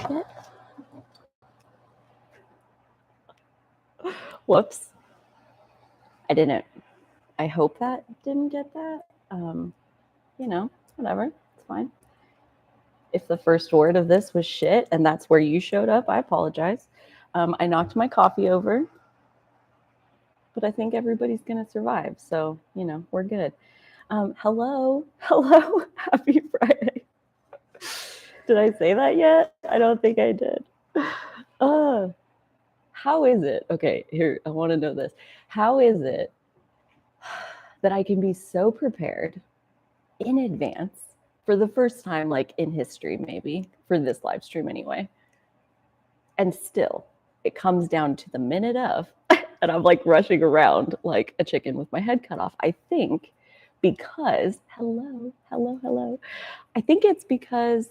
shit. Whoops. I didn't. I hope that didn't get that. You know, whatever. It's fine. If the first word of this was shit and that's where you showed up, I apologize. I knocked my coffee over, but I think everybody's going to survive. So, you know, we're good. Hello. Happy Friday. Did I say that yet? I don't think I did. How is it? Okay, here, I want to know this. How is it that I can be so prepared in advance for the first time, like in history, maybe for this live stream anyway, and still it comes down to the minute of, and I'm like rushing around like a chicken with my head cut off? I think because, hello. I think it's because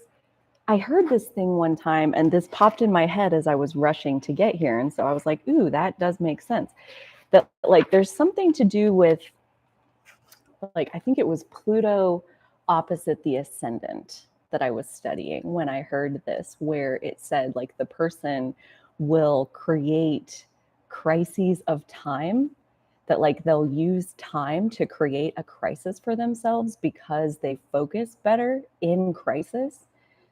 I heard this thing one time and this popped in my head as I was rushing to get here. And so I was like, ooh, that does make sense. That like there's something to do with, like, I think it was Pluto opposite the ascendant that I was studying when I heard this, where it said like the person will create crises of time, that like they'll use time to create a crisis for themselves because they focus better in crisis.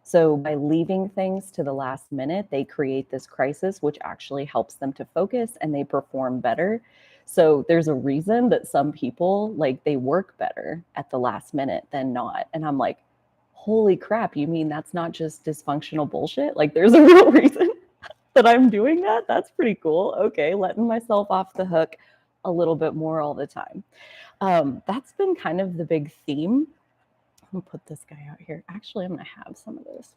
So by leaving things to the last minute, they create this crisis, which actually helps them to focus and they perform better. So there's a reason that some people, like, they work better at the last minute than not. And I'm like, holy crap, you mean that's not just dysfunctional bullshit? Like, there's a real reason that I'm doing that? That's pretty cool. Okay, letting myself off the hook a little bit more all the time. That's been kind of the big theme. I'm gonna put this guy out here. Actually, I'm gonna have some of this.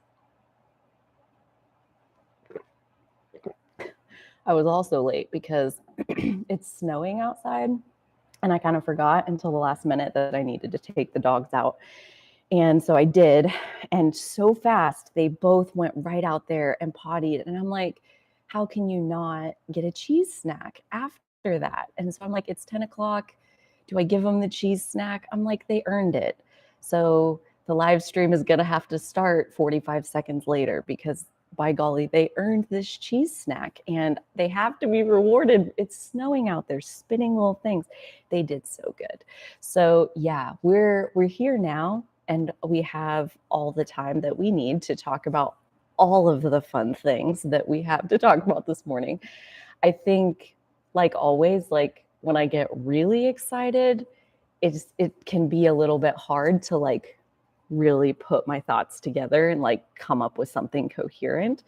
I was also late because it's snowing outside and I kind of forgot until the last minute that I needed to take the dogs out. And so I did, and so fast, they both went right out there and pottied. And I'm like, how can you not get a cheese snack after that? And so I'm like, it's 10 o'clock. Do I give them the cheese snack? I'm like, they earned it. So the live stream is going to have to start 45 seconds later because, by golly, they earned this cheese snack and they have to be rewarded. It's snowing out there, spinning little things. They did so good. So yeah, we're here now, and we have all the time that we need to talk about all of the fun things that we have to talk about this morning. I think, like always, like when I get really excited, it can be a little bit hard to like really put my thoughts together and like come up with something coherent.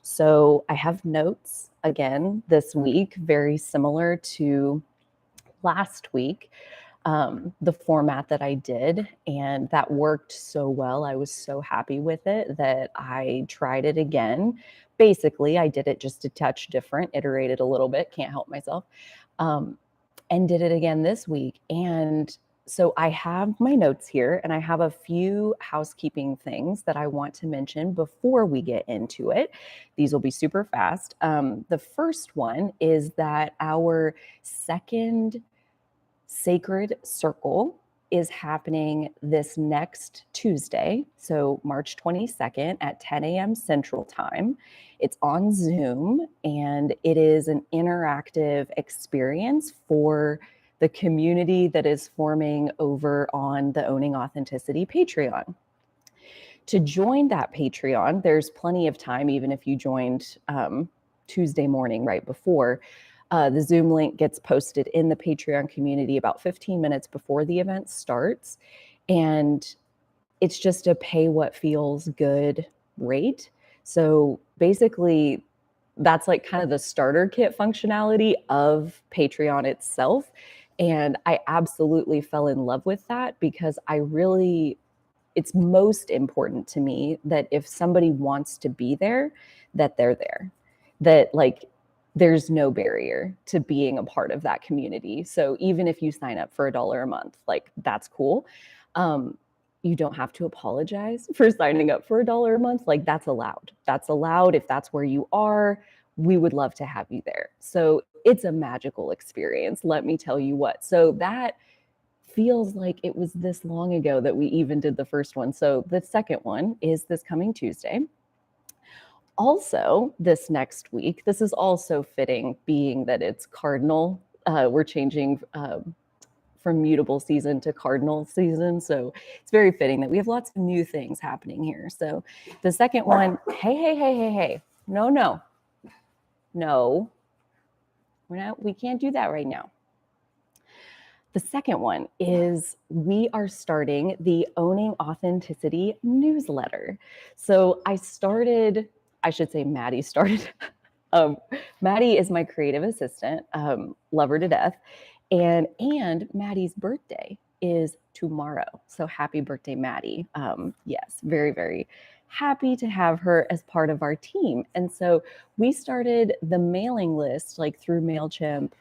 So I have notes again this week, very similar to last week, the format that I did, and that worked so well. I was so happy with it that I tried it again. Basically, I did it just a touch different, iterated a little bit, can't help myself, and did it again this week. And so I have my notes here, and I have a few housekeeping things that I want to mention before we get into it. These will be super fast. The first one is that our second Sacred Circle is happening this next Tuesday, so March 22nd at 10 a.m. Central Time. It's on Zoom, and it is an interactive experience for the community that is forming over on the Owning Authenticity Patreon. To join that Patreon, there's plenty of time, even if you joined Tuesday morning right before. The Zoom link gets posted in the Patreon community about 15 minutes before the event starts. And it's just a pay what feels good rate. So basically, that's like kind of the starter kit functionality of Patreon itself. And I absolutely fell in love with that because it's most important to me that if somebody wants to be there, that they're there, that like, there's no barrier to being a part of that community. So even if you sign up for $1 a month, like that's cool. You don't have to apologize for signing up for $1 a month. Like that's allowed. That's allowed. If that's where you are, we would love to have you there. So it's a magical experience. Let me tell you what. So that feels like it was this long ago that we even did the first one. So the second one is this coming Tuesday. Also, this next week, this is also fitting, being that it's cardinal. We're changing from mutable season to cardinal season. So it's very fitting that we have lots of new things happening here. So the second one, hey. No. We can't do that right now. The second one is we are starting the Owning Authenticity newsletter. So Maddie started. Maddie is my creative assistant, love her to death. And Maddie's birthday is tomorrow. So happy birthday, Maddie. Yes, very, very happy to have her as part of our team. And so we started the mailing list like through MailChimp.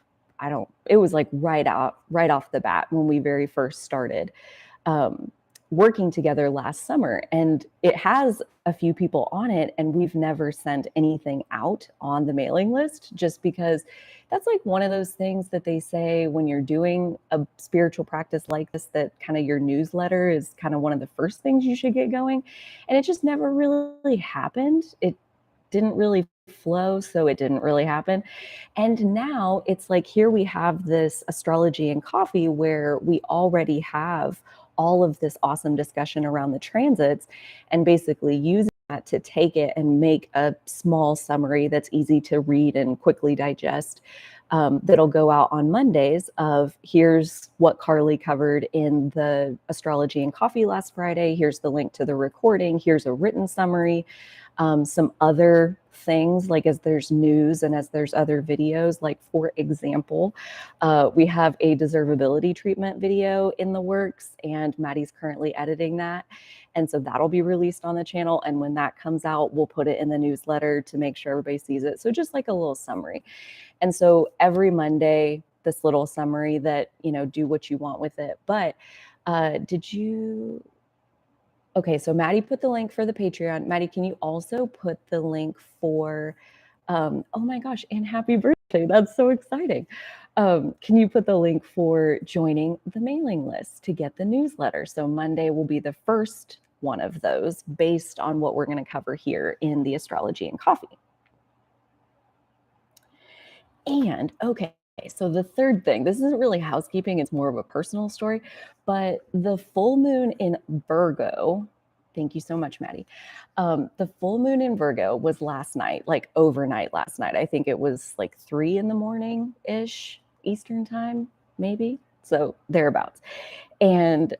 It was like right off the bat when we very first started working together last summer. And it has a few people on it, and we've never sent anything out on the mailing list, just because that's like one of those things that they say when you're doing a spiritual practice like this, that kind of your newsletter is kind of one of the first things you should get going. And it just never really happened. It didn't really flow, so it didn't really happen. And now it's like, here we have this Astrology and Coffee where we already have all of this awesome discussion around the transits, and basically using that to take it and make a small summary that's easy to read and quickly digest. That'll go out on Mondays of, here's what Carly covered in the Astrology and Coffee last Friday. Here's the link to the recording. Here's a written summary. Some other things, like as there's news and as there's other videos, like for example, we have a deservability treatment video in the works, and Maddie's currently editing that. And so that'll be released on the channel. And when that comes out, we'll put it in the newsletter to make sure everybody sees it. So just like a little summary. And so every Monday, this little summary that, do what you want with it. But okay, so Maddie put the link for the Patreon. Maddie, can you also put the link for, oh my gosh, and happy birthday. That's so exciting. Can you put the link for joining the mailing list to get the newsletter? So Monday will be the first one of those based on what we're going to cover here in the Astrology and Coffee. And okay, so the third thing, this isn't really housekeeping, it's more of a personal story, but the full moon in Virgo, thank you so much, Maddie. The full moon in Virgo was last night, like overnight last night. I think it was like 3 a.m-ish Eastern time, maybe. So thereabouts. And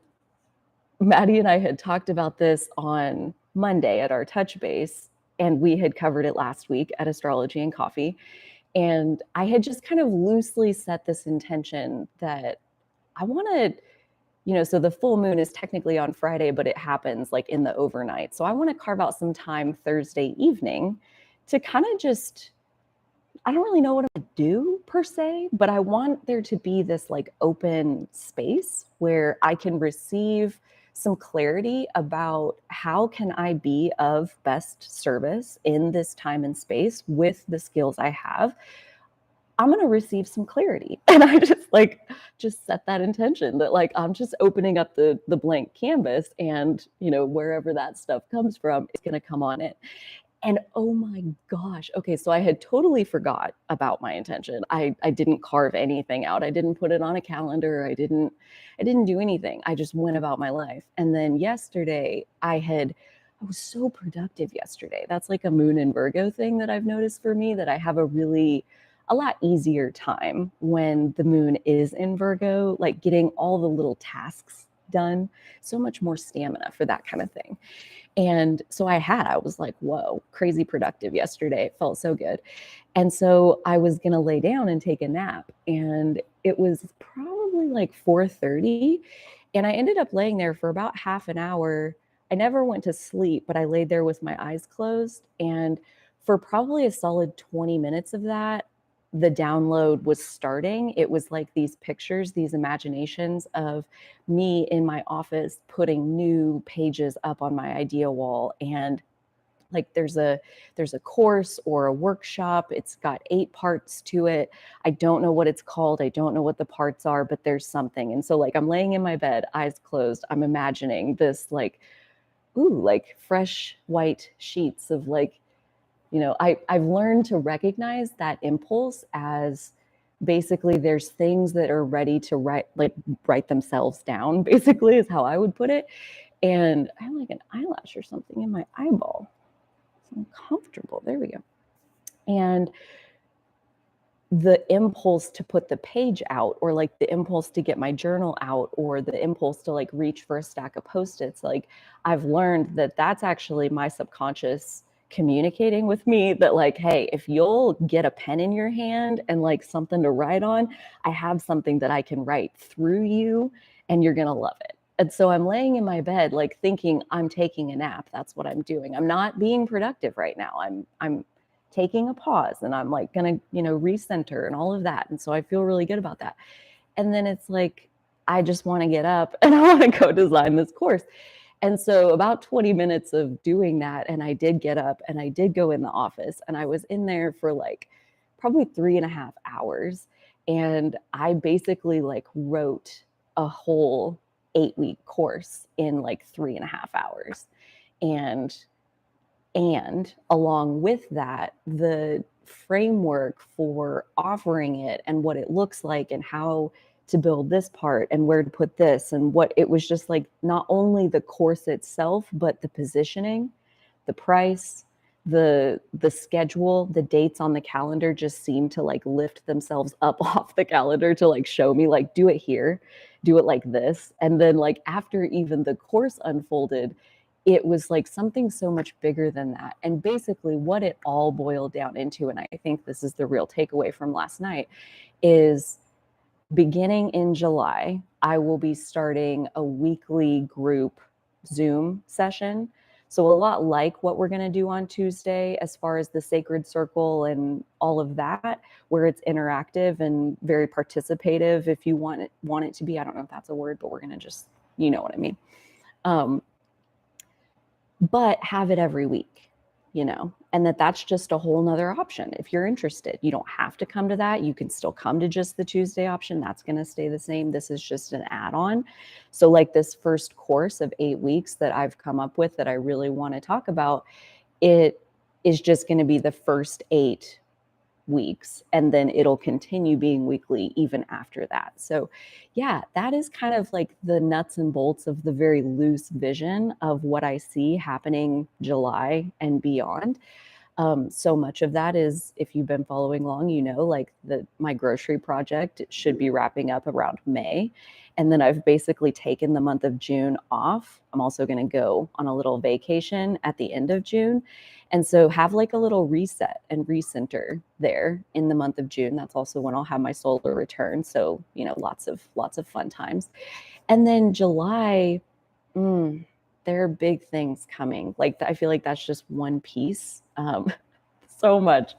Maddie and I had talked about this on Monday at our touch base, and we had covered it last week at Astrology and Coffee. And I had just kind of loosely set this intention that I want to, so the full moon is technically on Friday, but it happens like in the overnight. So I want to carve out some time Thursday evening to kind of just, I don't really know what I'm going to do per se, but I want there to be this like open space where I can receive some clarity about how can I be of best service in this time and space with the skills I have. I'm going to receive some clarity. And I just set that intention that like, I'm just opening up the blank canvas, and, wherever that stuff comes from, it's going to come on it. And oh my gosh. Okay. So I had totally forgot about my intention. I didn't carve anything out. I didn't put it on a calendar. I didn't do anything. I just went about my life. And then yesterday I was so productive yesterday. That's like a moon in Virgo thing that I've noticed for me, that I have a lot easier time when the moon is in Virgo, like getting all the little tasks done, so much more stamina for that kind of thing. And so I was like, whoa, crazy productive yesterday. It felt so good. And so I was going to lay down and take a nap, and it was probably like 4:30. And I ended up laying there for about half an hour. I never went to sleep, but I laid there with my eyes closed. And for probably a solid 20 minutes of that, the download was starting. It was like these pictures, these imaginations of me in my office putting new pages up on my idea wall. And like there's a course or a workshop. It's got 8 parts to it. I don't know what it's called. I don't know what the parts are, but there's something. And so like I'm laying in my bed, eyes closed. I'm imagining this like, like fresh white sheets of like You know, I've learned to recognize that impulse as basically there's things that are ready to write themselves down, basically is how I would put it. And I have like an eyelash or something in my eyeball. It's uncomfortable. There we go. And the impulse to put the page out, or like the impulse to get my journal out, or the impulse to like reach for a stack of Post-its, like I've learned that that's actually my subconscious communicating with me that like, hey, if you'll get a pen in your hand and like something to write on, I have something that I can write through you and you're going to love it. And so I'm laying in my bed, like thinking I'm taking a nap. That's what I'm doing. I'm not being productive right now. I'm taking a pause and I'm like gonna, recenter and all of that. And so I feel really good about that. And then it's like, I just want to get up and I want to go design this course. And so about 20 minutes of doing that, and I did get up and I did go in the office, and I was in there for like probably 3.5 hours. And I basically like wrote a whole 8-week course in like 3.5 hours. And along with that, the framework for offering it and what it looks like and how to build this part and where to put this, and what it was just like, not only the course itself, but the positioning, the price, the schedule, the dates on the calendar just seemed to like lift themselves up off the calendar to like show me like, do it here, do it like this. And then like after even the course unfolded, it was like something so much bigger than that. And basically what it all boiled down into, and I think this is the real takeaway from last night, is beginning in July, I will be starting a weekly group Zoom session. So a lot like what we're going to do on Tuesday, as far as the sacred circle and all of that, where it's interactive and very participative. If you want it to be, I don't know if that's a word, but we're going to just, you know what I mean. But have it every week, and that's just a whole nother option. If you're interested, you don't have to come to that. You can still come to just the Tuesday option. That's going to stay the same. This is just an add-on. So like this first course of 8 weeks that I've come up with that I really want to talk about, it is just going to be the first 8 weeks, and then it'll continue being weekly even after that. So yeah, that is kind of like the nuts and bolts of the very loose vision of what I see happening July and beyond. So much of that is, if you've been following along, like my grocery project should be wrapping up around May. And then I've basically taken the month of June off. I'm also going to go on a little vacation at the end of June. And so have like a little reset and recenter there in the month of June. That's also when I'll have my solar return. So, lots of fun times. And then July, there are big things coming. Like, I feel like that's just one piece. So much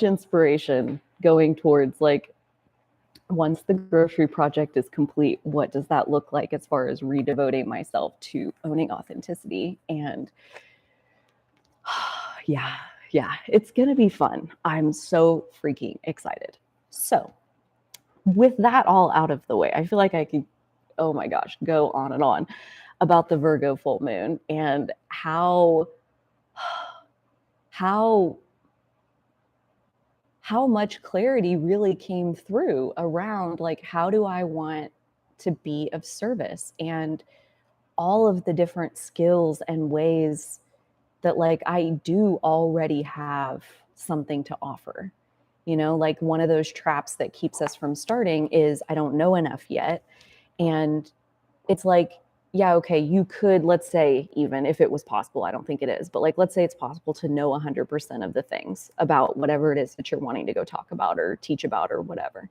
inspiration going towards like, once the grocery project is complete, what does that look like as far as redevoting myself to owning authenticity? And yeah, it's going to be fun. I'm so freaking excited. So with that all out of the way, I feel like I could, oh my gosh, go on and on about the Virgo full moon and how much clarity really came through around like, how do I want to be of service, and all of the different skills and ways that like I do already have something to offer. Like one of those traps that keeps us from starting is I don't know enough yet. And it's like, yeah, okay, you could, let's say, even if it was possible, I don't think it is, but like, let's say it's possible to know 100% of the things about whatever it is that you're wanting to go talk about or teach about or whatever.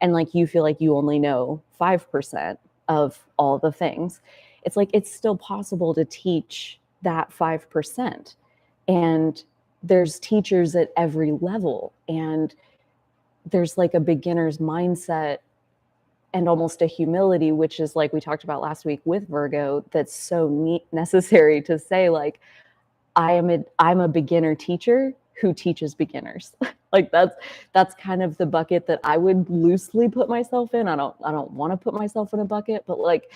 And like, you feel like you only know 5% of all the things. It's like, it's still possible to teach that 5%. And there's teachers at every level. And there's like a beginner's mindset and almost a humility, which is like we talked about last week with Virgo, that's so necessary to say, like, I'm a beginner teacher who teaches beginners. Like that's kind of the bucket that I would loosely put myself in. I don't want to put myself in a bucket, but like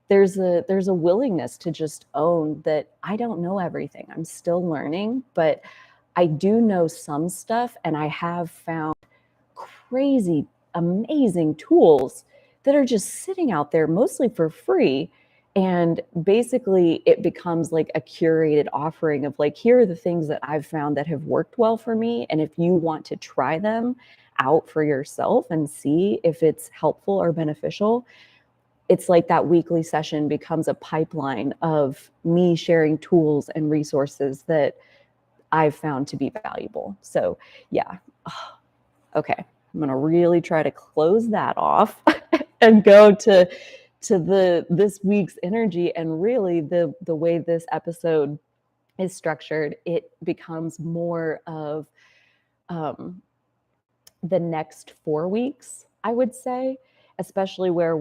there's a willingness to just own that I don't know everything. I'm still learning, but I do know some stuff, and I have found crazy, amazing tools that are just sitting out there mostly for free. And basically it becomes like a curated offering of like, here are the things that I've found that have worked well for me. And if you want to try them out for yourself and see if it's helpful or beneficial, it's like that weekly session becomes a pipeline of me sharing tools and resources that I've found to be valuable. So yeah. Okay. I'm going to really try to close that off and go to this week's energy. And really the way this episode is structured, it becomes more of the next 4 weeks, I would say, especially where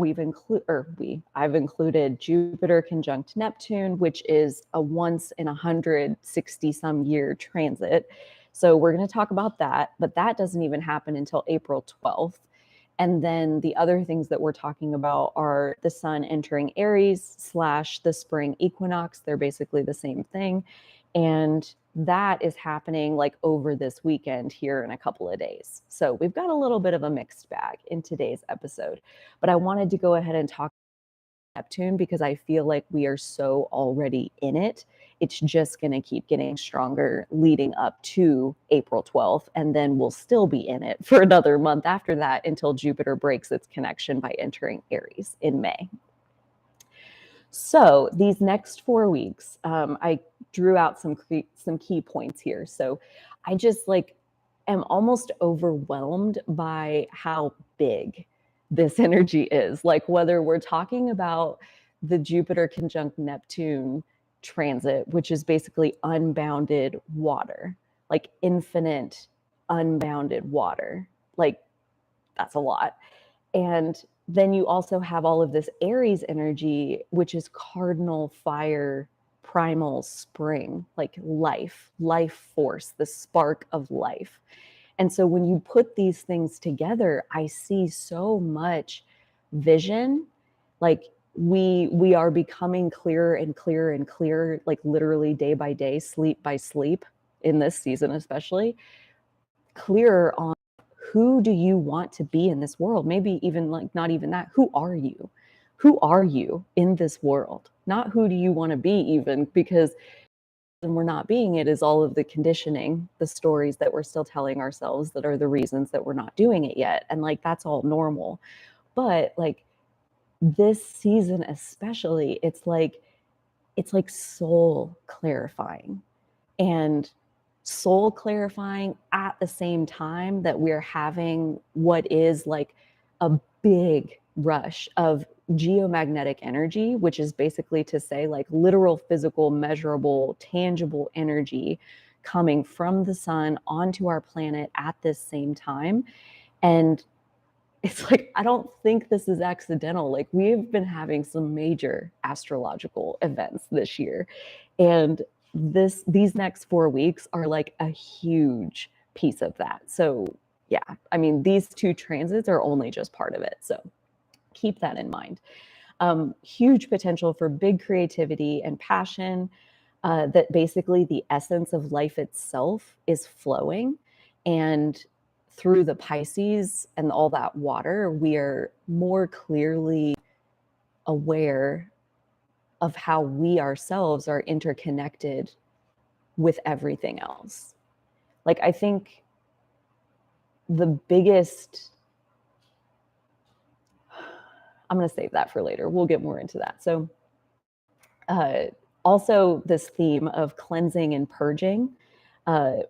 I've included Jupiter conjunct Neptune, which is a once in 160 some year transit. So we're going to talk about that, but that doesn't even happen until April 12th. And then the other things that we're talking about are the sun entering Aries / the spring equinox. They're basically the same thing. And that is happening like over this weekend here in a couple of days. So we've got a little bit of a mixed bag in today's episode, but I wanted to go ahead and talk Neptune because I feel like we are so already in it. It's just going to keep getting stronger leading up to April 12th. And then we'll still be in it for another month after that until Jupiter breaks its connection by entering Aries in May. So these next 4 weeks, I drew out some key points here. So I just am almost overwhelmed by how big this energy is. Like whether we're talking about the Jupiter conjunct Neptune transit, which is basically unbounded water, like infinite unbounded water, like that's a lot. And then you also have all of this Aries energy, which is cardinal fire, primal spring, like life force, the spark of life. And so when you put these things together, I see so much vision. Like we are becoming clearer and clearer and clearer, like literally day by day, sleep by sleep in this season, especially clearer on who do you want to be in this world? Maybe even like not even that. Who are you? Who are you in this world? Not who do you want to be even, because when we're not being it is all of the conditioning, the stories that we're still telling ourselves that are the reasons that we're not doing it yet. And like, that's all normal. But like this season, especially, it's like soul clarifying and soul clarifying at the same time that we're having what is like a big rush of geomagnetic energy, which is basically to say like literal, physical, measurable, tangible energy coming from the sun onto our planet at this same time. And it's like, I don't think this is accidental. Like we've been having some major astrological events this year. And these next 4 weeks are like a huge piece of that. So yeah, I mean, these two transits are only just part of it. So keep that in mind. Huge potential for big creativity and passion, that basically the essence of life itself is flowing. And through the Pisces and all that water, we are more clearly aware of how we ourselves are interconnected with everything else. Like, I think the biggest, I'm going to save that for later. We'll get more into that. So, also this theme of cleansing and purging.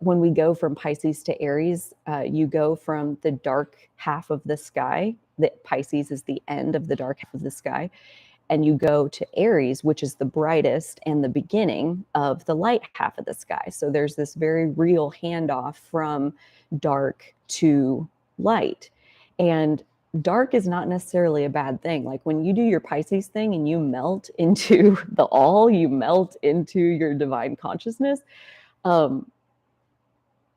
When we go from Pisces to Aries, you go from the dark half of the sky. That Pisces is the end of the dark half of the sky. And you go to Aries, which is the brightest and the beginning of the light half of the sky. So there's this very real handoff from dark to light. And dark is not necessarily a bad thing. Like when you do your Pisces thing and you melt into the all, you melt into your divine consciousness,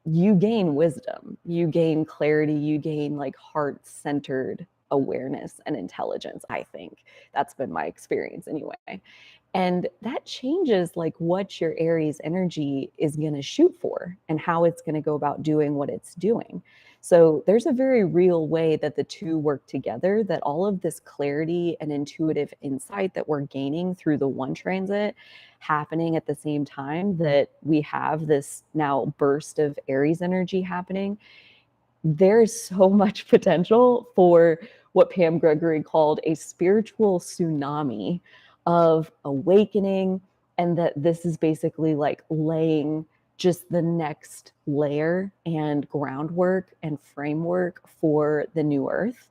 you gain wisdom, you gain clarity, you gain like heart-centered awareness and intelligence. I think that's been my experience anyway. And that changes like what your Aries energy is going to shoot for and how it's going to go about doing what it's doing. So there's a very real way that the two work together, that all of this clarity and intuitive insight that we're gaining through the one transit happening at the same time that we have this now burst of Aries energy happening, there's so much potential for what Pam Gregory called a spiritual tsunami of awakening, and that this is basically like laying just the next layer and groundwork and framework for the new earth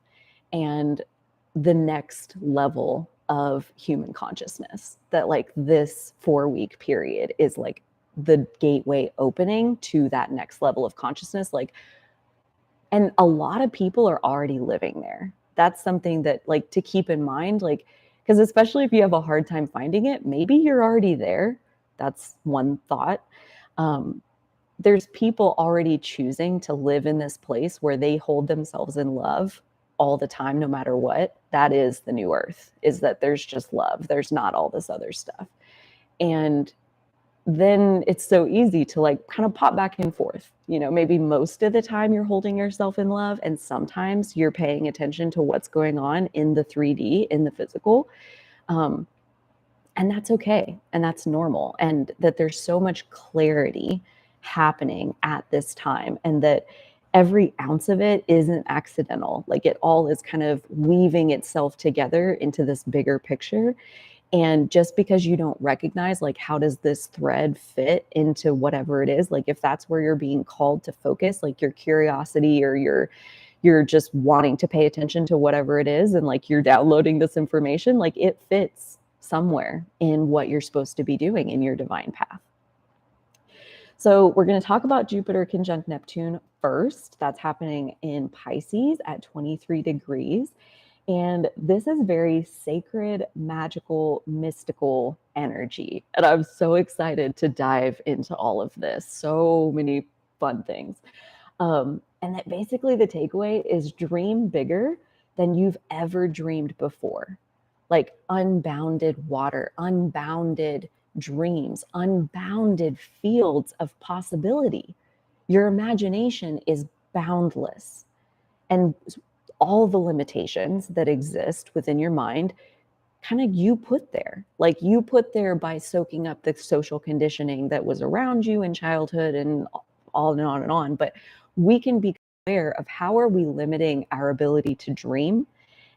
and the next level of human consciousness. That like this 4-week period is like the gateway opening to that next level of consciousness. Like, and a lot of people are already living there. That's something that like to keep in mind, like, because especially if you have a hard time finding it, maybe you're already there. That's one thought. There's people already choosing to live in this place where they hold themselves in love all the time, no matter what. That is the new earth, is that there's just love. There's not all this other stuff. And then it's so easy to like kind of pop back and forth. You know, maybe most of the time you're holding yourself in love, and sometimes you're paying attention to what's going on in the 3D, in the physical. And that's okay. And that's normal. And that there's so much clarity happening at this time, and that every ounce of it isn't accidental. Like it all is kind of weaving itself together into this bigger picture. And just because you don't recognize, like, how does this thread fit into whatever it is, like if that's where you're being called to focus, like your curiosity or you're just wanting to pay attention to whatever it is, and like you're downloading this information, like it fits somewhere in what you're supposed to be doing in your divine path. So we're going to talk about Jupiter conjunct Neptune first. That's happening in Pisces at 23 degrees. And this is very sacred, magical, mystical energy. And I'm so excited to dive into all of this. So many fun things. And that basically the takeaway is dream bigger than you've ever dreamed before. Like unbounded water, unbounded dreams, unbounded fields of possibility. Your imagination is boundless. And all the limitations that exist within your mind, kind of you put there. Like you put there by soaking up the social conditioning that was around you in childhood and on and on and on. But we can be aware of how are we limiting our ability to dream.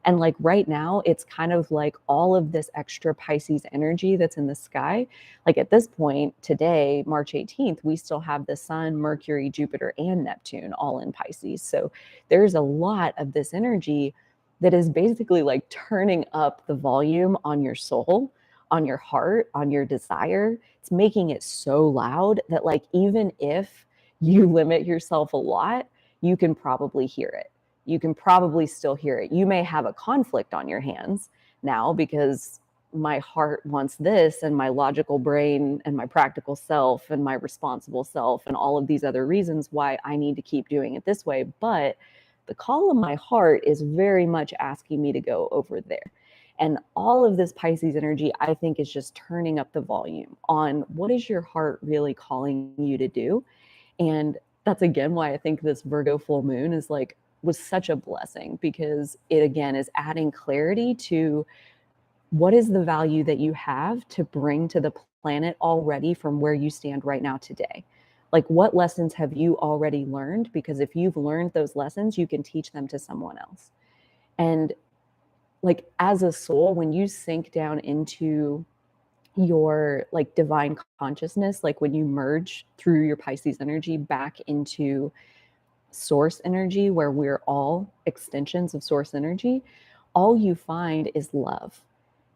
And like right now, it's kind of like all of this extra Pisces energy that's in the sky. Like at this point today, March 18th, we still have the Sun, Mercury, Jupiter, and Neptune all in Pisces. So there's a lot of this energy that is basically like turning up the volume on your soul, on your heart, on your desire. It's making it so loud that like even if you limit yourself a lot, you can probably hear it. You can probably still hear it. You may have a conflict on your hands now because my heart wants this, and my logical brain and my practical self and my responsible self and all of these other reasons why I need to keep doing it this way. But the call of my heart is very much asking me to go over there. And all of this Pisces energy, I think, is just turning up the volume on what is your heart really calling you to do. And that's again why I think this Virgo full moon was such a blessing, because it again is adding clarity to what is the value that you have to bring to the planet already from where you stand right now today. Like what lessons have you already learned? Because if you've learned those lessons, you can teach them to someone else. And like as a soul, when you sink down into your like divine consciousness, like when you merge through your Pisces energy back into source energy, where we're all extensions of source energy, all you find is love.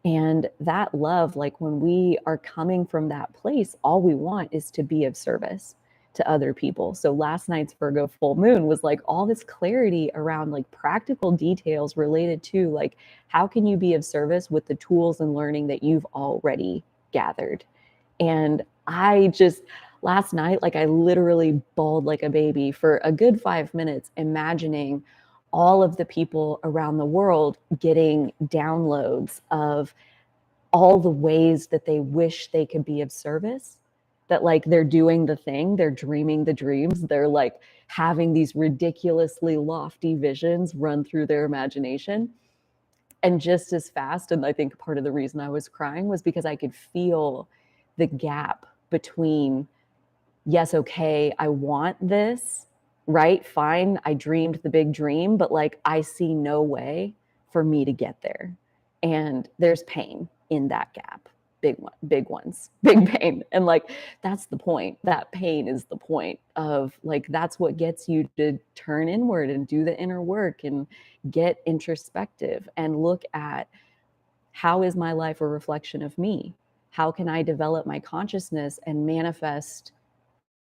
And that love, like when we are coming from that place, all we want is to be of service to other people. So last night's Virgo full moon was like all this clarity around like practical details related to like, how can you be of service with the tools and learning that you've already gathered? And I just, last night, like I literally bawled like a baby for a good 5 minutes, imagining all of the people around the world getting downloads of all the ways that they wish they could be of service, that like they're doing the thing, they're dreaming the dreams, they're like having these ridiculously lofty visions run through their imagination. And just as fast, and I think part of the reason I was crying was because I could feel the gap between, yes, okay, I want this, right? Fine, I dreamed the big dream, but like I see no way for me to get there. And there's pain in that gap. Big ones, big pain. And like that's the point. That pain is the point of like that's what gets you to turn inward and do the inner work and get introspective and look at, how is my life a reflection of me? How can I develop my consciousness and manifest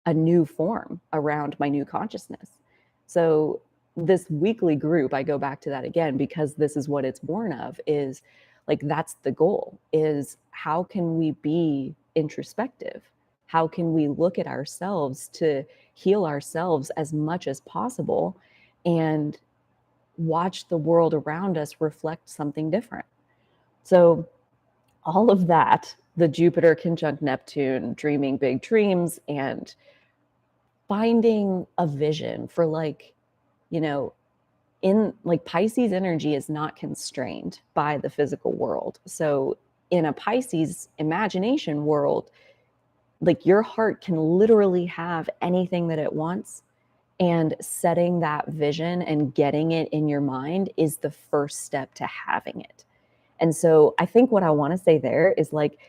a new form around my new consciousness? So this weekly group, I go back to that again because this is what it's born of, is like that's the goal, is how can we be introspective? How can we look at ourselves to heal ourselves as much as possible and watch the world around us reflect something different? So all of that, the Jupiter conjunct Neptune, dreaming big dreams, and finding a vision for like, you know, in like Pisces energy is not constrained by the physical world. So in a Pisces imagination world, like your heart can literally have anything that it wants, and setting that vision and getting it in your mind is the first step to having it. And so I think what I want to say there is like,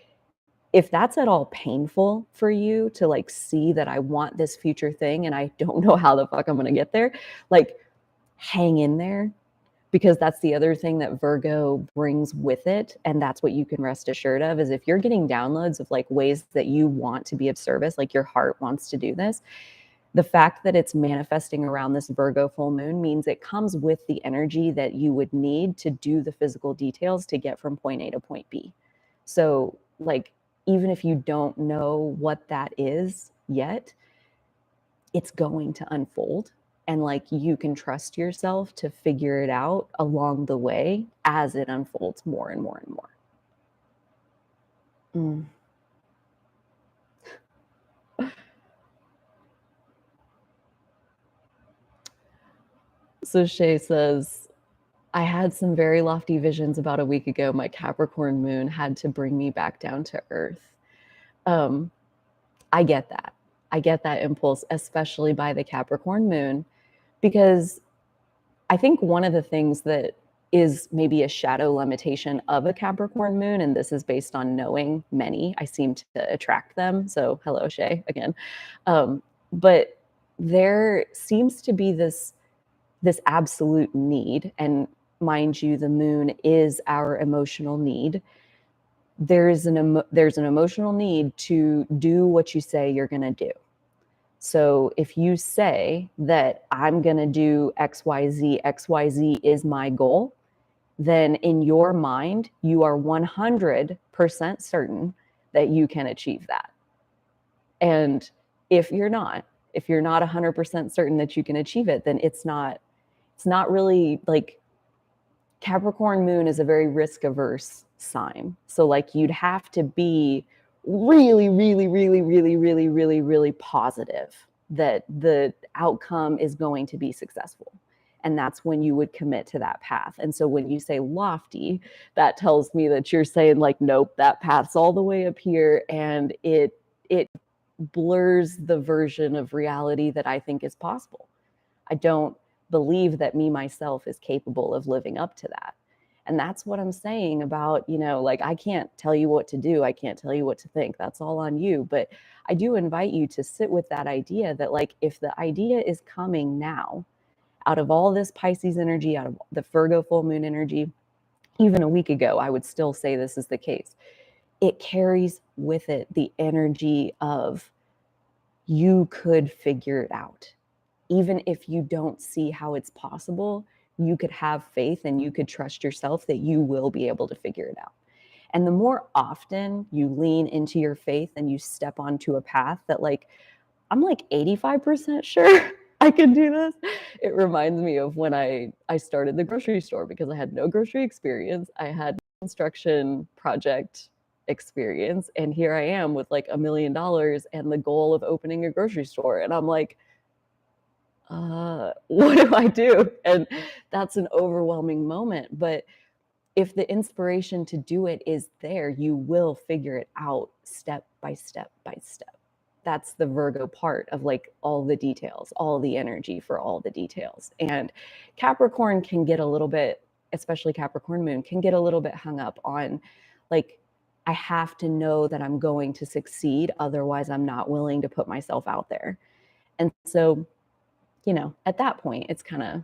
if that's at all painful for you to like see that I want this future thing and I don't know how the fuck I'm going to get there, like hang in there, because that's the other thing that Virgo brings with it. And that's what you can rest assured of, is if you're getting downloads of like ways that you want to be of service, like your heart wants to do this, the fact that it's manifesting around this Virgo full moon means it comes with the energy that you would need to do the physical details to get from point A to point B. So like, even if you don't know what that is yet, it's going to unfold. And like you can trust yourself to figure it out along the way as it unfolds more and more and more. So Shay says, I had some very lofty visions about a week ago. My Capricorn moon had to bring me back down to earth. I get that. I get that impulse, especially by the Capricorn moon, because I think one of the things that is maybe a shadow limitation of a Capricorn moon, and this is based on knowing many, I seem to attract them. So hello, Shay, again. But there seems to be this absolute need, and mind you, the moon is our emotional need. There's an emotional need to do what you say you're going to do. So if you say that I'm going to do XYZ, XYZ is my goal, then in your mind, you are 100% certain that you can achieve that. And if you're not 100% certain that you can achieve it, then it's not really like, Capricorn moon is a very risk averse sign. So like you'd have to be really, really, really, really, really, really, really positive that the outcome is going to be successful. And that's when you would commit to that path. And so when you say lofty, that tells me that you're saying like, nope, that path's all the way up here, and it blurs the version of reality that I think is possible. I don't believe that me myself is capable of living up to that. And that's what I'm saying about, like, I can't tell you what to do. I can't tell you what to think. That's all on you. But I do invite you to sit with that idea that, like, if the idea is coming now out of all this Pisces energy, out of the Virgo full moon energy, even a week ago, I would still say this is the case. It carries with it the energy of you could figure it out. Even if you don't see how it's possible, you could have faith and you could trust yourself that you will be able to figure it out. And the more often you lean into your faith and you step onto a path that, like, I'm like 85% sure I can do this. It reminds me of when I started the grocery store, because I had no grocery experience. I had construction project experience, and here I am with like $1 million and the goal of opening a grocery store, and I'm like, what do I do? And that's an overwhelming moment. But if the inspiration to do it is there, you will figure it out step by step by step. That's the Virgo part of like all the details, all the energy for all the details. And Capricorn can get a little bit, especially Capricorn moon, can get a little bit hung up on like, I have to know that I'm going to succeed. Otherwise, I'm not willing to put myself out there. And so, you know, at that point, it's kind of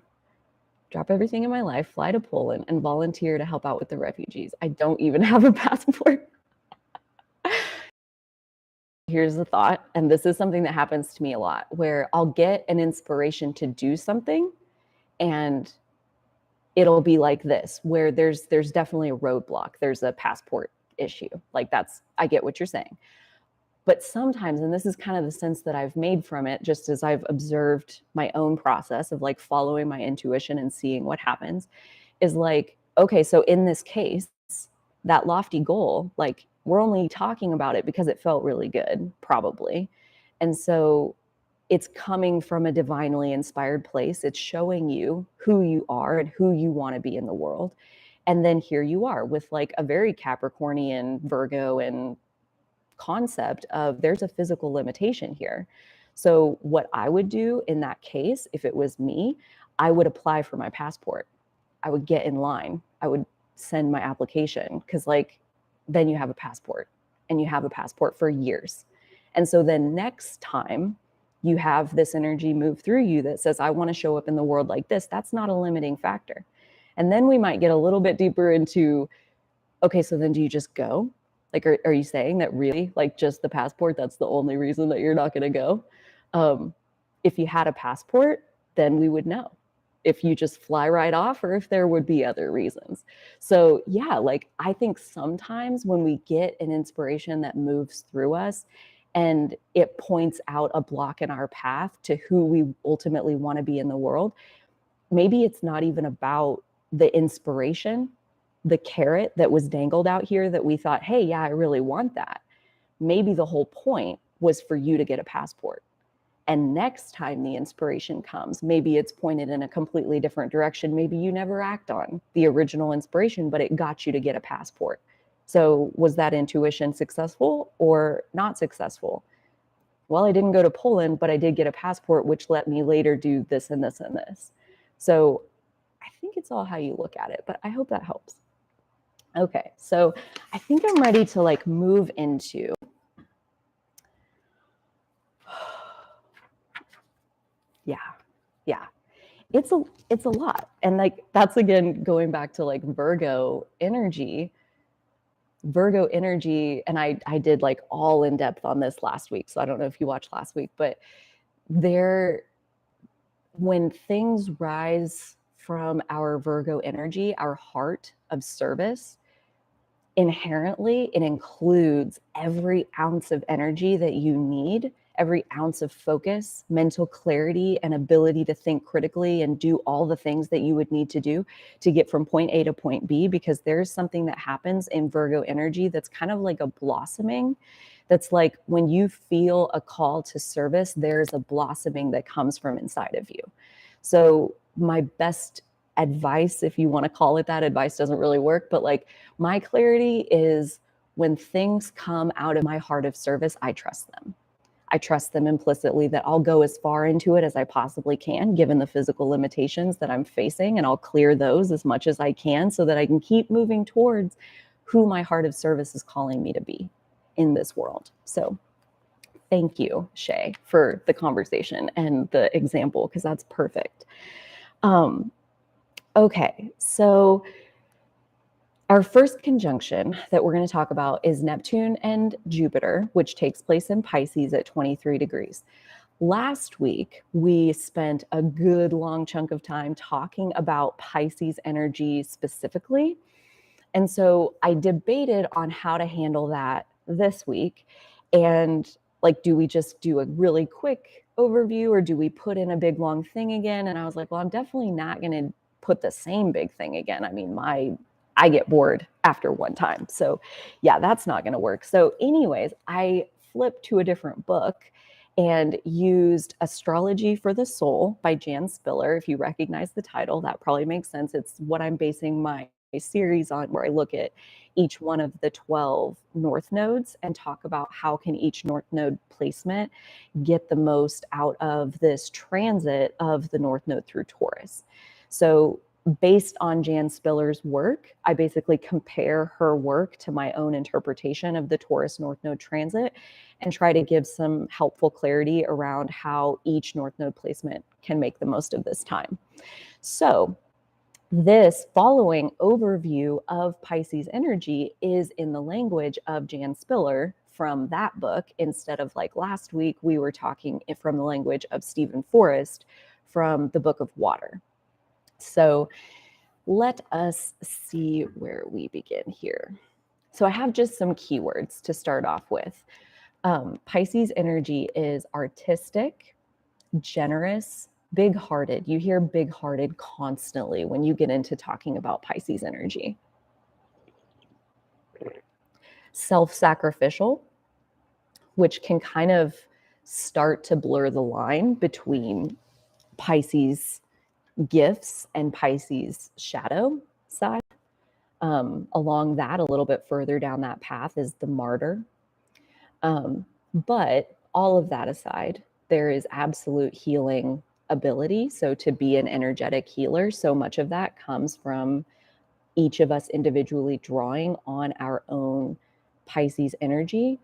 drop everything in my life, fly to Poland, and volunteer to help out with the refugees. I don't even have a passport. Here's the thought, and this is something that happens to me a lot, where I'll get an inspiration to do something, and it'll be like this, where there's definitely a roadblock. There's a passport issue. Like I get what you're saying. But sometimes, and this is kind of the sense that I've made from it, just as I've observed my own process of like following my intuition and seeing what happens, is like, okay, so in this case, that lofty goal, like we're only talking about it because it felt really good, probably. And so it's coming from a divinely inspired place. It's showing you who you are and who you want to be in the world. And then here you are with like a very Capricornian, Virgo, and concept of there's a physical limitation here. So what I would do in that case, if it was me, I would apply for my passport. I would get in line. I would send my application, because like then you have a passport, and you have a passport for years. And so then next time you have this energy move through you that says, I want to show up in the world like this, that's not a limiting factor. And then we might get a little bit deeper into, okay, so then do you just go? Like, are you saying that really, like just the passport, that's the only reason that you're not going to go? If you had a passport, then we would know if you just fly right off or if there would be other reasons. So yeah, like I think sometimes when we get an inspiration that moves through us and it points out a block in our path to who we ultimately want to be in the world, maybe it's not even about the inspiration, the carrot that was dangled out here that we thought, hey, yeah, I really want that. Maybe the whole point was for you to get a passport. And next time the inspiration comes, maybe it's pointed in a completely different direction. Maybe you never act on the original inspiration, but it got you to get a passport. So was that intuition successful or not successful? Well, I didn't go to Poland, but I did get a passport, which let me later do this and this and this. So I think it's all how you look at it, but I hope that helps. Okay, so I think I'm ready to like move into yeah. It's a lot. And like that's again going back to like Virgo energy, and I did like all in depth on this last week. So I don't know if you watched last week, but when things rise from our Virgo energy, our heart of service, inherently it includes every ounce of energy that you need, every ounce of focus, mental clarity, and ability to think critically and do all the things that you would need to do to get from point A to point B, because there's something that happens in Virgo energy that's kind of like a blossoming. That's like when you feel a call to service, there's a blossoming that comes from inside of you. So my best advice, if you want to call it that, advice doesn't really work, but like my clarity is when things come out of my heart of service, I trust them. I trust them implicitly that I'll go as far into it as I possibly can, given the physical limitations that I'm facing, and I'll clear those as much as I can so that I can keep moving towards who my heart of service is calling me to be in this world. So thank you, Shay, for the conversation and the example, because that's perfect. Okay, so our first conjunction that we're going to talk about is Neptune and Jupiter, which takes place in Pisces at 23 degrees. Last week, we spent a good long chunk of time talking about Pisces energy specifically. And so I debated on how to handle that this week. And like, do we just do a really quick overview or do we put in a big long thing again? And I was like, well, I'm definitely not going to put the same big thing again. I mean, my I get bored after one time. So yeah, that's not going to work. So anyways, I flipped to a different book and used Astrology for the Soul by Jan Spiller. If you recognize the title, that probably makes sense. It's what I'm basing my series on, where I look at each one of the 12 north nodes and talk about how can each north node placement get the most out of this transit of the north node through Taurus. So based on Jan Spiller's work, I basically compare her work to my own interpretation of the Taurus North Node transit and try to give some helpful clarity around how each North Node placement can make the most of this time. So this following overview of Pisces energy is in the language of Jan Spiller from that book, instead of like last week, we were talking from the language of Stephen Forrest from the Book of Water. So let us see where we begin here. So I have just some keywords to start off with. Pisces energy is artistic, generous, big-hearted. You hear big-hearted constantly when you get into talking about Pisces energy. Self-sacrificial, which can kind of start to blur the line between Pisces gifts and Pisces shadow side. Along that, a little bit further down that path, is the martyr. But all of that aside, there is absolute healing ability. So to be an energetic healer, so much of that comes from each of us individually drawing on our own Pisces energy.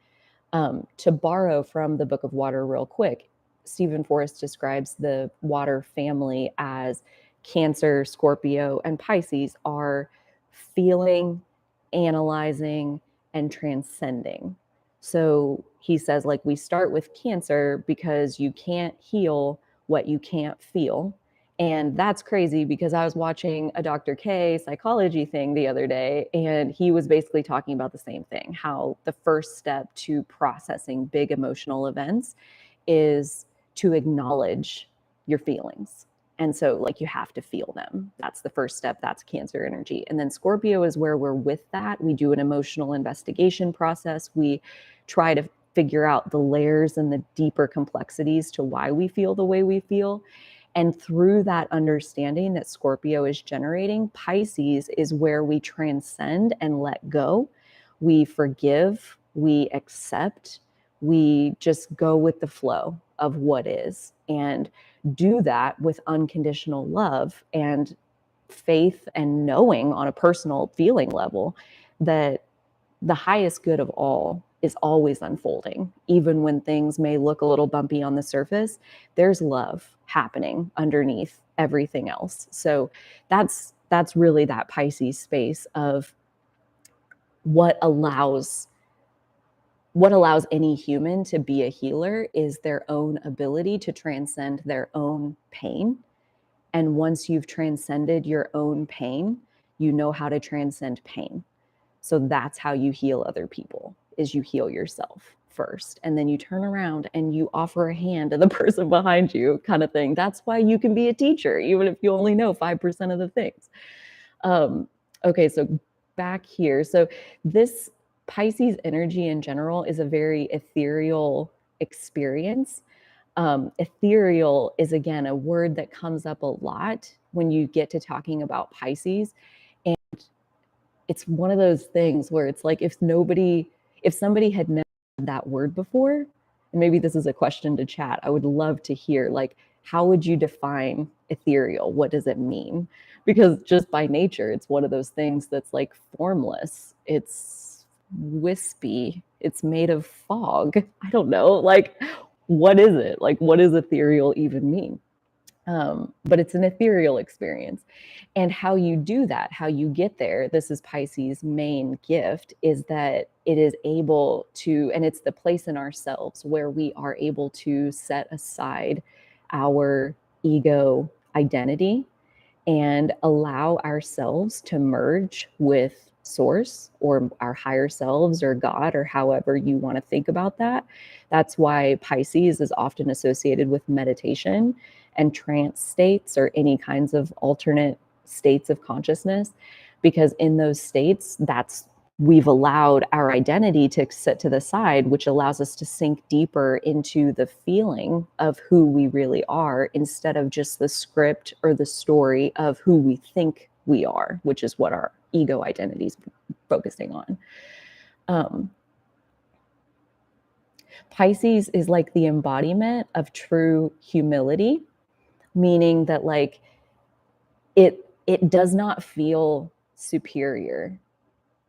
To borrow from the Book of Water real quick, Stephen Forrest describes the water family as Cancer, Scorpio, and Pisces are feeling, analyzing, and transcending. So he says, like, we start with Cancer because you can't heal what you can't feel. And that's crazy, because I was watching a Dr. K psychology thing the other day, and he was basically talking about the same thing, how the first step to processing big emotional events is to acknowledge your feelings. And so, like, you have to feel them. That's the first step. That's Cancer energy. And then Scorpio is where we're with that. We do an emotional investigation process. We try to figure out the layers and the deeper complexities to why we feel the way we feel. And through that understanding that Scorpio is generating, Pisces is where we transcend and let go. We forgive, we accept, we just go with the flow of what is, and do that with unconditional love and faith, and knowing on a personal feeling level that the highest good of all is always unfolding. Even when things may look a little bumpy on the surface, there's love happening underneath everything else. So that's really that Pisces space of what allows any human to be a healer is their own ability to transcend their own pain. And once you've transcended your own pain, you know how to transcend pain. So that's how you heal other people, is you heal yourself first. And then you turn around and you offer a hand to the person behind you, kind of thing. That's why you can be a teacher, even if you only know 5% of the things. Okay, so back here. So this Pisces energy in general is a very ethereal experience. Ethereal is, again, a word that comes up a lot when you get to talking about Pisces. And it's one of those things where it's like, if somebody had never heard that word before, and maybe this is a question to chat, I would love to hear, like, how would you define ethereal? What does it mean? Because just by nature, it's one of those things that's like formless. It's wispy. It's made of fog. I don't know. Like, what is it? Like, what does ethereal even mean? But it's an ethereal experience. And how you do that, how you get there, this is Pisces' main gift, is that it is able to, and it's the place in ourselves where we are able to set aside our ego identity and allow ourselves to merge with source, or our higher selves, or God, or however you want to think about that. That's why Pisces is often associated with meditation and trance states, or any kinds of alternate states of consciousness, because in those states, we've allowed our identity to sit to the side, which allows us to sink deeper into the feeling of who we really are instead of just the script or the story of who we think we are, which is what our ego identity is focusing on. Pisces is like the embodiment of true humility, meaning that like it does not feel superior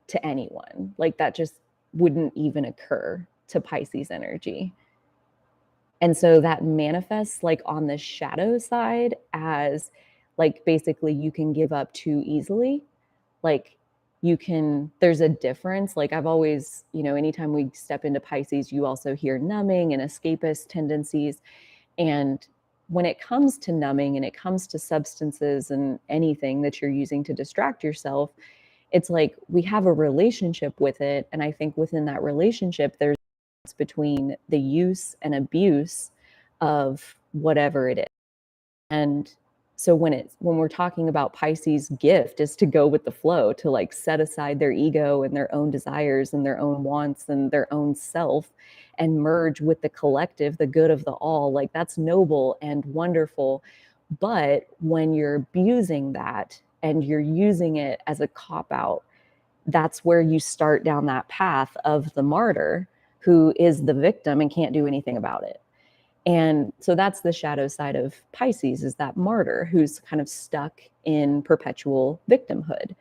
to anyone. Like that just wouldn't even occur to Pisces energy. And so that manifests like on the shadow side as like basically you can give up too easily. Like there's a difference. Like I've always, anytime we step into Pisces, you also hear numbing and escapist tendencies. And when it comes to numbing and it comes to substances and anything that you're using to distract yourself, it's like we have a relationship with it. And I think within that relationship, there's a difference between the use and abuse of whatever it is. And so when we're talking about Pisces' gift is to go with the flow, to like set aside their ego and their own desires and their own wants and their own self and merge with the collective, the good of the all, like that's noble and wonderful. But when you're abusing that and you're using it as a cop-out, that's where you start down that path of the martyr who is the victim and can't do anything about it. And so that's the shadow side of Pisces, is that martyr who's kind of stuck in perpetual victimhood.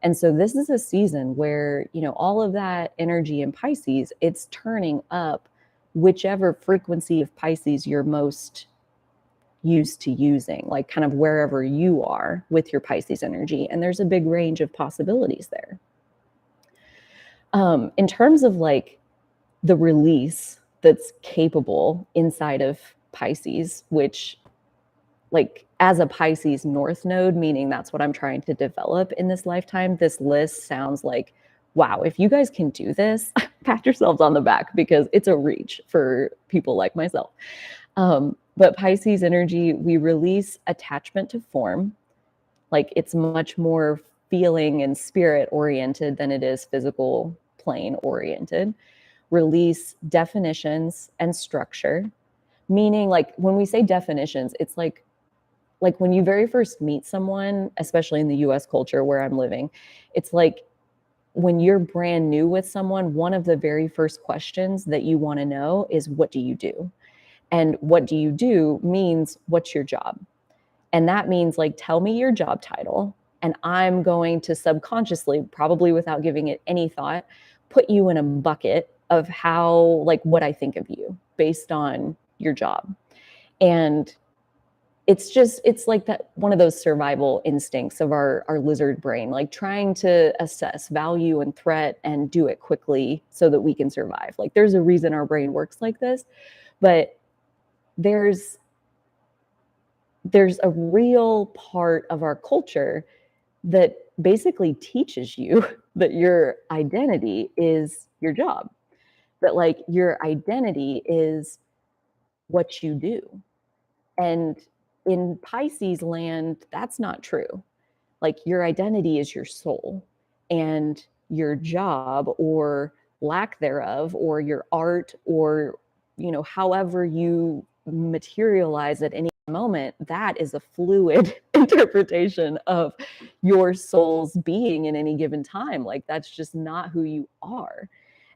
And so this is a season where, all of that energy in Pisces, it's turning up whichever frequency of Pisces you're most used to using, like kind of wherever you are with your Pisces energy. And there's a big range of possibilities there. In terms of like the release that's capable inside of Pisces, which like as a Pisces North node, meaning that's what I'm trying to develop in this lifetime, this list sounds like, wow, if you guys can do this, pat yourselves on the back because it's a reach for people like myself. But Pisces energy, we release attachment to form. Like it's much more feeling and spirit oriented than it is physical plane oriented. Release definitions and structure, meaning like when we say definitions, it's like when you very first meet someone, especially in the US culture where I'm living, it's like when you're brand new with someone, one of the very first questions that you want to know is, what do you do? And what do you do means, what's your job? And that means like, tell me your job title. And I'm going to subconsciously, probably without giving it any thought, put you in a bucket of how, like what I think of you based on your job. And it's like that, one of those survival instincts of our lizard brain, like trying to assess value and threat and do it quickly so that we can survive. Like there's a reason our brain works like this, but there's a real part of our culture that basically teaches you that your identity is your job, that like your identity is what you do. And in Pisces land, that's not true. Like your identity is your soul, and your job or lack thereof, or your art, or, however you materialize at any moment, that is a fluid interpretation of your soul's being in any given time. Like that's just not who you are.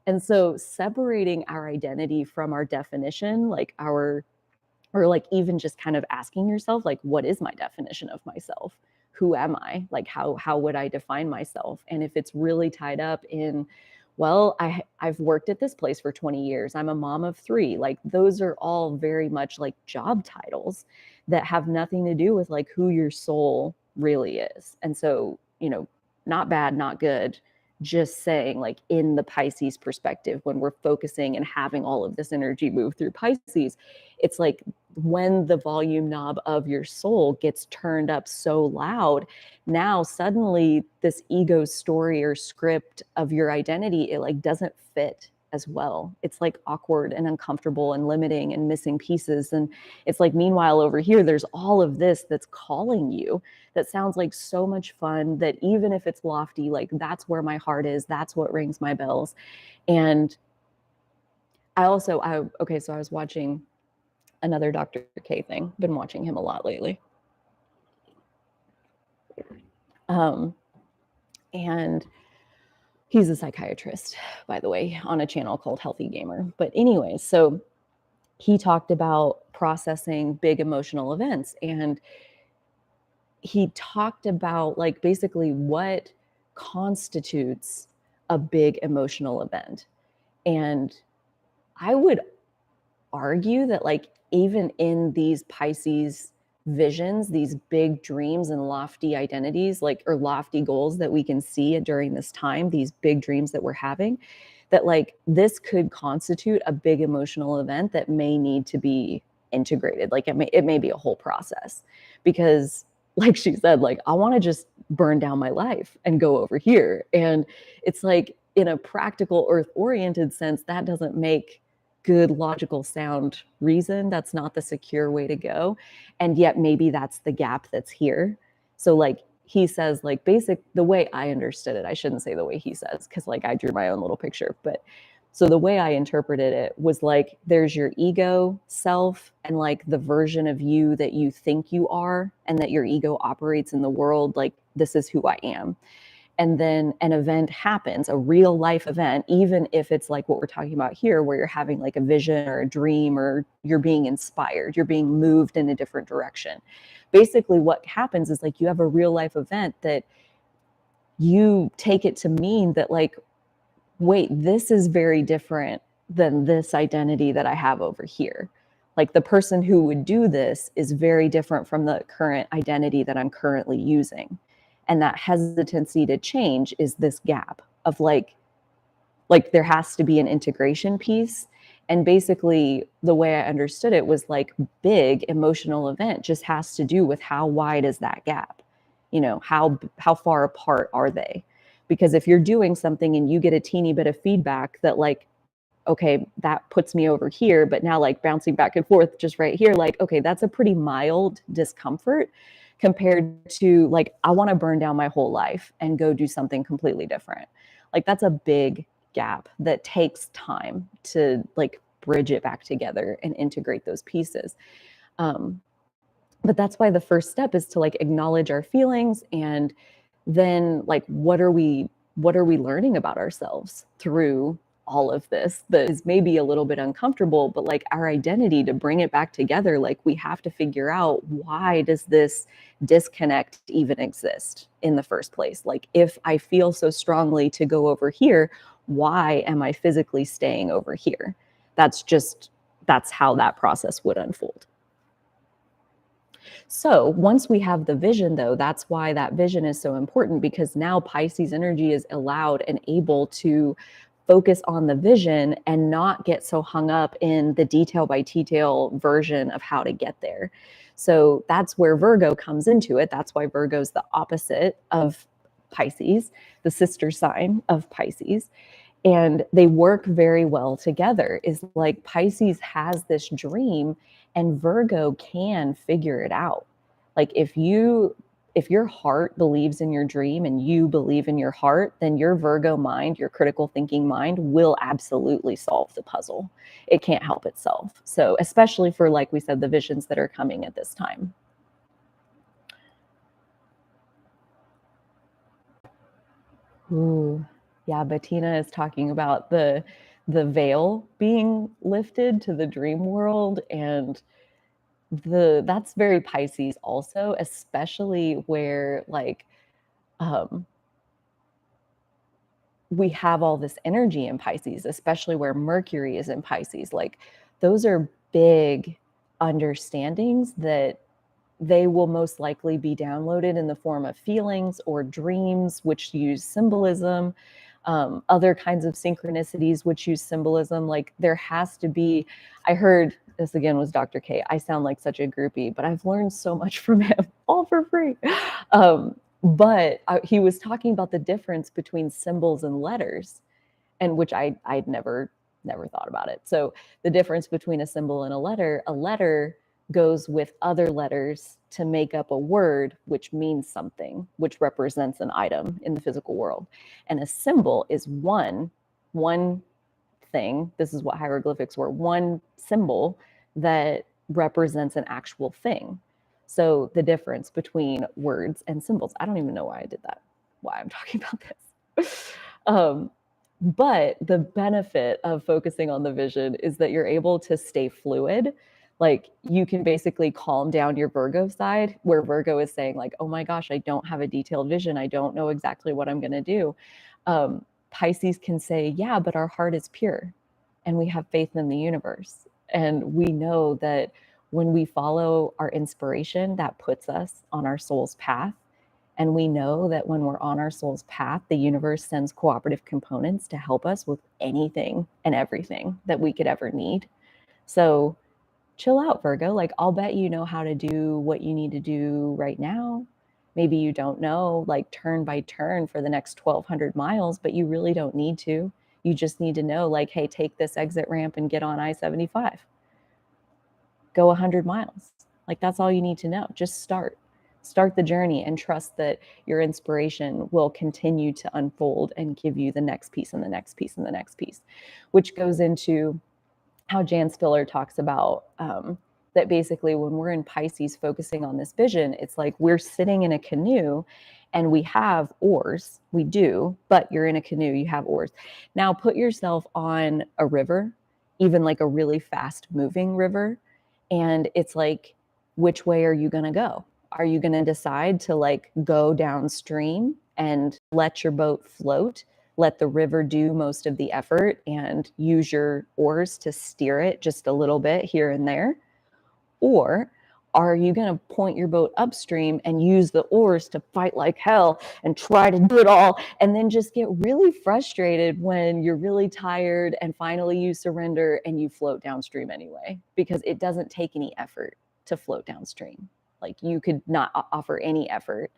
And so separating our identity from our definition, like or like even just kind of asking yourself, like, what is my definition of myself? Who am I? Like, how would I define myself? And if it's really tied up in, well, I've worked at this place for 20 years. I'm a mom of 3. Like those are all very much like job titles that have nothing to do with like who your soul really is. And so, not bad, not good. Just saying, like in the Pisces perspective, when we're focusing and having all of this energy move through Pisces, it's like when the volume knob of your soul gets turned up so loud, now suddenly this ego story or script of your identity, it like doesn't fit as well. It's like awkward and uncomfortable and limiting and missing pieces. And it's like, meanwhile, over here, there's all of this that's calling you, that sounds like so much fun, that even if it's lofty, like that's where my heart is, that's what rings my bells. And so I was watching another Dr. K thing, been watching him a lot lately. And he's a psychiatrist, by the way, on a channel called Healthy Gamer. But anyway, so he talked about processing big emotional events, and he talked about like basically what constitutes a big emotional event. And I would argue that like even in these Pisces visions, these big dreams and lofty identities, like, or lofty goals that we can see during this time, these big dreams that we're having, that like this could constitute a big emotional event that may need to be integrated. Like it may be a whole process, because like she said, like I want to just burn down my life and go over here. And it's like, in a practical earth oriented sense, that doesn't make good, logical, sound reason. That's not the secure way to go. And yet maybe that's the gap that's here. So like he says, like the way I understood it, I shouldn't say the way he says, because like I drew my own little picture, but so the way I interpreted it was like, there's your ego self and like the version of you that you think you are, and that your ego operates in the world like, this is who I am. And then an event happens, a real life event, even if it's like what we're talking about here, where you're having like a vision or a dream, or you're being inspired, you're being moved in a different direction. Basically what happens is like you have a real life event that you take it to mean that like, wait, this is very different than this identity that I have over here. Like the person who would do this is very different from the current identity that I'm currently using. And that hesitancy to change is this gap of like there has to be an integration piece. And basically the way I understood it was like, big emotional event just has to do with how wide is that gap? You know, how far apart are they? Because if you're doing something and you get a teeny bit of feedback that like, okay, that puts me over here, but now like bouncing back and forth just right here, like, okay, that's a pretty mild discomfort compared to like, I want to burn down my whole life and go do something completely different. Like that's a big gap that takes time to like bridge it back together and integrate those pieces. But that's why the first step is to like acknowledge our feelings, and then like, what are we learning about ourselves through all of this that is maybe a little bit uncomfortable, but like our identity, to bring it back together, like we have to figure out, why does this disconnect even exist in the first place? Like if I feel so strongly to go over here, why am I physically staying over here? That's how that process would unfold. So once we have the vision, though, that's why that vision is so important, because now Pisces energy is allowed and able to focus on the vision and not get so hung up in the detail by detail version of how to get there. So that's where Virgo comes into it. That's why Virgo's the opposite of Pisces, the sister sign of Pisces. And they work very well together. Is like Pisces has this dream and Virgo can figure it out. Like if your heart believes in your dream and you believe in your heart, then your Virgo mind, your critical thinking mind, will absolutely solve the puzzle. It can't help itself. So especially for, like we said, the visions that are coming at this time. Ooh, yeah, Bettina is talking about the veil being lifted to the dream world, and that's very Pisces also, especially where like we have all this energy in Pisces, especially where Mercury is in Pisces. Like those are big understandings that they will most likely be downloaded in the form of feelings or dreams, which use symbolism, other kinds of synchronicities, which use symbolism. Like there has to be, I heard this again was Dr. K. I sound like such a groupie, but I've learned so much from him, all for free. But he was talking about the difference between symbols and letters, and which I'd never never thought about it. So the difference between a symbol and a letter goes with other letters to make up a word, which means something, which represents an item in the physical world. And a symbol is one thing. This is what hieroglyphics were, one symbol that represents an actual thing. So the difference between words and symbols, I don't even know why I did that, why I'm talking about this. But the benefit of focusing on the vision is that you're able to stay fluid. Like you can basically calm down your Virgo side, where Virgo is saying like, oh my gosh, I don't have a detailed vision. I don't know exactly what I'm going to do. Pisces can say, yeah, but our heart is pure and we have faith in the universe. And we know that when we follow our inspiration, that puts us on our soul's path. And we know that when we're on our soul's path, the universe sends cooperative components to help us with anything and everything that we could ever need. So chill out, Virgo. Like, I'll bet you know how to do what you need to do right now. Maybe you don't know, like turn by turn for the next 1,200 miles, but you really don't need to. You just need to know, like, hey, take this exit ramp and get on I-75. Go 100 miles. Like, that's all you need to know. Just start the journey and trust that your inspiration will continue to unfold and give you the next piece and the next piece and the next piece, which goes into how Jan Spiller talks about that basically when we're in Pisces focusing on this vision, it's like we're sitting in a canoe and we have oars. We do, but you're in a canoe, you have oars. Now put yourself on a river, even like a really fast moving river. And it's like, which way are you going to go? Are you going to decide to like go downstream and let your boat float? Let the river do most of the effort and use your oars to steer it just a little bit here and there? Or are you going to point your boat upstream and use the oars to fight like hell and try to do it all and then just get really frustrated when you're really tired and finally you surrender and you float downstream anyway, because it doesn't take any effort to float downstream. Like you could not offer any effort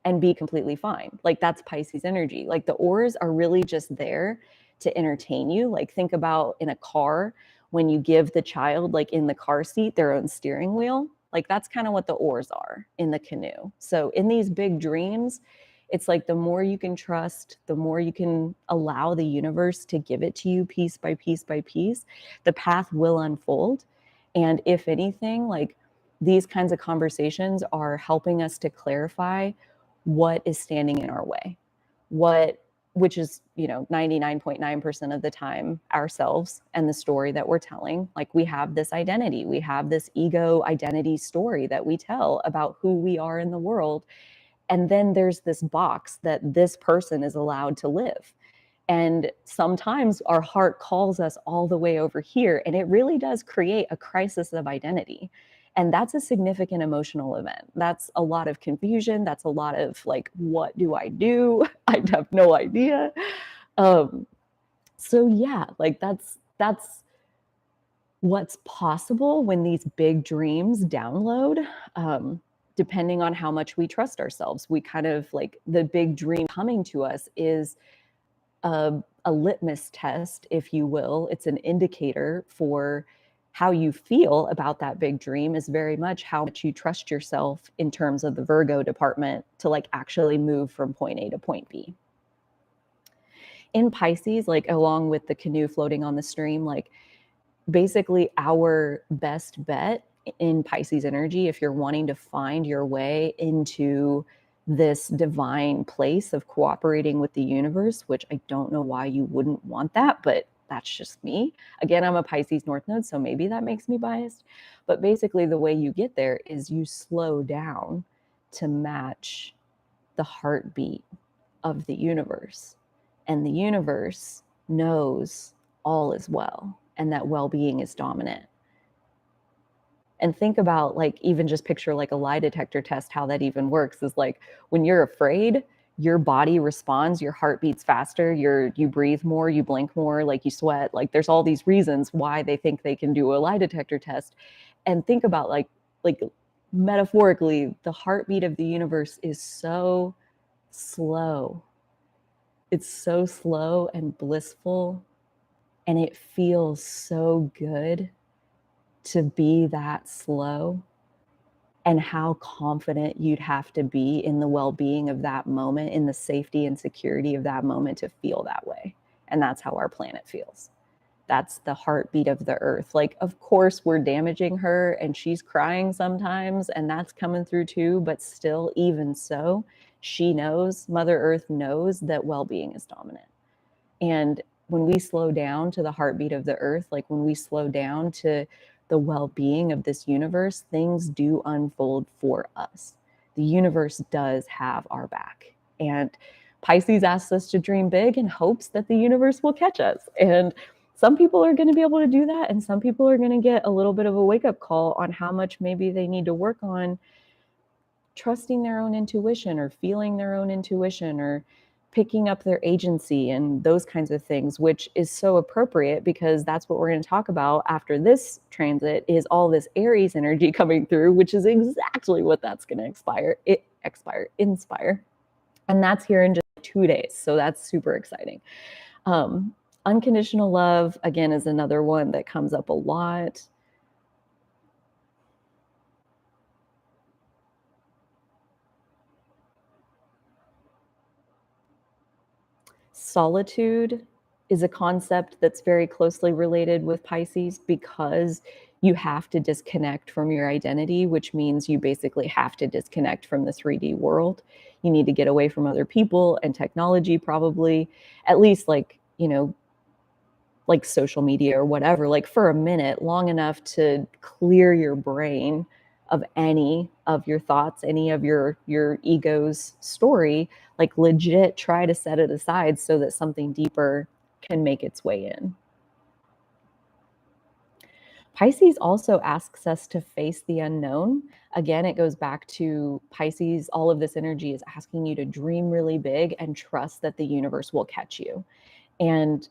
and be completely fine. Like that's Pisces energy. Like the oars are really just there to entertain you. Like think about in a car, when you give the child like in the car seat their own steering wheel, like that's kind of what the oars are in the canoe. So in these big dreams, it's like the more you can trust, the more you can allow the universe to give it to you piece by piece by piece, the path will unfold. And if anything, like these kinds of conversations are helping us to clarify what is standing in our way, which is, 99.9% of the time ourselves and the story that we're telling. Like we have this identity, we have this ego identity story that we tell about who we are in the world. And then there's this box that this person is allowed to live. And sometimes our heart calls us all the way over here, and it really does create a crisis of identity. And that's a significant emotional event. That's a lot of confusion. That's a lot of like, what do? I have no idea. So yeah, like that's what's possible when these big dreams download. Depending on how much we trust ourselves, we kind of like the big dream coming to us is a litmus test, if you will. It's an indicator for how you feel about that big dream is very much how much you trust yourself in terms of the Virgo department to like actually move from point A to point B. In Pisces, like along with the canoe floating on the stream, like basically our best bet in Pisces energy, if you're wanting to find your way into this divine place of cooperating with the universe, which I don't know why you wouldn't want that, but that's just me. Again, I'm a Pisces North Node, so maybe that makes me biased. But basically the way you get there is you slow down to match the heartbeat of the universe. And the universe knows all is well and that well-being is dominant. And think about like, even just picture like a lie detector test, how that even works is like when you're afraid, your body responds, your heart beats faster, you breathe more, you blink more, like you sweat. Like there's all these reasons why they think they can do a lie detector test. And think about like metaphorically, the heartbeat of the universe is so slow. It's so slow and blissful And it feels so good to be that slow, and how confident you'd have to be in the well-being of that moment, in the safety and security of that moment to feel that way. And that's how our planet feels. That's the heartbeat of the earth. Like, of course, we're damaging her and she's crying sometimes, and that's coming through too. But still, even so, she knows, Mother Earth knows that well-being is dominant. And when we slow down to the heartbeat of the earth, like when we slow down to the well-being of this universe, things do unfold for us. The universe does have our back. And Pisces asks us to dream big in hopes that the universe will catch us. And some people are going to be able to do that, and some people are going to get a little bit of a wake-up call on how much maybe they need to work on trusting their own intuition, or feeling their own intuition, or picking up their agency and those kinds of things, which is so appropriate because that's what we're going to talk about after this transit, is all this Aries energy coming through, which is exactly what that's going to inspire. And that's here in just 2 days. So that's super exciting. Unconditional love, again, is another one that comes up a lot. Solitude is a concept that's very closely related with Pisces, because you have to disconnect from your identity, which means you basically have to disconnect from the 3D world. You need to get away from other people and technology, probably, at least like, like social media or whatever, like for a minute, long enough to clear your brain of any of your thoughts, any of your ego's story. Like, legit try to set it aside so that something deeper can make its way in. Pisces also asks us to face the unknown. Again, it goes back to Pisces. All of this energy is asking you to dream really big and trust that the universe will catch you. And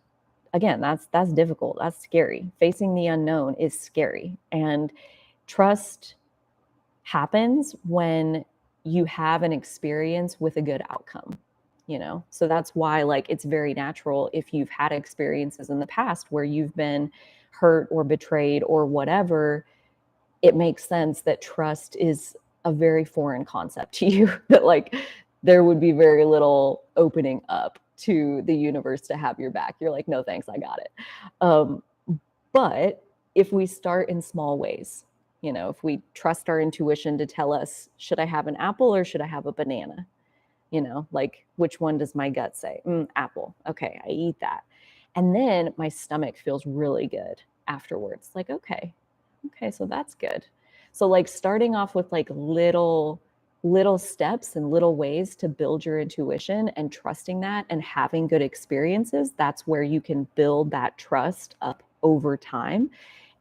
again, that's difficult. That's scary. Facing the unknown is scary. And trust happens when you have an experience with a good outcome, So that's why, like, it's very natural, if you've had experiences in the past where you've been hurt or betrayed or whatever, it makes sense that trust is a very foreign concept to you, that like there would be very little opening up to the universe to have your back. You're like, no, thanks, I got it. But if we start in small ways, if we trust our intuition to tell us, should I have an apple or should I have a banana? Like, which one does my gut say? Apple. Okay, I eat that. And then my stomach feels really good afterwards. Like, okay, so that's good. So like starting off with like little steps and little ways to build your intuition, and trusting that and having good experiences, that's where you can build that trust up over time.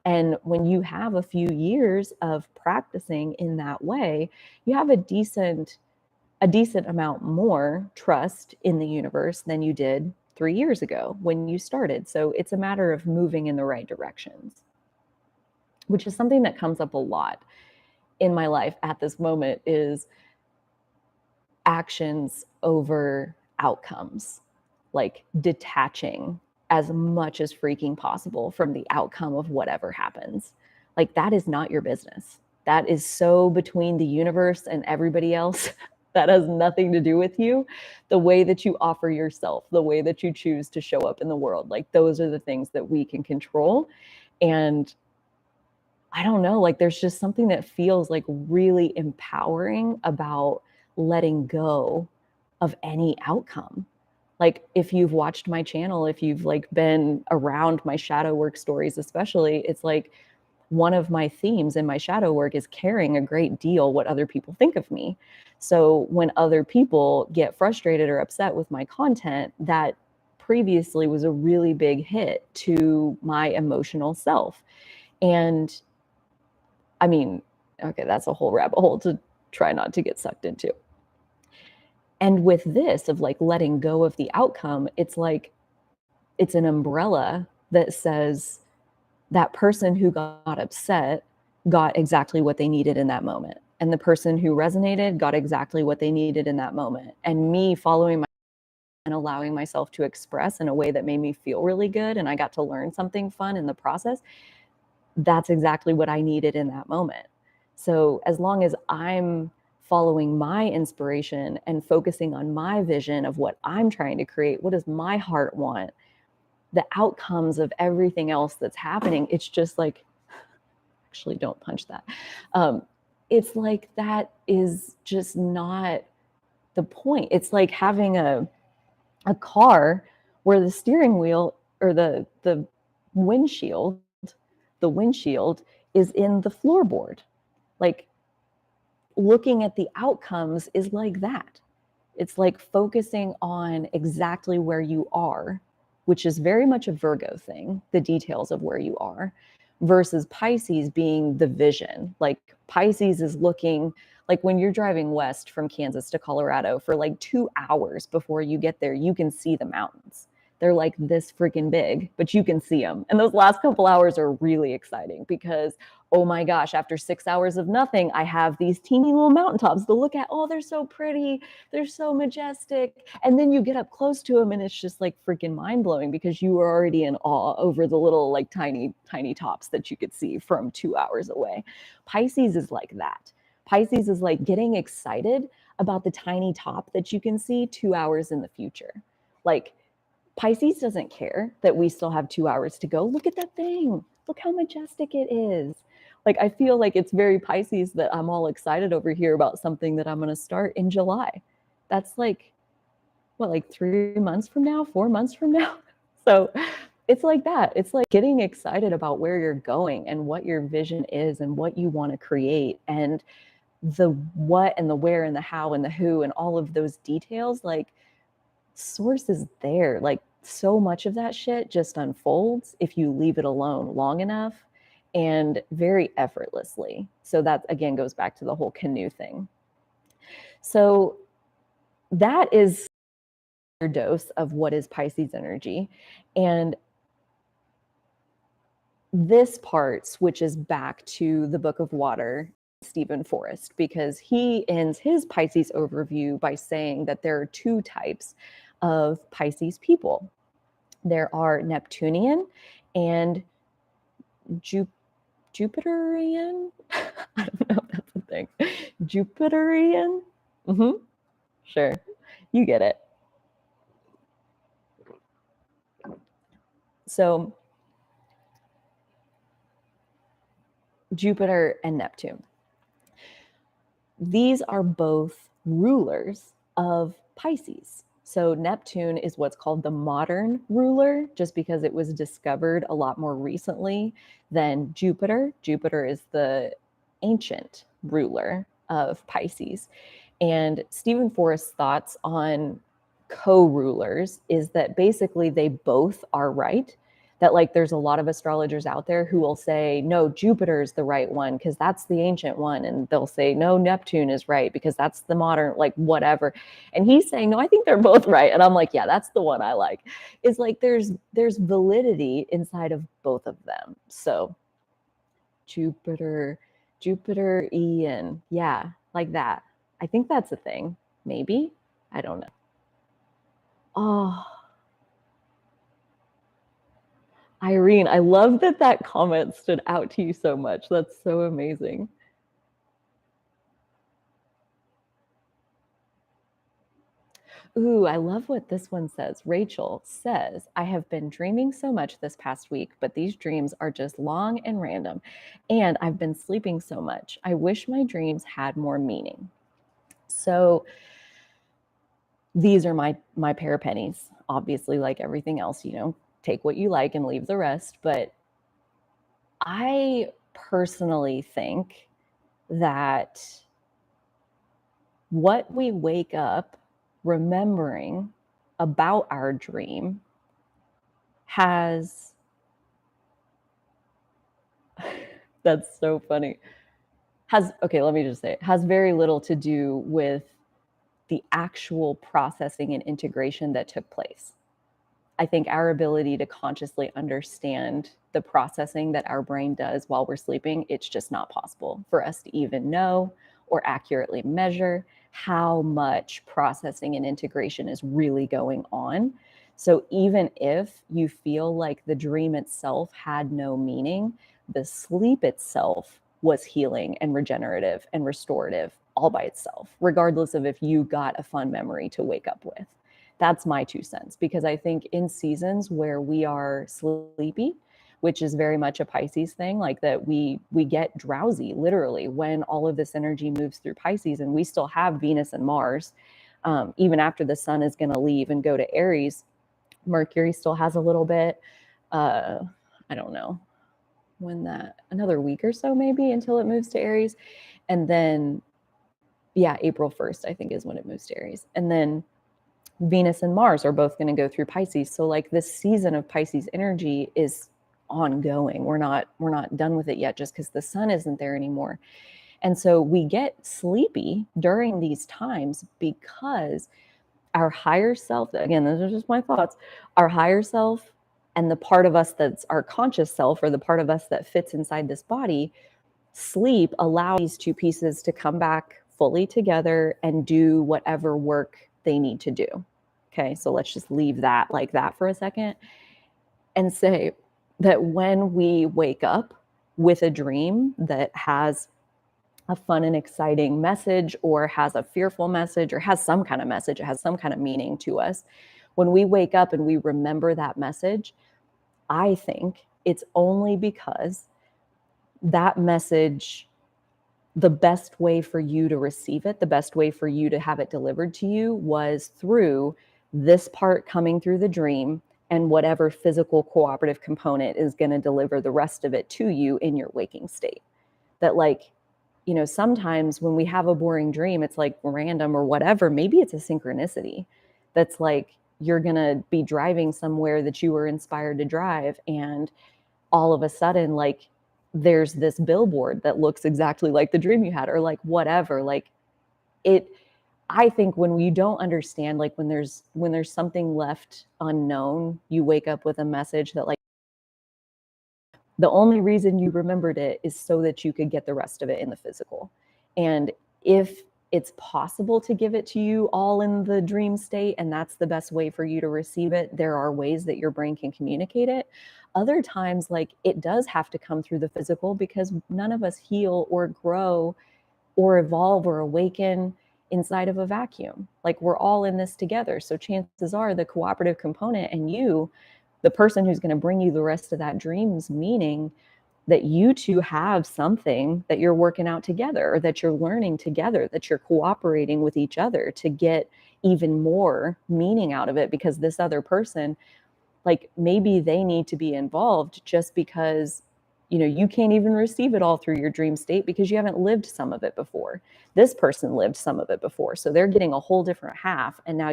And when you have a few years of practicing in that way, you have a decent amount more trust in the universe than you did 3 years ago when you started. So it's a matter of moving in the right directions, which is something that comes up a lot in my life at this moment, is actions over outcomes, like detaching as much as freaking possible from the outcome of whatever happens. Like, that is not your business. That is so between the universe and everybody else. That has nothing to do with you. The way that you offer yourself, the way that you choose to show up in the world, like those are the things that we can control. And I don't know, like there's just something that feels like really empowering about letting go of any outcome. Like, if you've watched my channel, if you've like been around my shadow work stories, especially, it's like one of my themes in my shadow work is caring a great deal what other people think of me. So when other people get frustrated or upset with my content, that previously was a really big hit to my emotional self. And I mean, okay, that's a whole rabbit hole to try not to get sucked into. And with this, of like letting go of the outcome, it's like, it's an umbrella that says that person who got upset got exactly what they needed in that moment. And the person who resonated got exactly what they needed in that moment. And me following my and allowing myself to express in a way that made me feel really good, and I got to learn something fun in the process, that's exactly what I needed in that moment. So as long as I'm following my inspiration and focusing on my vision of what I'm trying to create, what does my heart want, the outcomes of everything else that's happening, it's just like, actually don't punch that. It's like, that is just not the point. It's like having a car where the steering wheel or the windshield, the windshield is in the floorboard. Like, looking at the outcomes is like that. It's like focusing on exactly where you are, which is very much a Virgo thing, the details of where you are, versus Pisces being the vision. Like, Pisces is looking, like when you're driving west from Kansas to Colorado for like 2 hours before you get there, you can see the mountains. They're like this freaking big, but you can see them. And those last couple hours are really exciting because, oh my gosh, after 6 hours of nothing, I have these teeny little mountaintops to look at. Oh, they're so pretty. They're so majestic. And then you get up close to them and it's just like freaking mind blowing because you were already in awe over the little like tiny tops that you could see from 2 hours away. Pisces is like that. Pisces is like getting excited about the tiny top that you can see 2 hours in the future. Like, Pisces doesn't care that we still have 2 hours to go. Look at that thing. Look how majestic it is. Like, I feel like it's very Pisces that I'm all excited over here about something that I'm going to start in July. That's like, what, like 3 months from now, 4 months from now? So it's like that. It's like getting excited about where you're going and what your vision is and what you want to create, and the what and the where and the how and the who and all of those details. Like, source is there. Like, so much of that shit just unfolds if you leave it alone long enough and very effortlessly. So that again goes back to the whole canoe thing. So that is your dose of what is Pisces energy. And this part switches back to the Book of Water, Stephen Forrest, because he ends his Pisces overview by saying that there are 2 types of Pisces people. There are Neptunian and Jupiterian. I don't know if that's a thing. Jupiterian. Sure, you get it. So Jupiter and Neptune. These are both rulers of Pisces. So Neptune is what's called the modern ruler, just because it was discovered a lot more recently than Jupiter. Jupiter is the ancient ruler of Pisces. And Stephen Forrest's thoughts on co-rulers is that basically they both are right. That, like, there's a lot of astrologers out there who will say, no, Jupiter's the right one because that's the ancient one. And they'll say, no, Neptune is right because that's the modern, like, whatever. And he's saying, no, I think they're both right. And I'm like, yeah, that's the one I like. It's like there's validity inside of both of them. So Jupiter, Ian. Yeah, like that. I think that's a thing. Maybe. I don't know. Oh, Irene, I love that that comment stood out to you so much. That's so amazing. Ooh, I love what this one says. Rachel says, I have been dreaming so much this past week, but these dreams are just long and random. And I've been sleeping so much. I wish my dreams had more meaning. So these are my pair of pennies. Obviously, like everything else, you know, take what you like and leave the rest. But I personally think that what we wake up remembering about our dream has that's so funny. Okay, let me just say it has very little to do with the actual processing and integration that took place. I think our ability to consciously understand the processing that our brain does while we're sleeping, it's just not possible for us to even know or accurately measure how much processing and integration is really going on. So even if you feel like the dream itself had no meaning, the sleep itself was healing and regenerative and restorative all by itself, regardless of if you got a fun memory to wake up with. That's my 2 cents, because I think in seasons where we are sleepy, which is very much a Pisces thing, like that we get drowsy literally when all of this energy moves through Pisces, and we still have Venus and Mars. Even after the sun is going to leave and go to Aries, Mercury still has a little bit. I don't know when that, another week or so maybe until it moves to Aries. And then, yeah, April 1st, I think, is when it moves to Aries. And then Venus and Mars are both going to go through Pisces. So like this season of Pisces energy is ongoing. We're not done with it yet just because the sun isn't there anymore. And so we get sleepy during these times because our higher self, again, those are just my thoughts, our higher self and the part of us that's our conscious self, or the part of us that fits inside this body, sleep allows these two pieces to come back fully together and do whatever work they need to do. Okay, so let's just leave that like that for a second and say that when we wake up with a dream that has a fun and exciting message, or has a fearful message, or has some kind of message, it has some kind of meaning to us. When we wake up and we remember that message, I think it's only because that message, the best way for you to receive it, the best way for you to have it delivered to you was through this part coming through the dream, and whatever physical cooperative component is going to deliver the rest of it to you in your waking state. That, like, you know, sometimes when we have a boring dream, it's like random or whatever. Maybe it's a synchronicity that's like you're going to be driving somewhere that you were inspired to drive, and all of a sudden, like, there's this billboard that looks exactly like the dream you had, or like whatever. Like, it, I think when you don't understand, like when there's something left unknown, you wake up with a message that, like, the only reason you remembered it is so that you could get the rest of it in the physical. And if it's possible to give it to you all in the dream state, and that's the best way for you to receive it, there are ways that your brain can communicate it. Other times, like, it does have to come through the physical, because none of us heal or grow or evolve or awaken inside of a vacuum. Like, we're all in this together. So chances are the cooperative component and you, the person who's going to bring you the rest of that dream's meaning, that you two have something that you're working out together, or that you're learning together, that you're cooperating with each other to get even more meaning out of it, because this other person, like, maybe they need to be involved just because, you know, you can't even receive it all through your dream state because you haven't lived some of it before. This person lived some of it before, so they're getting a whole different half. And now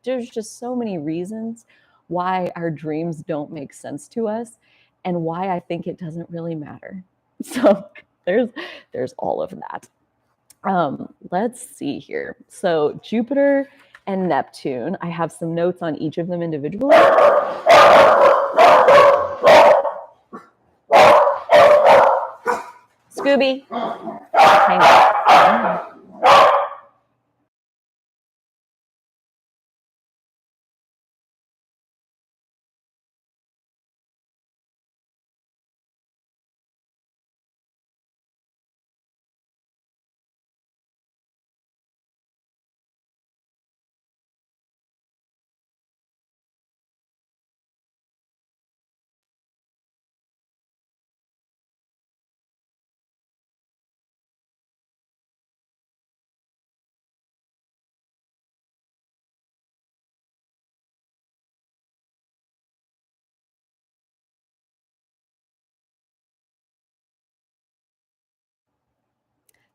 there's just so many reasons why our dreams don't make sense to us, and why I think it doesn't really matter. So there's all of that. Let's see here. So Jupiter and Neptune, I have some notes on each of them individually. Scooby, hang on.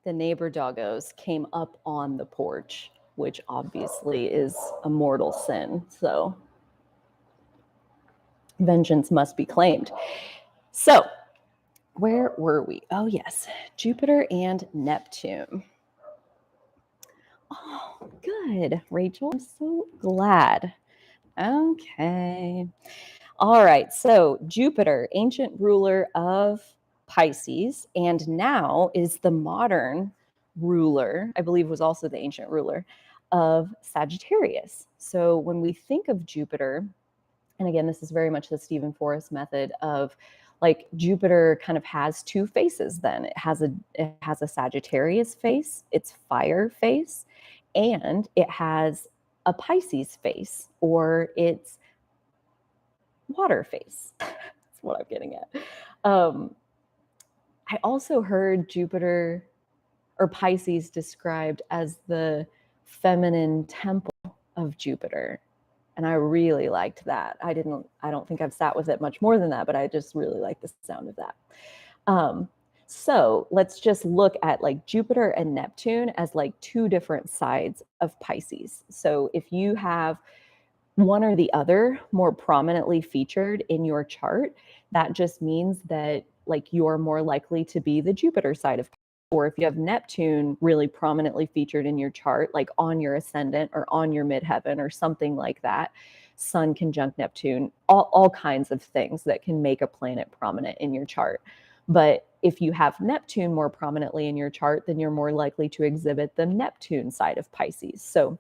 The neighbor doggos came up on the porch, which obviously is a mortal sin. So vengeance must be claimed. So where were we? Oh, yes, Jupiter and Neptune. Oh, good, Rachel. I'm so glad. Okay. All right. So Jupiter, ancient ruler of Pisces, and now is the modern ruler, I believe was also the ancient ruler of Sagittarius. So when we think of Jupiter, and again, this is very much the Stephen Forrest method of like Jupiter kind of has two faces then. It has a Sagittarius face, its fire face, and it has a Pisces face or its water face. That's what I'm getting at. I also heard Jupiter or Pisces described as the feminine temple of Jupiter. And I really liked that. I don't think I've sat with it much more than that, but I just really like the sound of that. So let's just look at like Jupiter and Neptune as like two different sides of Pisces. So if you have one or the other more prominently featured in your chart, that just means that like you're more likely to be the Jupiter side of Pisces. Or if you have Neptune really prominently featured in your chart, like on your ascendant or on your midheaven or something like that, Sun conjunct Neptune, all kinds of things that can make a planet prominent in your chart. But if you have Neptune more prominently in your chart, then you're more likely to exhibit the Neptune side of Pisces. So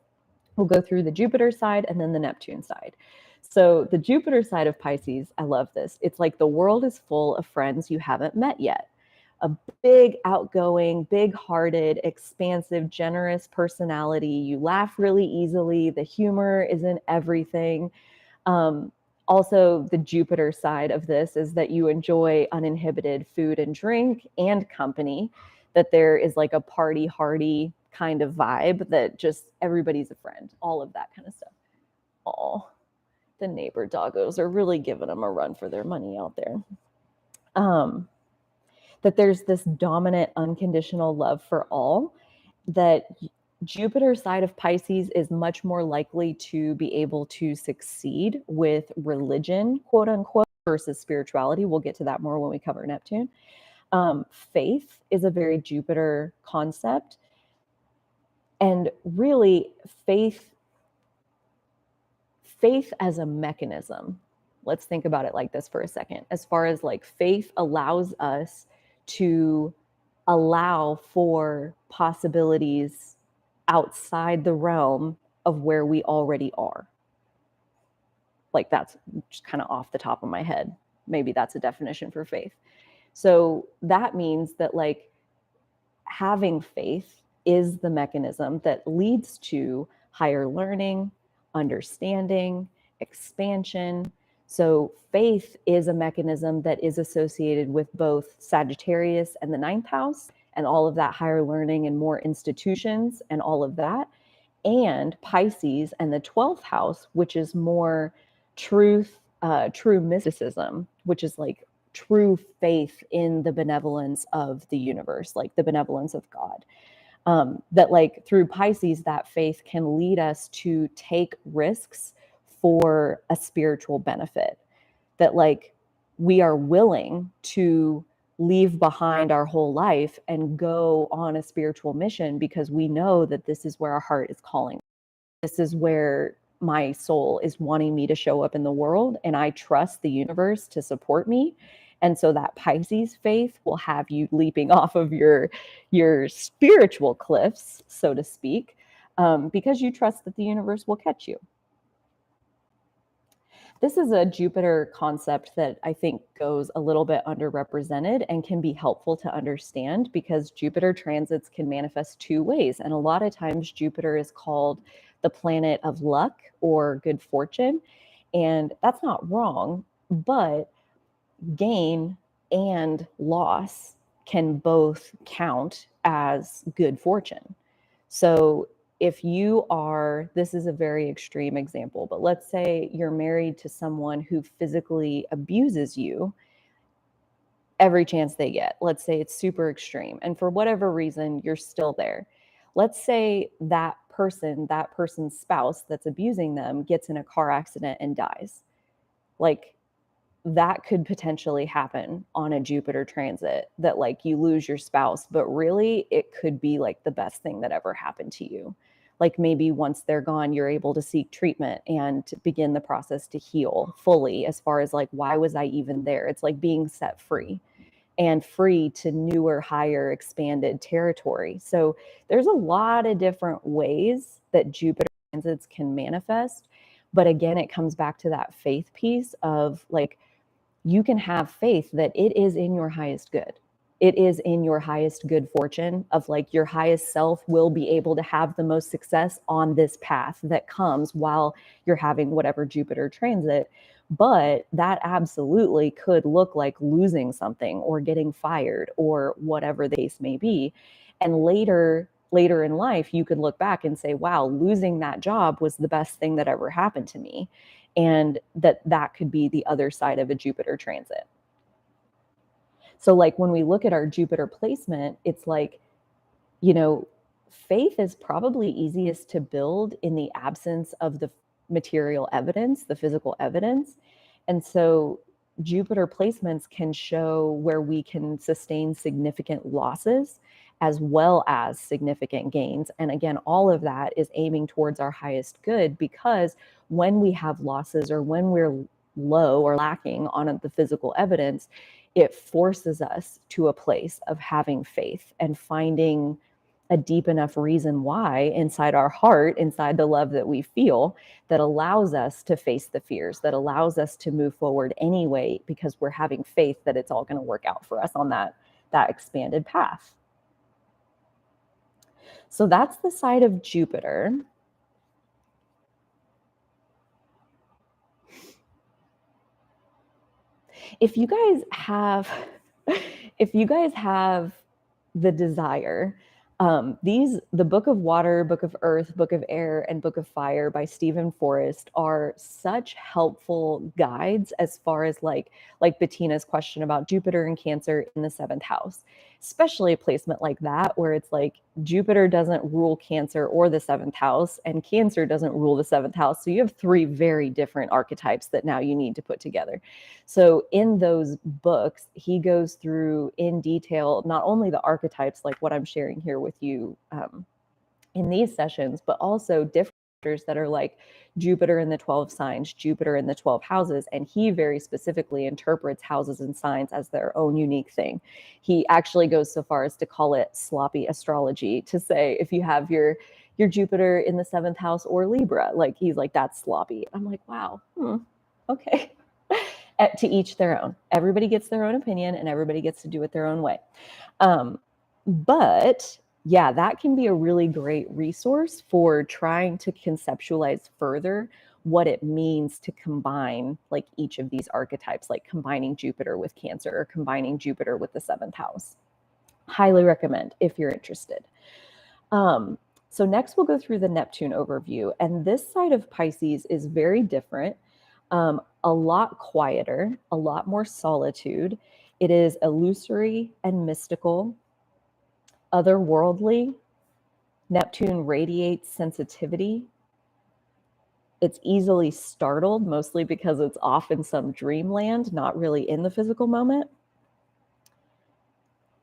we'll go through the Jupiter side and then the Neptune side. So the Jupiter side of Pisces, I love this. It's like the world is full of friends you haven't met yet. A big, outgoing, big-hearted, expansive, generous personality. You laugh really easily. The humor is in everything. Also, the Jupiter side of this is that you enjoy uninhibited food and drink and company, that there is like a party hardy kind of vibe that just everybody's a friend, all of that kind of stuff. Oh, the neighbor doggos are really giving them a run for their money out there. That there's this dominant unconditional love for all, that Jupiter side of Pisces is much more likely to be able to succeed with religion, quote unquote, versus spirituality. We'll get to that more when we cover Neptune. Faith is a very Jupiter concept. And really, faith as a mechanism. Let's think about it like this for a second. As far as like faith allows us to allow for possibilities outside the realm of where we already are. Like that's just kind of off the top of my head. Maybe that's a definition for faith. So that means that like having faith is the mechanism that leads to higher learning, understanding, expansion. So faith is a mechanism that is associated with both Sagittarius and the ninth house and all of that higher learning and more institutions and all of that. And Pisces and the 12th house, which is more truth, true mysticism, which is like true faith in the benevolence of the universe, like the benevolence of God. That like through Pisces, that faith can lead us to take risks for a spiritual benefit, that like we are willing to leave behind our whole life and go on a spiritual mission because we know that this is where our heart is calling. This is where my soul is wanting me to show up in the world, and I trust the universe to support me. And so that Pisces faith will have you leaping off of your spiritual cliffs, so to speak, because you trust that the universe will catch you. This is a Jupiter concept that I think goes a little bit underrepresented and can be helpful to understand because Jupiter transits can manifest two ways. And a lot of times Jupiter is called the planet of luck or good fortune. And that's not wrong, but gain and loss can both count as good fortune. So if you are, this is a very extreme example, but let's say you're married to someone who physically abuses you every chance they get. Let's say it's super extreme. And for whatever reason, you're still there. Let's say that person's spouse that's abusing them gets in a car accident and dies. Like, that could potentially happen on a Jupiter transit, that like you lose your spouse, but really it could be like the best thing that ever happened to you. Like maybe once they're gone, you're able to seek treatment and begin the process to heal fully as far as like, why was I even there? It's like being set free. and free to newer, higher, expanded territory. So there's a lot of different ways that Jupiter transits can manifest. But again, it comes back to that faith piece of like, you can have faith that it is in your highest good. It is in your highest good fortune of like your highest self will be able to have the most success on this path that comes while you're having whatever Jupiter transit. But that absolutely could look like losing something or getting fired or whatever the case may be. And later in life, you could look back and say, wow, losing that job was the best thing that ever happened to me. And that could be the other side of a Jupiter transit. So like when we look at our Jupiter placement, it's like, you know, faith is probably easiest to build in the absence of the material evidence, the physical evidence. And so Jupiter placements can show where we can sustain significant losses as well as significant gains. And again, all of that is aiming towards our highest good, because when we have losses or when we're low or lacking on the physical evidence, it forces us to a place of having faith and finding a deep enough reason why inside our heart, inside the love that we feel, that allows us to face the fears, that allows us to move forward anyway, because we're having faith that it's all going to work out for us on that expanded path. So that's the side of Jupiter. If you guys have the desire, the Book of Water, Book of Earth, Book of Air, and Book of Fire by Stephen Forrest are such helpful guides as far as like Bettina's question about Jupiter and Cancer in the 7th house, especially a placement like that where it's like Jupiter doesn't rule Cancer or the 7th house, and Cancer doesn't rule the 7th house. So you have 3 very different archetypes that now you need to put together. So in those books, he goes through in detail, not only the archetypes like what I'm sharing here with you in these sessions, but also different factors that are like Jupiter in the 12 signs, Jupiter in the 12 houses. And he very specifically interprets houses and signs as their own unique thing. He actually goes so far as to call it sloppy astrology, to say if you have your Jupiter in the 7th house or Libra, like he's like, that's sloppy. I'm like, wow, okay. To each their own. Everybody gets their own opinion and everybody gets to do it their own way. But yeah, that can be a really great resource for trying to conceptualize further what it means to combine like each of these archetypes, like combining Jupiter with Cancer or combining Jupiter with the 7th house. Highly recommend if you're interested. So next we'll go through the Neptune overview. And this side of Pisces is very different. A lot quieter, a lot more solitude. It is illusory and mystical, otherworldly. Neptune radiates sensitivity. It's easily startled, mostly because it's off in some dreamland, not really in the physical moment.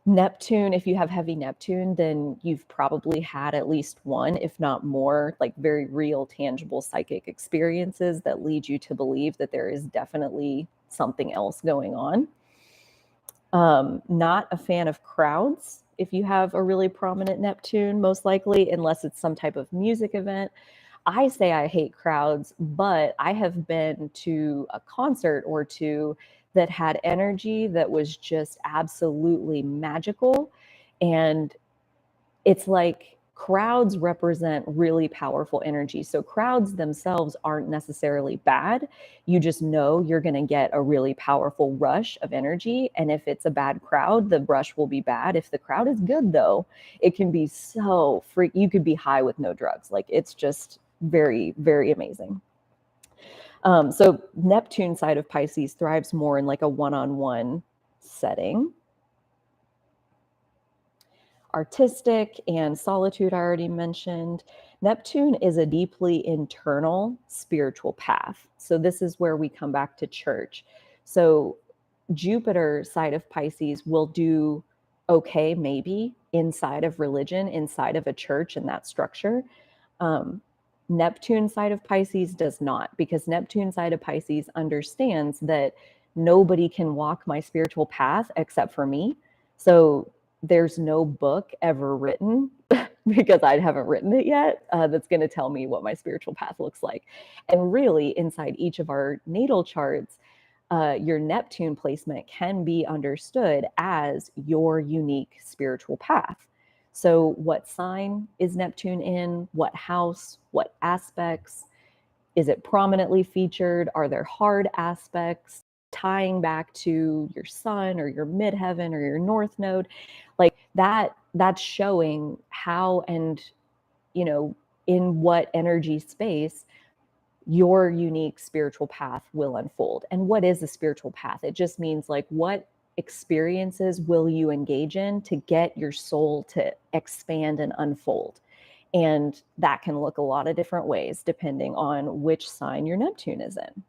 Neptune, if you have heavy Neptune, then you've probably had at least one, if not more, like very real, tangible psychic experiences that lead you to believe that there is definitely something else going on. Not a fan of crowds if you have a really prominent Neptune, most likely, unless it's some type of music event. I say I hate crowds, but I have been to a concert or two that had energy that was just absolutely magical. And it's like crowds represent really powerful energy. So crowds themselves aren't necessarily bad. You just know you're going to get a really powerful rush of energy. And if it's a bad crowd, the rush will be bad. If the crowd is good, though, it can be so freak. You could be high with no drugs. Like it's just very, very amazing. So Neptune side of Pisces thrives more in like a one-on-one setting. Artistic and solitude, I already mentioned. Neptune is a deeply internal spiritual path. So this is where we come back to church. So Jupiter side of Pisces will do okay, maybe inside of religion, inside of a church and that structure. Neptune side of Pisces does not, because Neptune side of Pisces understands that nobody can walk my spiritual path except for me. So there's no book ever written because I haven't written it yet that's going to tell me what my spiritual path looks like. And really, inside each of our natal charts, your Neptune placement can be understood as your unique spiritual path. So what sign is Neptune in? What house? What aspects? Is it prominently featured? Are there hard aspects tying back to your sun or your midheaven or your north node? Like that's showing how and, in what energy space your unique spiritual path will unfold. And what is a spiritual path? It just means like, what experiences will you engage in to get your soul to expand and unfold? And that can look a lot of different ways depending on which sign your Neptune is in.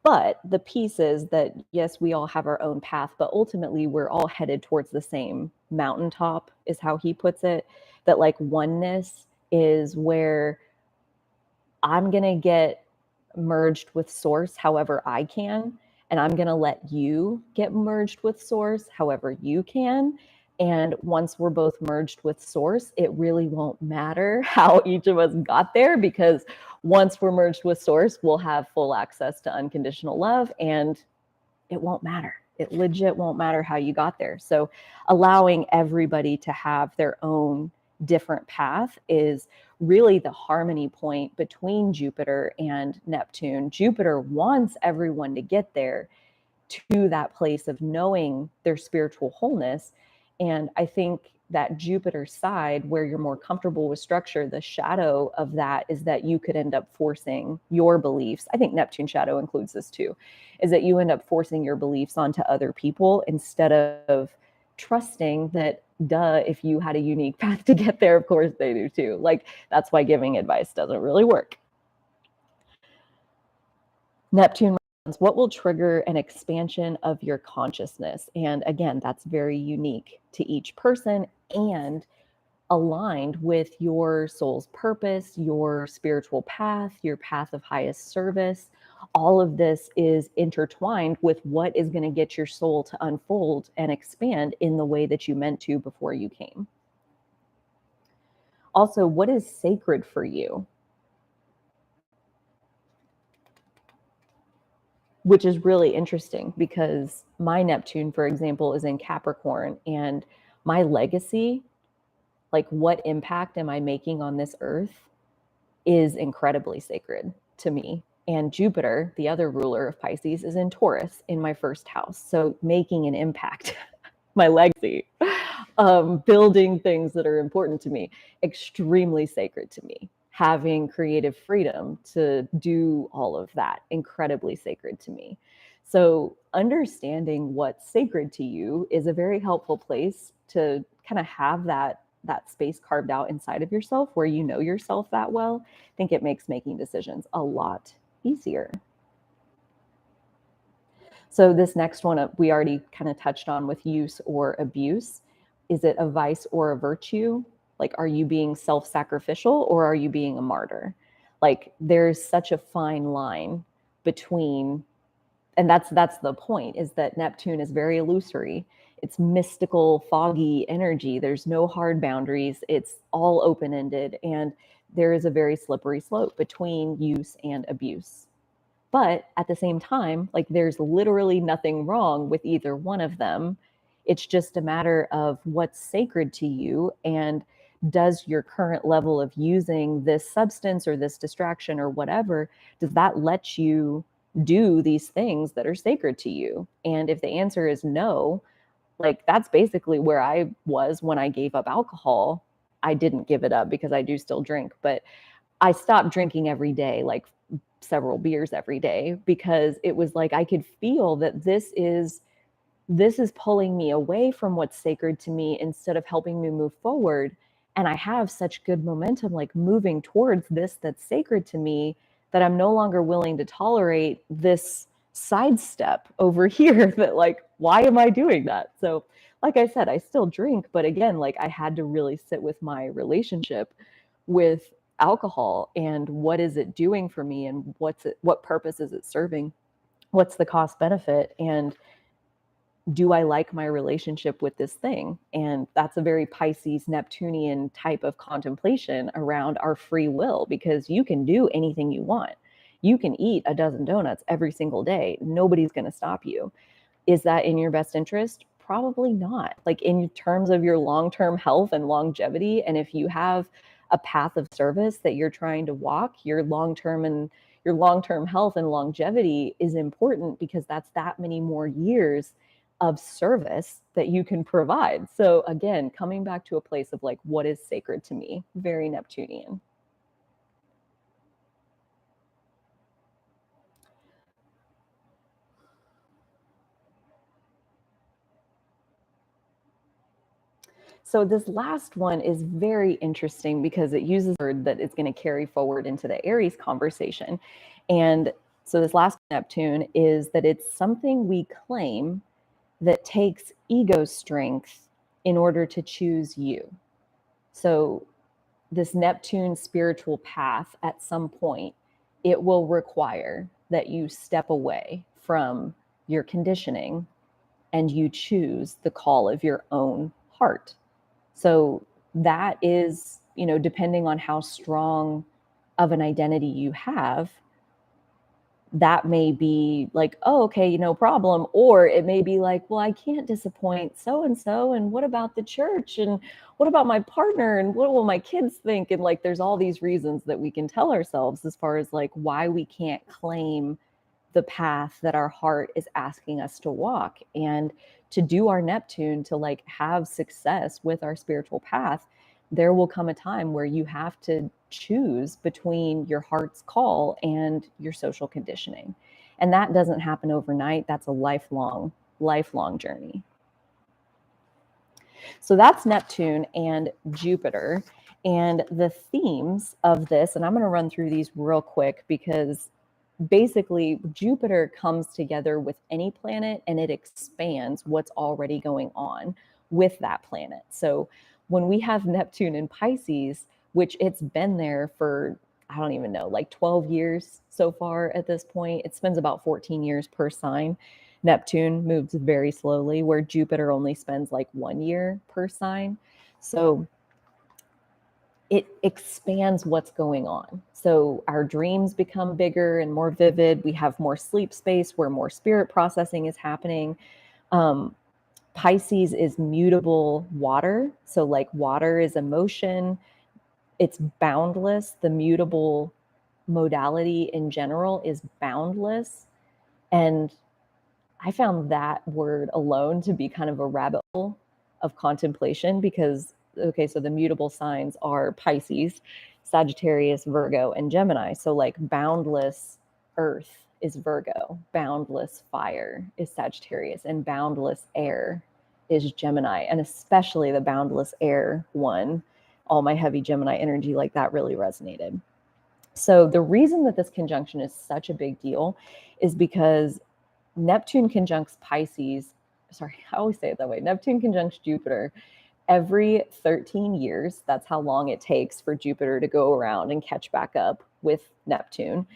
But the piece is that, yes, we all have our own path, but ultimately we're all headed towards the same mountaintop, is how he puts it. That like oneness is where I'm going to get merged with source however I can, and I'm going to let you get merged with source however you can. And once we're both merged with source, it really won't matter how each of us got there, because once we're merged with source, we'll have full access to unconditional love, and it won't matter. It legit won't matter how you got there. So allowing everybody to have their own different path is really the harmony point between Jupiter and Neptune. Jupiter wants everyone to get there, to that place of knowing their spiritual wholeness. And I think that Jupiter side, where you're more comfortable with structure, the shadow of that is that you could end up forcing your beliefs. I think Neptune shadow includes this too, is that you end up forcing your beliefs onto other people instead of trusting that, duh, if you had a unique path to get there, of course they do too. Like, that's why giving advice doesn't really work. Neptune, what will trigger an expansion of your consciousness? And again, that's very unique to each person and aligned with your soul's purpose, your spiritual path, your path of highest service. All of this is intertwined with what is going to get your soul to unfold and expand in the way that you meant to before you came. Also, what is sacred for you? Which is really interesting because my Neptune, for example, is in Capricorn, and my legacy, like what impact am I making on this earth, is incredibly sacred to me. And Jupiter, the other ruler of Pisces, is in Taurus in my first house. So making an impact, my legacy, building things that are important to me, extremely sacred to me. Having creative freedom to do all of that, incredibly sacred to me. So understanding what's sacred to you is a very helpful place to kind of have that space carved out inside of yourself where you know yourself that well. I think it makes making decisions a lot easier. So this next one we already kind of touched on with use or abuse. Is it a vice or a virtue? Like, are you being self-sacrificial or are you being a martyr? Like, there's such a fine line between, and that's the point, is that Neptune is very illusory. It's mystical, foggy energy. There's no hard boundaries. It's all open-ended, and there is a very slippery slope between use and abuse. But at the same time, like, there's literally nothing wrong with either one of them. It's just a matter of what's sacred to you, and does your current level of using this substance or this distraction or whatever, does that let you do these things that are sacred to you? And if the answer is no, like, that's basically where I was when I gave up alcohol. I didn't give it up because I do still drink, but I stopped drinking every day, like several beers every day, because it was like I could feel that this is pulling me away from what's sacred to me instead of helping me move forward. And I have such good momentum, like moving towards this that's sacred to me, that I'm no longer willing to tolerate this sidestep over here that, like, why am I doing that? So like I said, I still drink, but again, like, I had to really sit with my relationship with alcohol, and what is it doing for me, and what purpose is it serving? What's the cost benefit? And do I like my relationship with this thing? And that's a very Pisces Neptunian type of contemplation around our free will, because you can do anything you want. You can eat a dozen donuts every single day. Nobody's going to stop you. Is that in your best interest? Probably not. Like, in terms of your long-term health and longevity, and if you have a path of service that you're trying to walk, your long-term health and longevity is important, because that's that many more years of service that you can provide. So again, coming back to a place of like, what is sacred to me? Very Neptunian. So this last one is very interesting because it uses a word that is going to carry forward into the Aries conversation. And so this last Neptune is that it's something we claim that takes ego strength in order to choose you. So this Neptune spiritual path, at some point, it will require that you step away from your conditioning and you choose the call of your own heart. So that is, depending on how strong of an identity you have, that may be like, oh, okay, no problem. Or it may be like, well, I can't disappoint so-and-so. And what about the church? And what about my partner? And what will my kids think? And like, there's all these reasons that we can tell ourselves as far as like why we can't claim the path that our heart is asking us to walk. And to do our Neptune, to like have success with our spiritual path, there will come a time where you have to choose between your heart's call and your social conditioning. And that doesn't happen overnight. That's a lifelong journey. So that's Neptune and Jupiter. And the themes of this, and I'm going to run through these real quick, because basically Jupiter comes together with any planet and it expands what's already going on with that planet. So when we have Neptune in Pisces, which it's been there for, I don't even know, like 12 years so far at this point, it spends about 14 years per sign. Neptune moves very slowly, where Jupiter only spends like 1 year per sign. So it expands what's going on. So our dreams become bigger and more vivid. We have more sleep space where more spirit processing is happening. Pisces is mutable water. So like water is emotion. It's boundless. The mutable modality in general is boundless. And I found that word alone to be kind of a rabbit hole of contemplation, because okay, so the mutable signs are Pisces, Sagittarius, Virgo, and Gemini. So like boundless earth is Virgo, boundless fire is Sagittarius, and boundless air is Gemini. And especially the boundless air one, all my heavy Gemini energy, like that really resonated. So the reason that this conjunction is such a big deal is because Neptune conjuncts Pisces, sorry, I always say it that way. Neptune conjuncts Jupiter every 13 years. That's how long it takes for Jupiter to go around and catch back up with Neptune.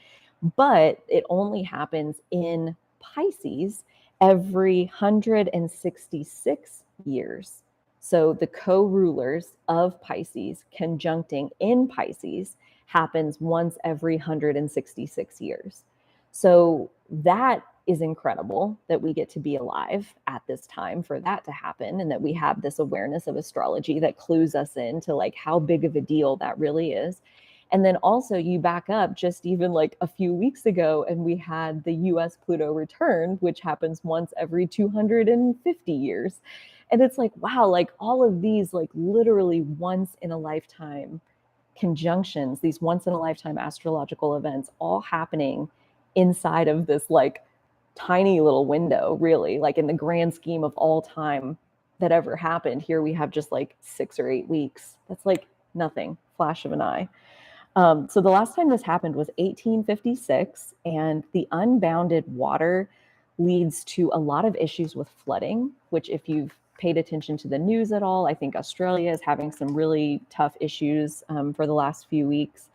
But it only happens in Pisces every 166 years. So the co-rulers of Pisces conjuncting in Pisces happens once every 166 years. So that is incredible that we get to be alive at this time for that to happen, and that we have this awareness of astrology that clues us into like how big of a deal that really is. And then also you back up just even like a few weeks ago, and we had the US Pluto return, which happens once every 250 years. And it's like, wow, like all of these like literally once in a lifetime conjunctions, these once in a lifetime astrological events all happening inside of this like tiny little window, really, like in the grand scheme of all time that ever happened. Here we have just like 6 or 8 weeks. That's like nothing, flash of an eye. So the last time this happened was 1856, and the unbounded water leads to a lot of issues with flooding, which if you've paid attention to the news at all, I think Australia is having some really tough issues for the last few weeks.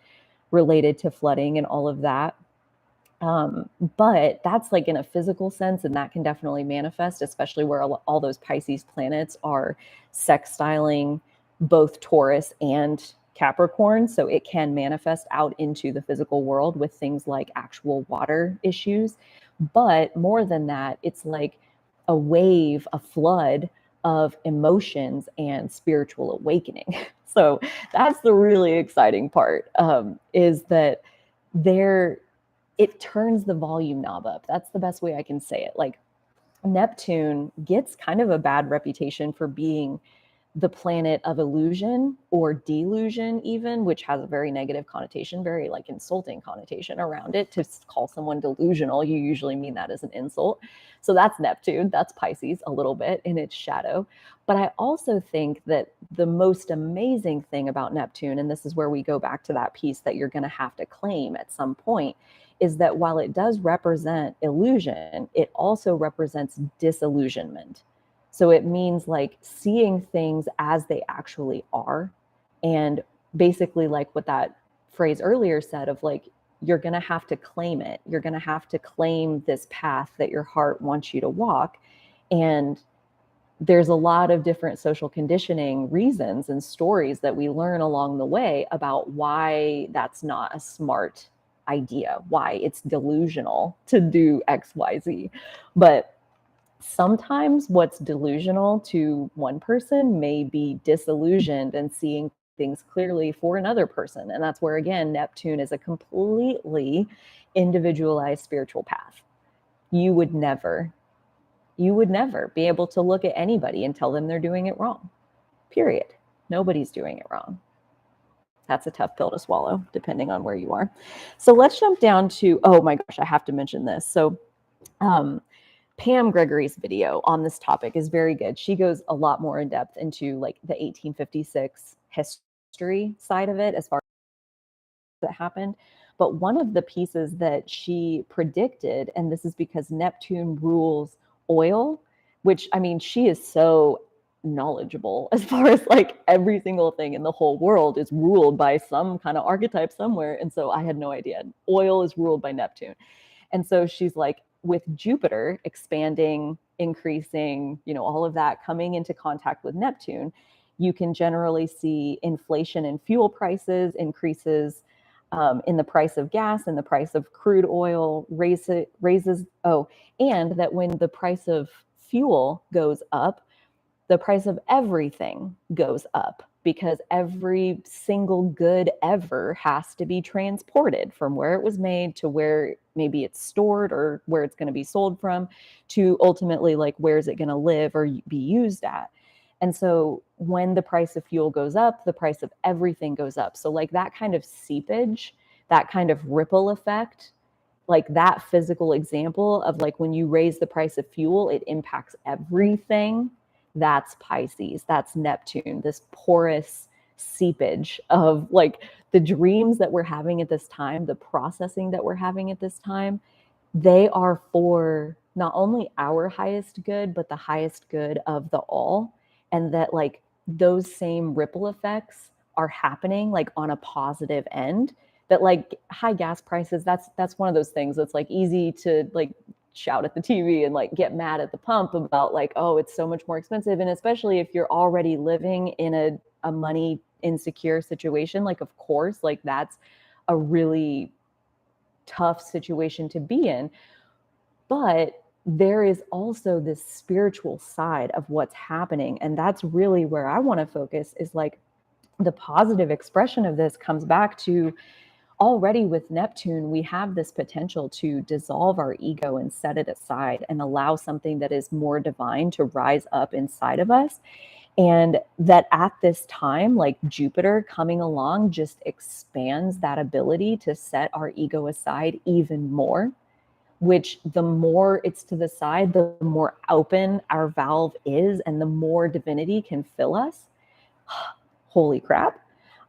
related to flooding and all of that. But that's like in a physical sense, and that can definitely manifest, especially where all those Pisces planets are sextiling both Taurus and Capricorn. So it can manifest out into the physical world with things like actual water issues. But more than that, it's like a wave, a flood of emotions and spiritual awakening. So that's the really exciting part, is that there it turns the volume knob up. That's the best way I can say it. Like Neptune gets kind of a bad reputation for being the planet of illusion or delusion, even, which has a very negative connotation, very like insulting connotation around it. To call someone delusional, you usually mean that as an insult. So that's Neptune, that's Pisces a little bit in its shadow. But I also think that the most amazing thing about Neptune, and this is where we go back to that piece that you're going to have to claim at some point, is that while it does represent illusion, it also represents disillusionment. So it means like seeing things as they actually are. And basically, like what that phrase earlier said of like, you're going to have to claim it. You're going to have to claim this path that your heart wants you to walk. And there's a lot of different social conditioning reasons and stories that we learn along the way about why that's not a smart idea, why it's delusional to do X, Y, Z. But sometimes what's delusional to one person may be disillusioned and seeing things clearly for another person. And that's where, again, Neptune is a completely individualized spiritual path. You would never be able to look at anybody and tell them they're doing it wrong. Period. Nobody's doing it wrong. That's a tough pill to swallow, depending on where you are. So let's jump down to, oh my gosh, I have to mention this. So Pam Gregory's video on this topic is very good. She goes a lot more in depth into like the 1856 history side of it as far as it happened. But one of the pieces that she predicted, and this is because Neptune rules oil, which, I mean, she is so knowledgeable as far as like every single thing in the whole world is ruled by some kind of archetype somewhere. And so I had no idea. Oil is ruled by Neptune. And so she's like, with Jupiter expanding, increasing, you know, all of that coming into contact with Neptune, you can generally see inflation in fuel prices, increases in the price of gas and the price of crude oil, raises. Oh, and that when the price of fuel goes up, the price of everything goes up, because every single good ever has to be transported from where it was made to where maybe it's stored or where it's going to be sold from, to ultimately like where is it going to live or be used at. And so when the price of fuel goes up, the price of everything goes up. So like that kind of seepage, that kind of ripple effect, like that physical example of like when you raise the price of fuel, it impacts everything. That's Pisces, that's Neptune, this porous seepage of like the dreams that we're having at this time, the processing that we're having at this time, they are for not only our highest good, but the highest good of the all. And that like those same ripple effects are happening like on a positive end. That like high gas prices, that's one of those things that's like easy to like shout at the TV and like get mad at the pump about like, oh, it's so much more expensive. And especially if you're already living in a money insecure situation, like of course, like that's a really tough situation to be in. But there is also this spiritual side of what's happening. And that's really where I want to focus, is like the positive expression of this comes back to already with Neptune, we have this potential to dissolve our ego and set it aside and allow something that is more divine to rise up inside of us. And that at this time, like Jupiter coming along just expands that ability to set our ego aside even more, which the more it's to the side, the more open our valve is and the more divinity can fill us. Holy crap.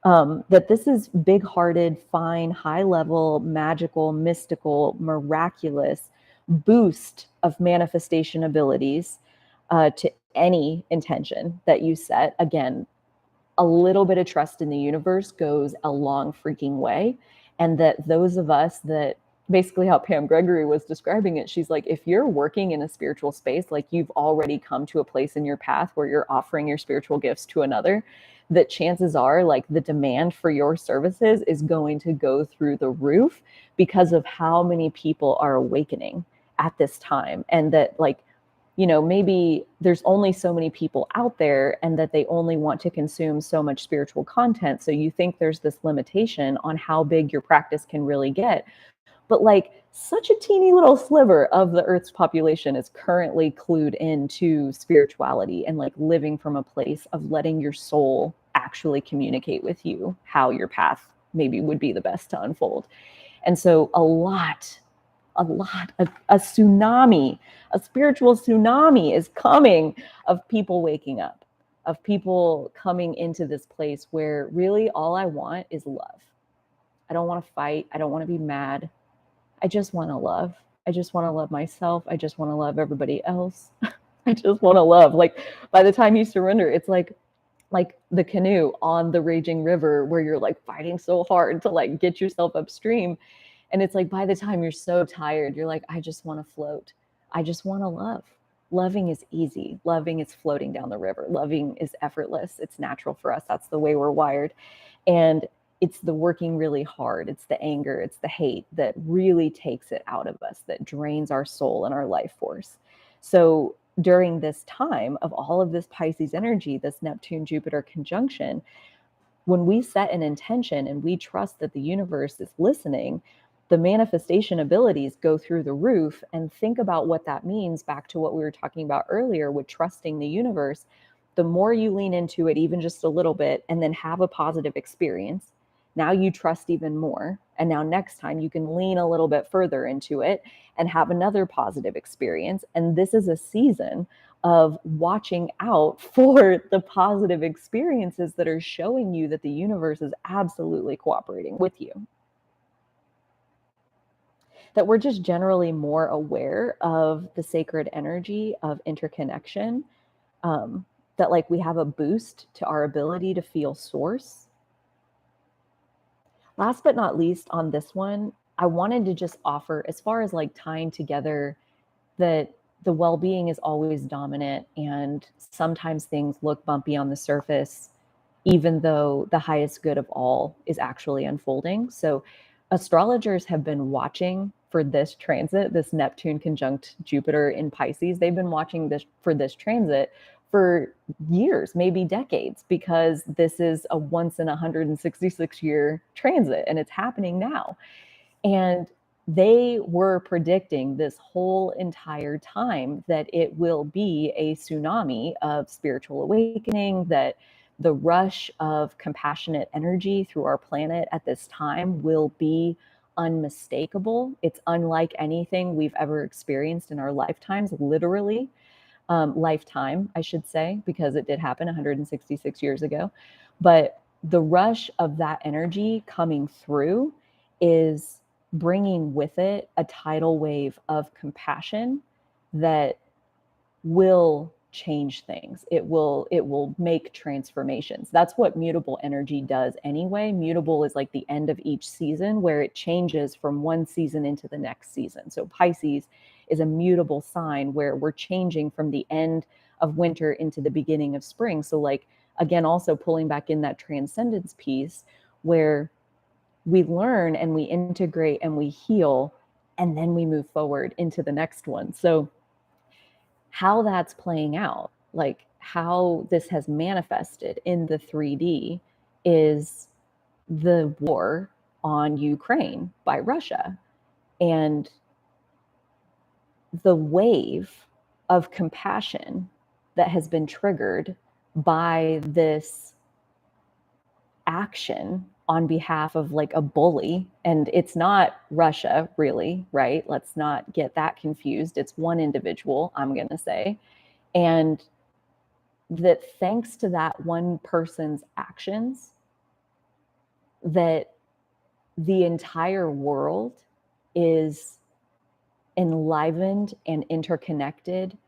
That this is big-hearted, fine, high-level, magical, mystical, miraculous boost of manifestation abilities to any intention that you set. Again, a little bit of trust in the universe goes a long freaking way. And that those of us that, basically how Pam Gregory was describing it, she's like, if you're working in a spiritual space, like you've already come to a place in your path where you're offering your spiritual gifts to another, that chances are like the demand for your services is going to go through the roof because of how many people are awakening at this time. And that like, you know, maybe there's only so many people out there and that they only want to consume so much spiritual content. So you think there's this limitation on how big your practice can really get. But like such a teeny little sliver of the Earth's population is currently clued into spirituality and like living from a place of letting your soul actually communicate with you how your path maybe would be the best to unfold. And so a tsunami, a spiritual tsunami is coming of people waking up, of people coming into this place where really all I want is love. I don't want to fight. I don't want to be mad. I just want to love. I just want to love myself. I just want to love everybody else. I just want to love. Like by the time you surrender, it's like the canoe on the raging river where you're like fighting so hard to like get yourself upstream. And it's like by the time you're so tired, you're like, I just want to float. I just want to love. Loving is easy. Loving is floating down the river. Loving is effortless. It's natural for us. That's the way we're wired. And it's the working really hard. It's the anger, it's the hate that really takes it out of us, that drains our soul and our life force. So during this time of all of this Pisces energy, this Neptune-Jupiter conjunction, when we set an intention and we trust that the universe is listening, the manifestation abilities go through the roof. And think about what that means back to what we were talking about earlier with trusting the universe. The more you lean into it, even just a little bit, and then have a positive experience, now you trust even more. And now next time you can lean a little bit further into it and have another positive experience. And this is a season of watching out for the positive experiences that are showing you that the universe is absolutely cooperating with you. That we're just generally more aware of the sacred energy of interconnection, that like we have a boost to our ability to feel source. Last but not least on this one, I wanted to just offer, as far as like tying together that the well-being is always dominant and sometimes things look bumpy on the surface, even though the highest good of all is actually unfolding. So astrologers have been watching for this transit, this Neptune conjunct Jupiter in Pisces. They've been watching this for this transit for years, maybe decades, because this is a once in 166 year transit and it's happening now. And they were predicting this whole entire time that it will be a tsunami of spiritual awakening, that the rush of compassionate energy through our planet at this time will be unmistakable. It's unlike anything we've ever experienced in our lifetimes, literally. Lifetime, I should say, because it did happen 166 years ago. But the rush of that energy coming through is bringing with it a tidal wave of compassion that will change things. It will make transformations. That's what mutable energy does anyway. Mutable is like the end of each season where it changes from one season into the next season. So Pisces is a mutable sign where we're changing from the end of winter into the beginning of spring. So like, again, also pulling back in that transcendence piece where we learn and we integrate and we heal, and then we move forward into the next one. So how that's playing out, like how this has manifested in the 3D, is the war on Ukraine by Russia. And the wave of compassion that has been triggered by this action on behalf of like a bully. And it's not Russia, really, right? Let's not get that confused. It's one individual, I'm going to say. And that thanks to that one person's actions, that the entire world is enlivened and interconnected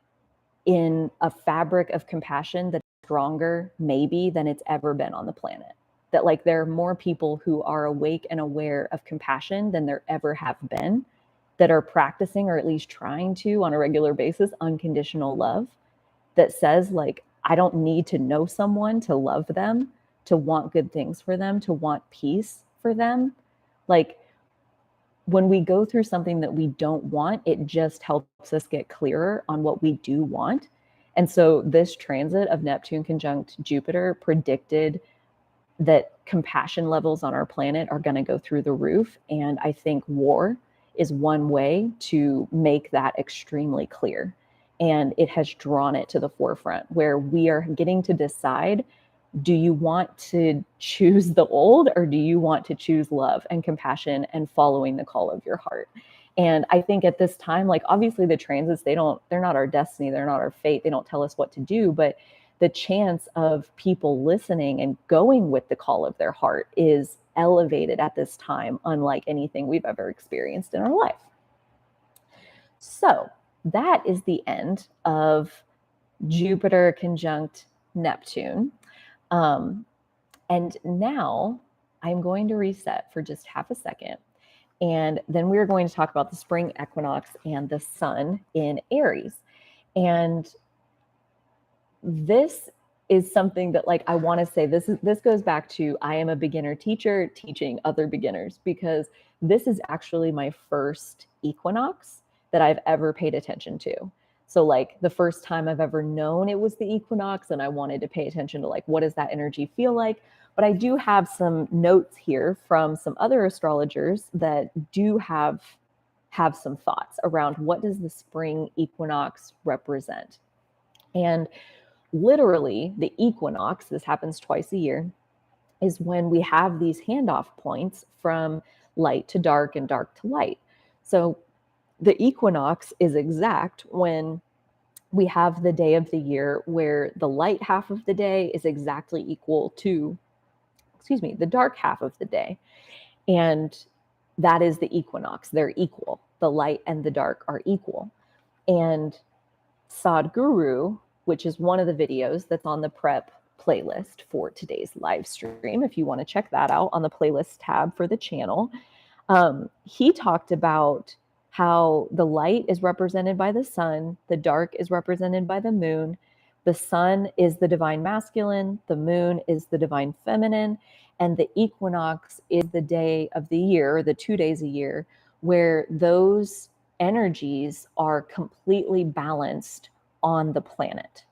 in a fabric of compassion that's stronger maybe than it's ever been on the planet. that like there are more people who are awake and aware of compassion than there ever have been, that are practicing, or at least trying to on a regular basis, unconditional love, that says like, I don't need to know someone to love them, to want good things for them, to want peace for them. Like, when we go through something that we don't want, it just helps us get clearer on what we do want. And so this transit of Neptune conjunct Jupiter predicted that compassion levels on our planet are going to go through the roof. And I think war is one way to make that extremely clear. And it has drawn it to the forefront, where we are getting to decide, do you want to choose the old, or do you want to choose love and compassion and following the call of your heart? And I think at this time, like obviously the transits, they're not our destiny, they're not our fate, they don't tell us what to do, but the chance of people listening and going with the call of their heart is elevated at this time, unlike anything we've ever experienced in our life. So that is the end of Jupiter conjunct Neptune. And now I'm going to reset for just half a second. And then we're going to talk about the spring equinox and the sun in Aries. And this is something that, like, I want to say this goes back to, I am a beginner teacher teaching other beginners, because this is actually my first equinox that I've ever paid attention to. So like the first time I've ever known it was the equinox, and I wanted to pay attention to like, what does that energy feel like? But I do have some notes here from some other astrologers that do have some thoughts around what does the spring equinox represent. And literally the equinox, this happens twice a year, is when we have these handoff points from light to dark and dark to light. So the equinox is exact when we have the day of the year where the light half of the day is exactly equal to, the dark half of the day. And that is the equinox. They're equal. The light and the dark are equal. And Sadhguru, which is one of the videos that's on the prep playlist for today's live stream, if you want to check that out on the playlist tab for the channel, he talked about how the light is represented by the sun, the dark is represented by the moon. The sun is the divine masculine, the moon is the divine feminine, and the equinox is the day of the year, the 2 days a year, where those energies are completely balanced on the planet.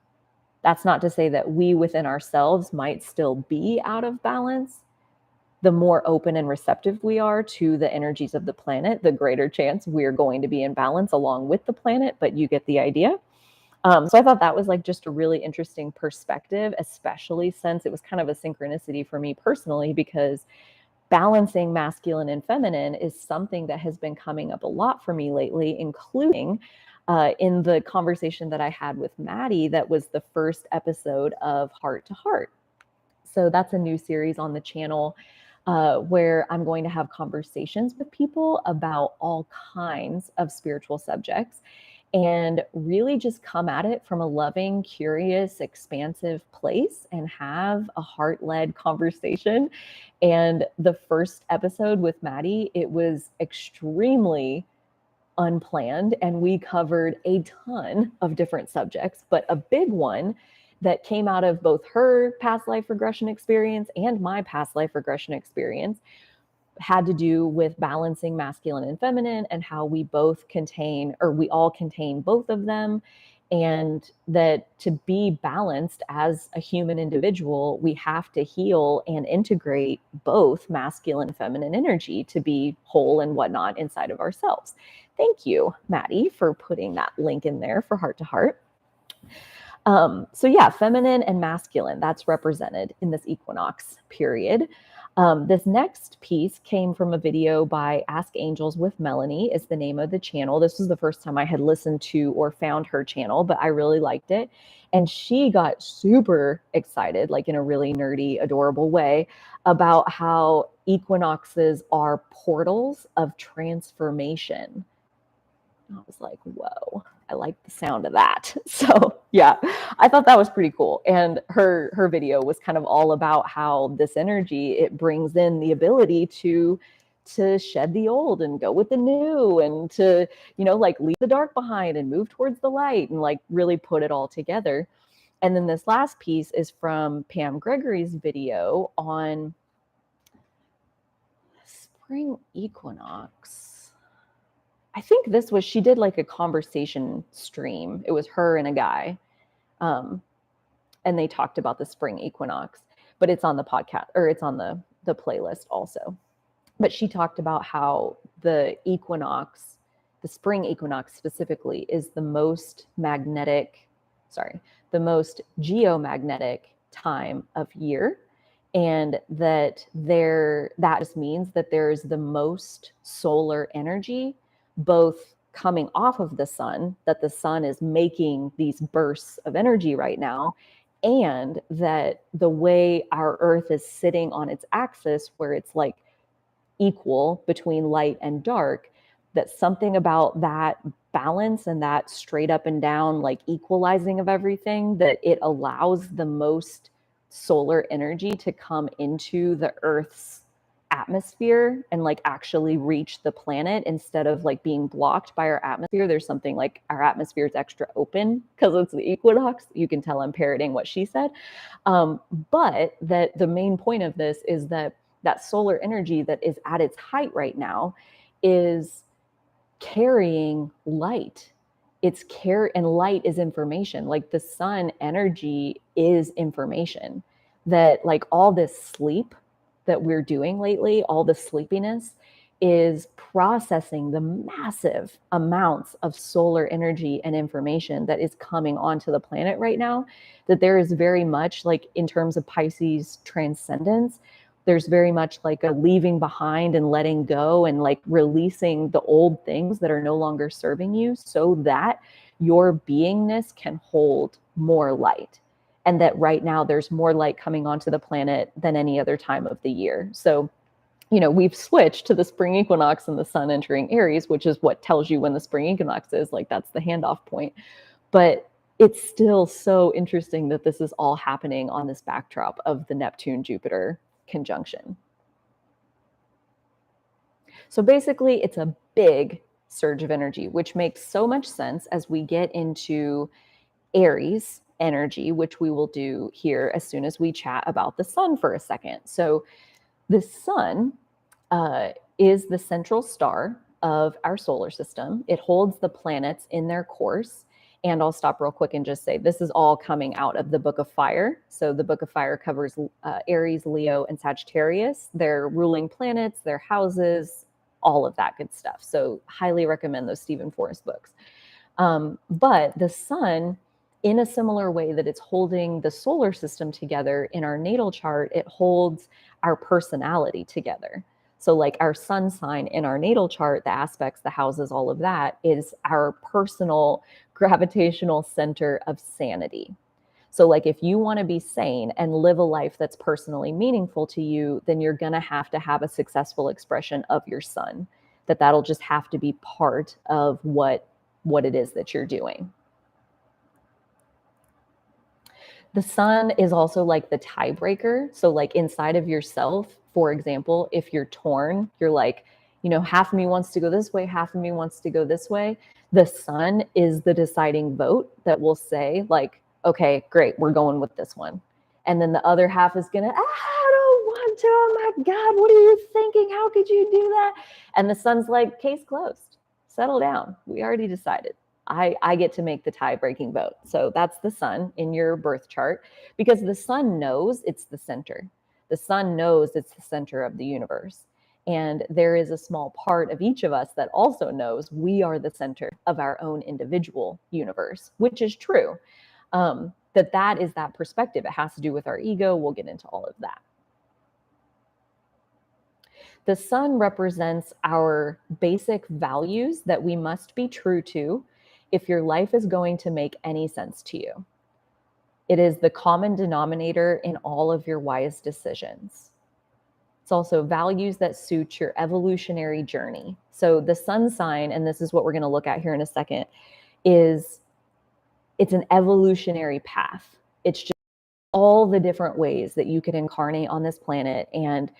That's not to say that we within ourselves might still be out of balance. The more open and receptive we are to the energies of the planet, the greater chance we're going to be in balance along with the planet, but you get the idea. So I thought that was like just a really interesting perspective, especially since it was kind of a synchronicity for me personally, because balancing masculine and feminine is something that has been coming up a lot for me lately, including in the conversation that I had with Maddie, that was the first episode of Heart to Heart. So that's a new series on the channel where I'm going to have conversations with people about all kinds of spiritual subjects, and really just come at it from a loving, curious, expansive place and have a heart-led conversation. And the first episode with Maddie, it was extremely unplanned, and we covered a ton of different subjects, but a big one that came out of both her past life regression experience and my past life regression experience had to do with balancing masculine and feminine, and how we both contain, or we all contain both of them. And that to be balanced as a human individual, we have to heal and integrate both masculine and feminine energy to be whole and whatnot inside of ourselves. Thank you, Maddie, for putting that link in there for Heart to Heart. So yeah, feminine and masculine, that's represented in this equinox period. This next piece came from a video by Ask Angels with Melanie, is the name of the channel. This was the first time I had listened to or found her channel, but I really liked it. And she got super excited, like in a really nerdy, adorable way, about how equinoxes are portals of transformation. I was like, whoa. I like the sound of that. So yeah, I thought that was pretty cool. And her video was kind of all about how this energy, it brings in the ability to shed the old and go with the new, and to, you know, like leave the dark behind and move towards the light, and like really put it all together. And then this last piece is from Pam Gregory's video on spring equinox. I think this was, she did like a conversation stream. It was her and a guy. And they talked about the spring equinox, but it's on the podcast, or it's on the playlist also. But she talked about how the equinox, the spring equinox specifically, is the most geomagnetic time of year. And that just means that there's the most solar energy, both coming off of the sun, that the sun is making these bursts of energy right now, and that the way our Earth is sitting on its axis, where it's like equal between light and dark, that something about that balance and that straight up and down like equalizing of everything, that it allows the most solar energy to come into the Earth's atmosphere and like actually reach the planet, instead of like being blocked by our atmosphere. There's something like our atmosphere is extra open because it's the equinox. You can tell I'm parroting what she said. But that the main point of this is that that solar energy that is at its height right now is carrying light. And light is information. Like the sun energy is information. That like all this sleep that we're doing lately, all the sleepiness, is processing the massive amounts of solar energy and information that is coming onto the planet right now. That there is very much like, in terms of Pisces transcendence, there's very much like a leaving behind and letting go, and like releasing the old things that are no longer serving you, so that your beingness can hold more light. And that right now there's more light coming onto the planet than any other time of the year. So, you know, we've switched to the spring equinox and the sun entering Aries, which is what tells you when the spring equinox is. Like that's the handoff point. But it's still so interesting that this is all happening on this backdrop of the Neptune-Jupiter conjunction. So basically, it's a big surge of energy, which makes so much sense as we get into Aries energy, which we will do here as soon as we chat about the sun for a second. So the sun is the central star of our solar system. It holds the planets in their course. And I'll stop real quick and just say, this is all coming out of the Book of Fire. So the Book of Fire covers Aries, Leo, and Sagittarius, their ruling planets, their houses, all of that good stuff. So highly recommend those Stephen Forrest books. But the sun, in a similar way that it's holding the solar system together in our natal chart, it holds our personality together. So like our sun sign in our natal chart, the aspects, the houses, all of that is our personal gravitational center of sanity. So like if you want to be sane and live a life that's personally meaningful to you, then you're going to have a successful expression of your sun. That'll just have to be part of what it is that you're doing. The sun is also like the tiebreaker. So like inside of yourself, for example, if you're torn, you're like, you know, half of me wants to go this way, half of me wants to go this way. The sun is the deciding vote that will say like, okay, great, we're going with this one. And then the other half is gonna, I don't want to, oh my God, what are you thinking? How could you do that? And the sun's like, case closed, settle down. We already decided. I get to make the tie-breaking vote. So that's the sun in your birth chart, because the sun knows it's the center. The sun knows it's the center of the universe. And there is a small part of each of us that also knows we are the center of our own individual universe, which is true. That is that perspective. It has to do with our ego. We'll get into all of that. The sun represents our basic values that we must be true to if your life is going to make any sense to you. It is the common denominator in all of your wise decisions. It's also values that suit your evolutionary journey. So the sun sign, and this is what we're going to look at here in a second, is it's an evolutionary path. It's just all the different ways that you can incarnate on this planet and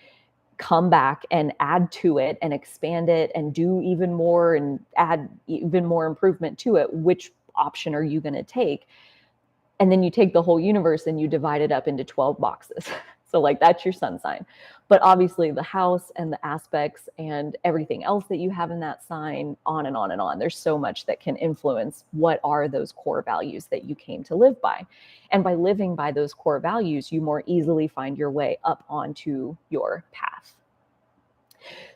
come back and add to it and expand it and do even more and add even more improvement to it. Which option are you going to take? And then you take the whole universe and you divide it up into 12 boxes. So like that's your sun sign. But obviously the house and the aspects and everything else that you have in that sign, on and on and on. There's so much that can influence what are those core values that you came to live by. And by living by those core values, you more easily find your way up onto your path.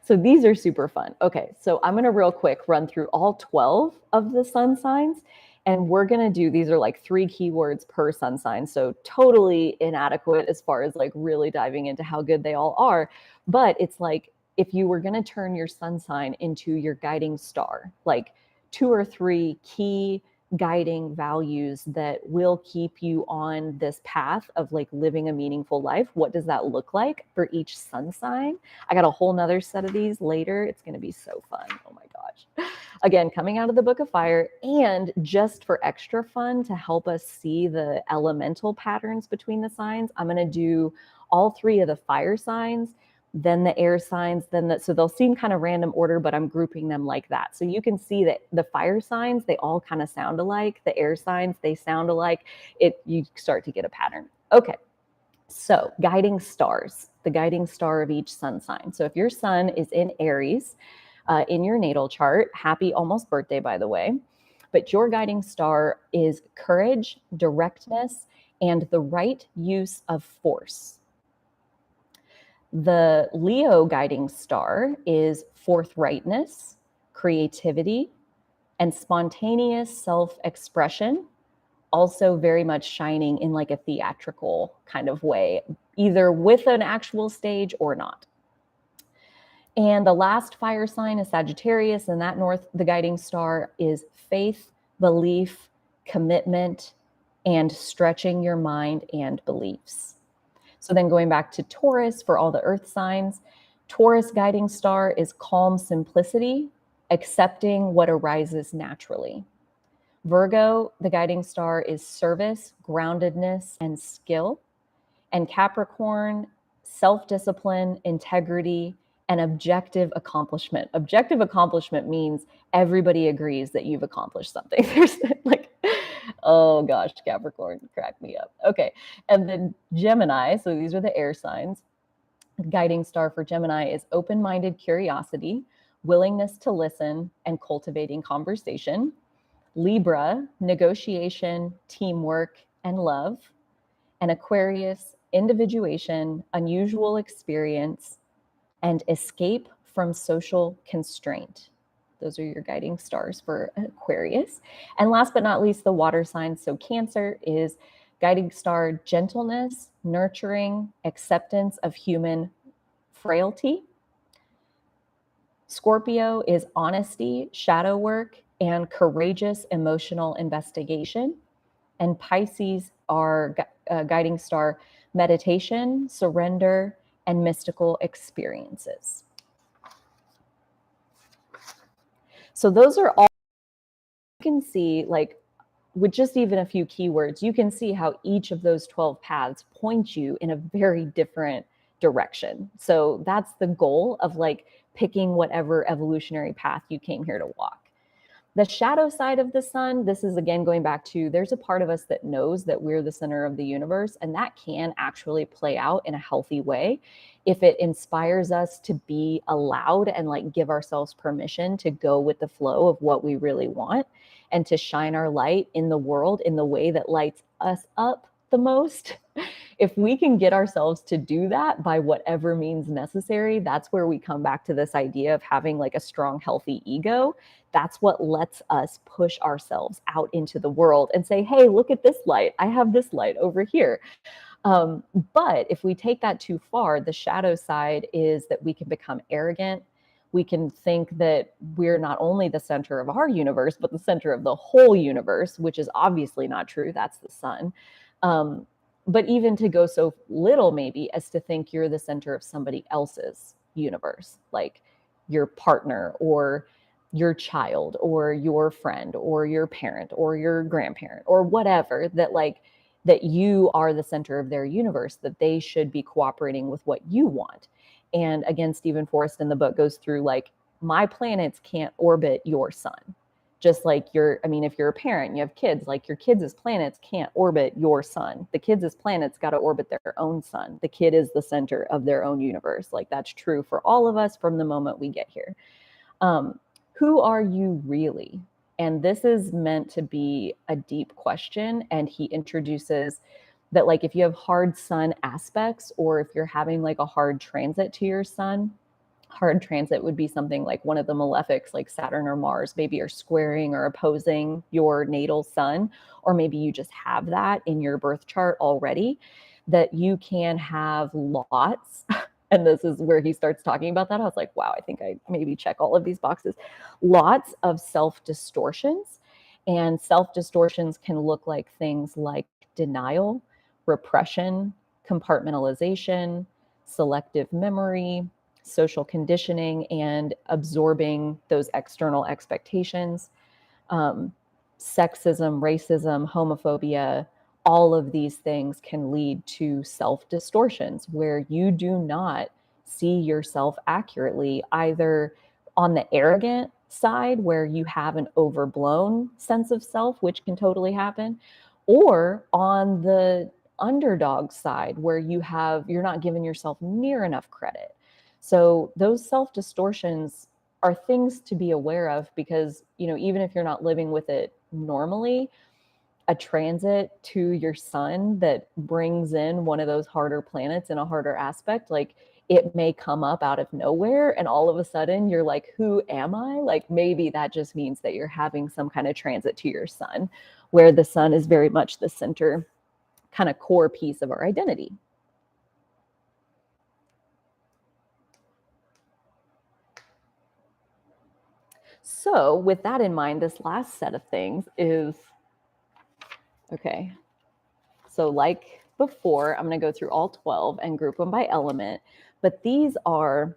So these are super fun. Okay, so I'm going to real quick run through all 12 of the sun signs. And we're going to do, these are like 3 keywords per sun sign. So totally inadequate as far as like really diving into how good they all are. But it's like, if you were going to turn your sun sign into your guiding star, like 2 or 3 key guiding values that will keep you on this path of like living a meaningful life. What does that look like for each sun sign? I got a whole nother set of these later. It's going to be so fun. Oh my gosh. Again, coming out of the Book of Fire, and just for extra fun to help us see the elemental patterns between the signs, I'm going to do all 3 of the fire signs, then the air signs, so they'll seem kind of random order, but I'm grouping them like that. So you can see that the fire signs, they all kind of sound alike. The air signs, they sound alike. You start to get a pattern. Okay. So guiding stars, the guiding star of each sun sign. So if your sun is in Aries, in your natal chart, happy almost birthday, by the way, but your guiding star is courage, directness, and the right use of force. The Leo guiding star is forthrightness, creativity, and spontaneous self-expression, also very much shining in like a theatrical kind of way, either with an actual stage or not. And the last fire sign is Sagittarius, and that the guiding star is faith, belief, commitment, and stretching your mind and beliefs. So then going back to Taurus for all the earth signs, Taurus guiding star is calm simplicity, accepting what arises naturally. Virgo, the guiding star is service, groundedness, and skill. And Capricorn, self-discipline, integrity, and objective accomplishment. Objective accomplishment means everybody agrees that you've accomplished something. There's like, oh gosh, Capricorn, crack me up. Okay, and then Gemini, so these are the air signs. Guiding star for Gemini is open-minded curiosity, willingness to listen, and cultivating conversation. Libra, negotiation, teamwork, and love. And Aquarius, individuation, unusual experience, and escape from social constraint. Those are your guiding stars for Aquarius. And last but not least, the water signs. So Cancer is guiding star gentleness, nurturing, acceptance of human frailty. Scorpio is honesty, shadow work, and courageous emotional investigation. And Pisces are guiding star meditation, surrender, and mystical experiences. So those are all, you can see, like with just even a few keywords, you can see how each of those 12 paths point you in a very different direction. So that's the goal of like picking whatever evolutionary path you came here to walk. The shadow side of the sun, this is again going back to, there's a part of us that knows that we're the center of the universe, and that can actually play out in a healthy way if it inspires us to be allowed and like give ourselves permission to go with the flow of what we really want and to shine our light in the world in the way that lights us up the most. If we can get ourselves to do that by whatever means necessary, that's where we come back to this idea of having like a strong, healthy ego. That's what lets us push ourselves out into the world and say, hey, look at this light. I have this light over here. But if we take that too far, the shadow side is that we can become arrogant. We can think that we're not only the center of our universe, but the center of the whole universe, which is obviously not true. That's the sun. But even to go so little maybe as to think you're the center of somebody else's universe, like your partner or your child or your friend or your parent or your grandparent or whatever, that like that you are the center of their universe, that they should be cooperating with what you want. And again, Stephen Forrest in the book goes through like, my planets can't orbit your sun. Just like if you're a parent and you have kids, like your kids' planets can't orbit your sun. The kids' planets got to orbit their own sun. The kid is the center of their own universe. Like that's true for all of us from the moment we get here. Who are you really? And this is meant to be a deep question. And he introduces that, like, if you have hard sun aspects, or if you're having like a hard transit to your sun, hard transit would be something like one of the malefics, like Saturn or Mars, maybe are squaring or opposing your natal sun, or maybe you just have that in your birth chart already, that you can have lots. And this is where he starts talking about that. I was like, wow, I think I maybe check all of these boxes. Lots of self-distortions. And self-distortions can look like things like denial, repression, compartmentalization, selective memory, social conditioning, and absorbing those external expectations, sexism, racism, homophobia. All of these things can lead to self-distortions where you do not see yourself accurately, either on the arrogant side where you have an overblown sense of self, which can totally happen, or on the underdog side where you're not giving yourself near enough credit. So those self-distortions are things to be aware of, because, even if you're not living with it normally, a transit to your sun that brings in one of those harder planets in a harder aspect, like it may come up out of nowhere and all of a sudden you're like, who am I? Like maybe that just means that you're having some kind of transit to your sun, where the sun is very much the center kind of core piece of our identity. So with that in mind, this last set of things is, okay, so like before, I'm going to go through all 12 and group them by element, but these are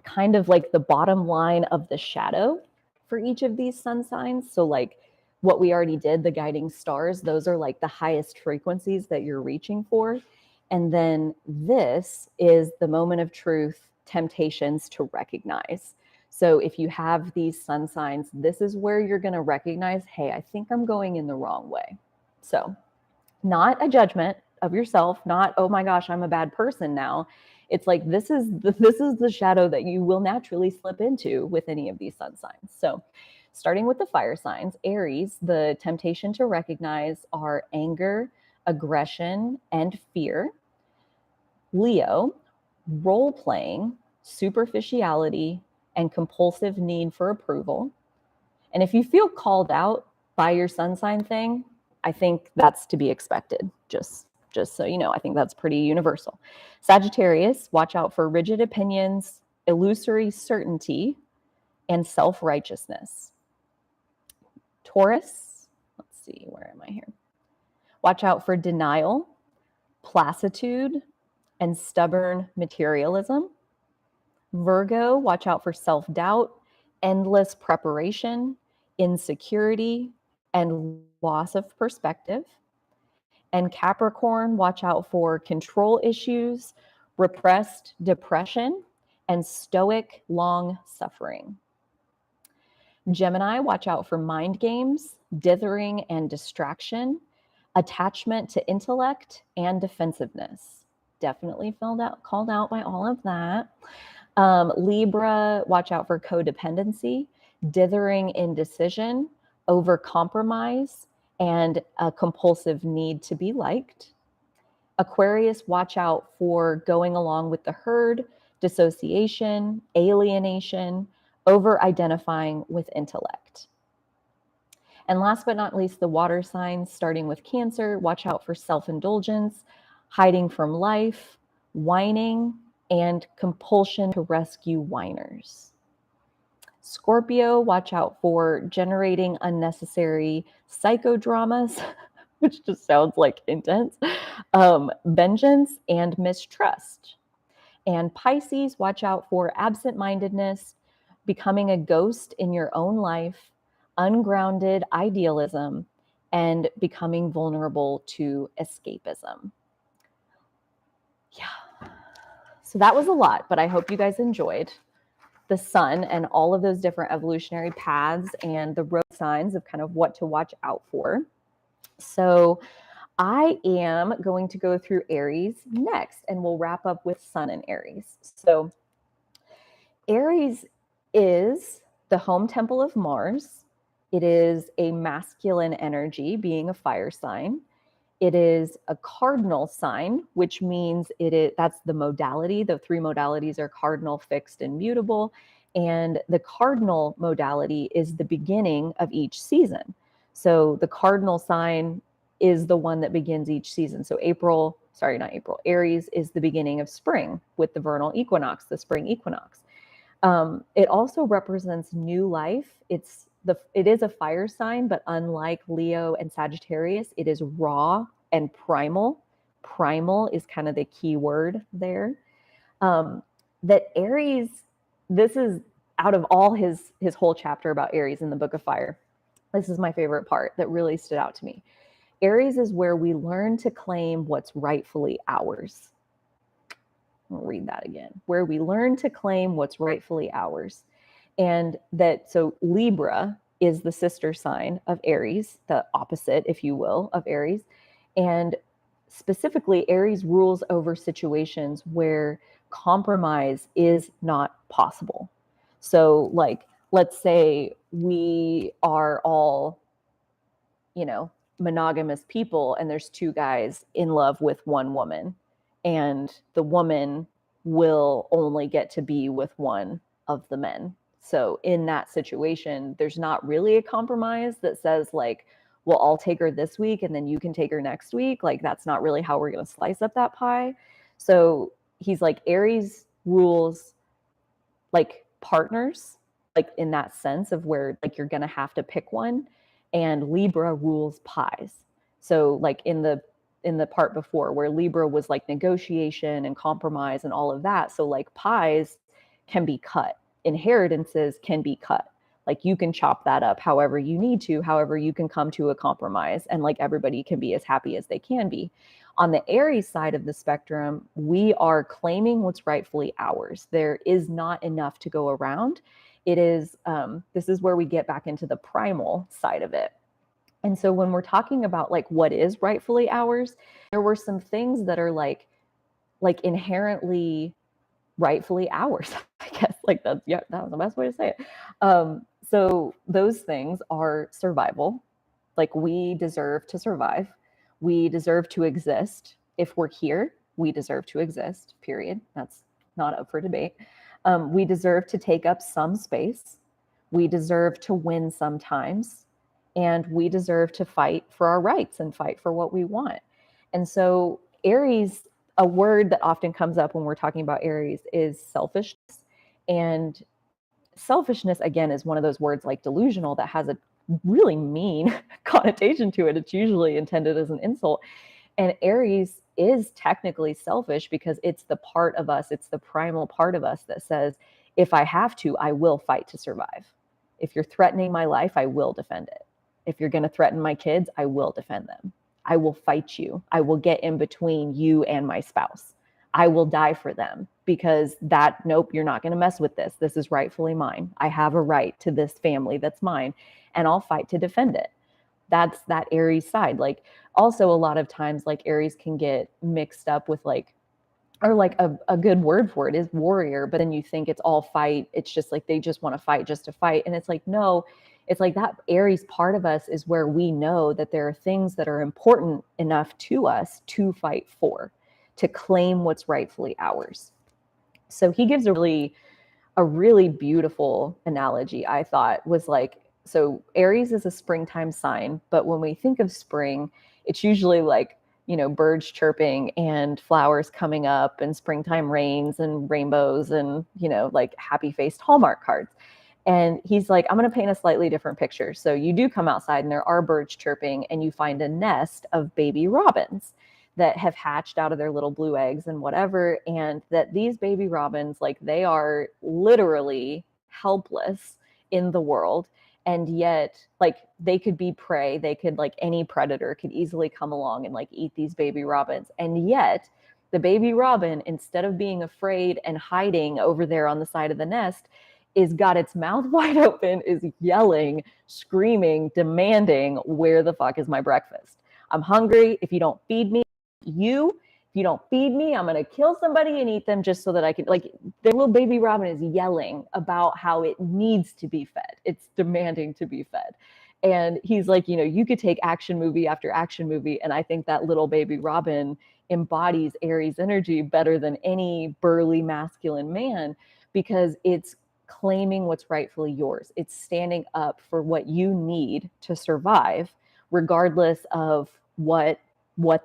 kind of like the bottom line of the shadow for each of these sun signs. So like what we already did, the guiding stars, those are like the highest frequencies that you're reaching for. And then this is the moment of truth, temptations to recognize. So if you have these sun signs, this is where you're going to recognize, hey, I think I'm going in the wrong way. So not a judgment of yourself, not, oh my gosh, I'm a bad person now. It's like, this is the shadow that you will naturally slip into with any of these sun signs. So starting with the fire signs, Aries, the temptation to recognize are anger, aggression, and fear. Leo, role playing, superficiality, and compulsive need for approval. And if you feel called out by your sun sign thing, I think that's to be expected, just so you know. I think that's pretty universal. Sagittarius, watch out for rigid opinions, illusory certainty, and self-righteousness. Taurus, let's see, where am I here? Watch out for denial, placidity, and stubborn materialism. Virgo, watch out for self-doubt, endless preparation, insecurity, and loss of perspective. And Capricorn, watch out for control issues, repressed depression, and stoic long suffering. Gemini, watch out for mind games, dithering and distraction, attachment to intellect, and defensiveness. Definitely called out by all of that. Libra, watch out for codependency, dithering indecision, overcompromise, and a compulsive need to be liked. Aquarius, watch out for going along with the herd, dissociation, alienation, over-identifying with intellect. And last but not least, the water signs, starting with Cancer, watch out for self-indulgence, hiding from life, whining, and compulsion to rescue whiners. Scorpio, watch out for generating unnecessary psychodramas, which just sounds like intense, vengeance, and mistrust. And Pisces, watch out for absent-mindedness, becoming a ghost in your own life, ungrounded idealism, and becoming vulnerable to escapism. Yeah. So that was a lot, but I hope you guys enjoyed the sun and all of those different evolutionary paths and the road signs of kind of what to watch out for. So I am going to go through Aries next, and we'll wrap up with Sun in Aries. So Aries is the home temple of Mars. It is a masculine energy, being a fire sign. It is a cardinal sign, which means that's the modality. The three modalities are cardinal, fixed, and mutable. And the cardinal modality is the beginning of each season. So the cardinal sign is the one that begins each season. So Aries is the beginning of spring with the vernal equinox, the spring equinox. It also represents new life. It is a fire sign, but unlike Leo and Sagittarius, it is raw and primal. Primal is kind of the key word there. That Aries, this is out of all his whole chapter about Aries in the Book of Fire. This is my favorite part that really stood out to me. Aries is where we learn to claim what's rightfully ours. I'll read that again. Where we learn to claim what's rightfully ours. And so Libra is the sister sign of Aries, the opposite, if you will, of Aries. And specifically, Aries rules over situations where compromise is not possible. So like, let's say we are all, monogamous people, and there's two guys in love with one woman, and the woman will only get to be with one of the men. So in that situation, there's not really a compromise that says like, well, I'll take her this week and then you can take her next week. Like, that's not really how we're going to slice up that pie. So he's like, Aries rules like partners, like in that sense of where like you're going to have to pick one, and Libra rules pies. So like in the part before, where Libra was like negotiation and compromise and all of that. So like pies can be cut, inheritances can be cut. Like you can chop that up however you need to, however you can come to a compromise, and like everybody can be as happy as they can be. On the Aries side of the spectrum, we are claiming what's rightfully ours. There is not enough to go around. It is, this is where we get back into the primal side of it. And so when we're talking about like what is rightfully ours, there were some things that are like inherently rightfully ours, I guess. Like that was the best way to say it. So those things are survival. Like we deserve to survive. We deserve to exist. If we're here, we deserve to exist, period. That's not up for debate. We deserve to take up some space. We deserve to win sometimes. And we deserve to fight for our rights and fight for what we want. And so Aries, a word that often comes up when we're talking about Aries is selfishness. And selfishness, again, is one of those words like delusional that has a really mean connotation to it. It's usually intended as an insult. And Aries is technically selfish because it's the part of us, it's the primal part of us that says, if I have to, I will fight to survive. If you're threatening my life, I will defend it. If you're going to threaten my kids, I will defend them. I will fight you. I will get in between you and my spouse. I will die for them because nope, you're not going to mess with this. This is rightfully mine. I have a right to this family that's mine, and I'll fight to defend it. That's that Aries side. Like also a lot of times like Aries can get mixed up with like, or like a good word for it is warrior, but then you think it's all fight. It's just like, they just want to fight just to fight. And it's like, no, it's like that Aries part of us is where we know that there are things that are important enough to us to fight for, to claim what's rightfully ours. So he gives a really beautiful analogy, I thought, was like, so Aries is a springtime sign, but when we think of spring, it's usually like, birds chirping and flowers coming up and springtime rains and rainbows and, like happy faced Hallmark cards. And he's like, I'm going to paint a slightly different picture. So you do come outside and there are birds chirping and you find a nest of baby robins that have hatched out of their little blue eggs and whatever. And that these baby robins, like they are literally helpless in the world. And yet, like, they could be prey. They could, like, any predator could easily come along and, like, eat these baby robins. And yet the baby robin, instead of being afraid and hiding over there on the side of the nest, is got its mouth wide open, is yelling, screaming, demanding, where the fuck is my breakfast? I'm hungry. If you don't feed me, if you don't feed me, I'm going to kill somebody and eat them just so that I can, like, the little baby robin is yelling about how it needs to be fed. It's demanding to be fed. And he's like, you know, you could take action movie after action movie. And I think that little baby robin embodies Aries energy better than any burly masculine man, because it's claiming what's rightfully yours. It's standing up for what you need to survive, regardless of what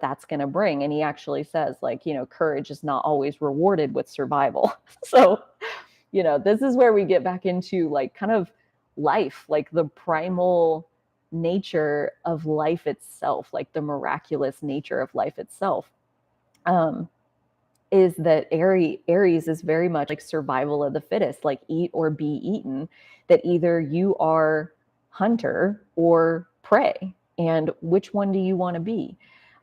that's going to bring. And he actually says, like, you know, courage is not always rewarded with survival. So, you know, this is where we get back into, like, kind of life, like the primal nature of life itself, like the miraculous nature of life itself. Is that Aries is very much like survival of the fittest, like eat or be eaten, that either you are hunter or prey, and which one do you want to be?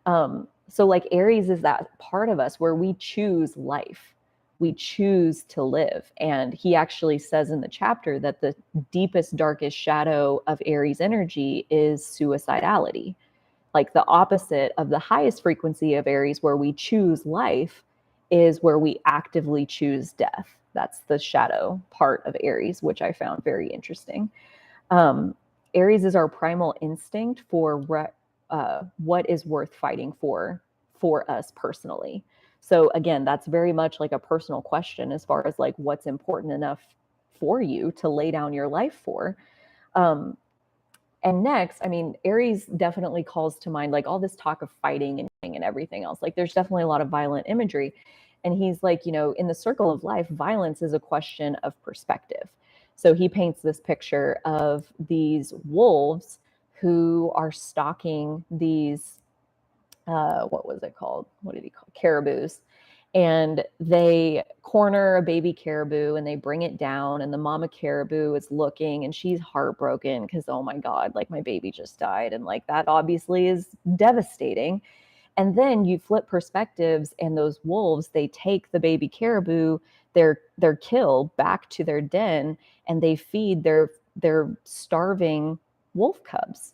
So, like, Aries is that part of us where we choose life, we choose to live. And he actually says in the chapter that the deepest, darkest shadow of Aries energy is suicidality. Like, the opposite of the highest frequency of Aries, where we choose life, is where we actively choose death. That's the shadow part of Aries, which I found very interesting. Aries is our primal instinct for what is worth fighting for us personally. So again, that's very much like a personal question as far as, like, what's important enough for you to lay down your life for. And next, I mean, Aries definitely calls to mind, like, all this talk of fighting and everything else. Like, there's definitely a lot of violent imagery. And he's like, you know, in the circle of life, violence is a question of perspective. So he paints this picture of these wolves who are stalking these, what was it called? What did he call caribous? And they corner a baby caribou and they bring it down, and the mama caribou is looking and she's heartbroken because, oh my God, like, my baby just died. And, like, that obviously is devastating. And then you flip perspectives, and those wolves, they take the baby caribou, their kill, back to their den, and they feed their starving wolf cubs.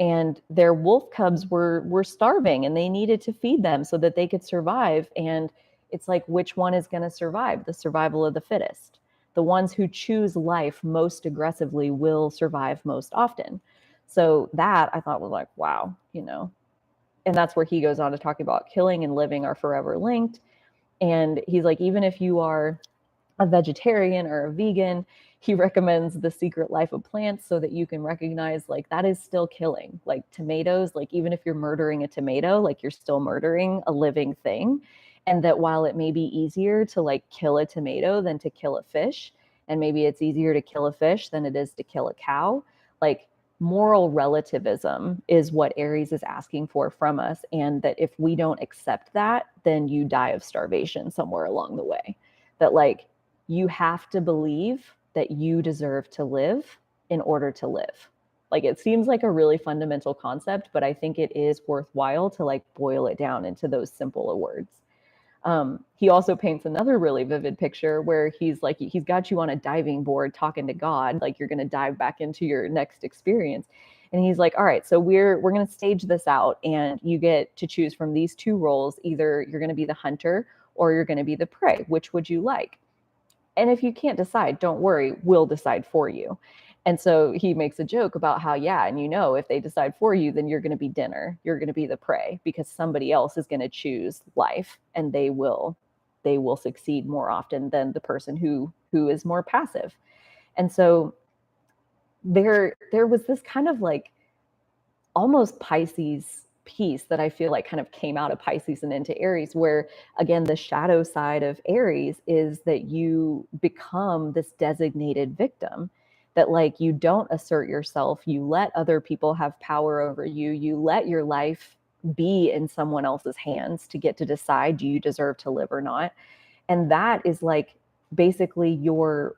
And their wolf cubs were starving, and they needed to feed them so that they could survive. And it's like, which one is going to survive? The survival of the fittest. The ones who choose life most aggressively will survive most often. So that, I thought, was like, wow, you know. And that's where he goes on to talk about killing and living are forever linked. And he's like, even if you are a vegetarian or a vegan, he recommends The Secret Life of Plants so that you can recognize, like, that is still killing. Like, tomatoes, like, even if you're murdering a tomato, like, you're still murdering a living thing. And that while it may be easier to, like, kill a tomato than to kill a fish, and maybe it's easier to kill a fish than it is to kill a cow, like, moral relativism is what Aries is asking for from us. And that if we don't accept that, then you die of starvation somewhere along the way. That, like, you have to believe that you deserve to live in order to live. Like, it seems like a really fundamental concept, but I think it is worthwhile to, like, boil it down into those simpler words. He also paints another really vivid picture where he's like, he's got you on a diving board talking to God, like, you're going to dive back into your next experience. And he's like, all right, so we're going to stage this out, and you get to choose from these two roles. Either you're going to be the hunter or you're going to be the prey. Which would you like? And if you can't decide, don't worry, we'll decide for you. And so he makes a joke about how, yeah, and you know, if they decide for you, then you're going to be dinner. You're going to be the prey, because somebody else is going to choose life, and they will succeed more often than the person who is more passive. And so there was this kind of, like, almost Pisces piece that I feel like kind of came out of Pisces and into Aries, where, again, the shadow side of Aries is that you become this designated victim. That, like, you don't assert yourself, you let other people have power over you, you let your life be in someone else's hands to get to decide, do you deserve to live or not? And that is, like, basically your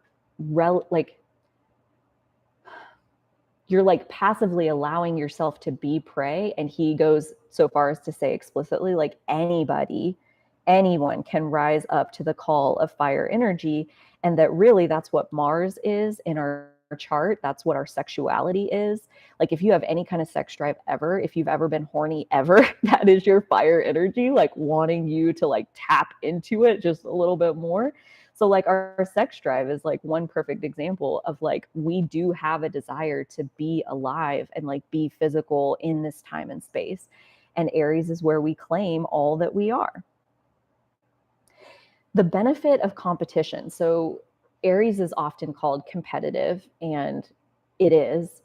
you're like passively allowing yourself to be prey. And he goes so far as to say explicitly, like anyone can rise up to the call of fire energy. And that really that's what Mars is in our chart. That's what our sexuality is. Like if you have any kind of sex drive ever, if you've ever been horny ever, that is your fire energy, like wanting you to like tap into it just a little bit more. So like our sex drive is like one perfect example of like, we do have a desire to be alive and like be physical in this time and space. And Aries is where we claim all that we are. The benefit of competition. So Aries is often called competitive, and it is.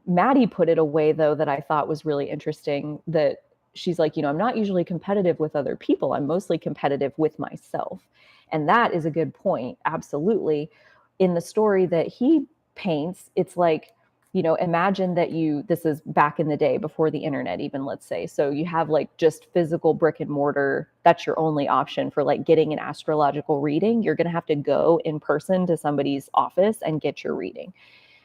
Maddie put it a way though that I thought was really interesting, that she's like, I'm not usually competitive with other people. I'm mostly competitive with myself. And that is a good point. Absolutely. In the story that he paints, it's like, imagine that this is back in the day before the internet, even, let's say. So you have like just physical brick and mortar. That's your only option for like getting an astrological reading. You're going to have to go in person to somebody's office and get your reading.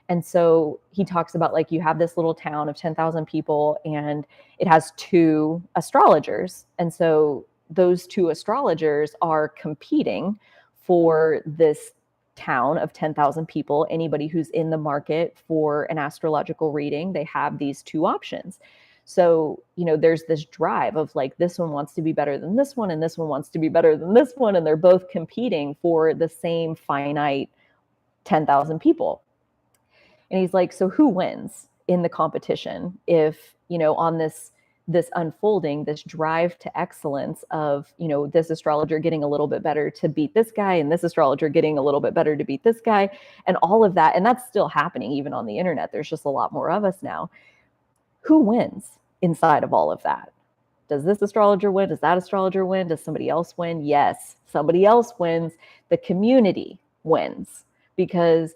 And so he talks about like, you have this little town of 10,000 people and it has 2 astrologers. And so those 2 astrologers are competing for this town of 10,000 people. Anybody who's in the market for an astrological reading, they have these 2 options. So, there's this drive of like, this one wants to be better than this one, and this one wants to be better than this one. And they're both competing for the same finite 10,000 people. And he's like, so who wins in the competition if, on this unfolding, this drive to excellence of, this astrologer getting a little bit better to beat this guy, and this astrologer getting a little bit better to beat this guy, and all of that. And that's still happening even on the internet. There's just a lot more of us now. Who wins inside of all of that? Does this astrologer win? Does that astrologer win? Does somebody else win? Yes, somebody else wins. The community wins, because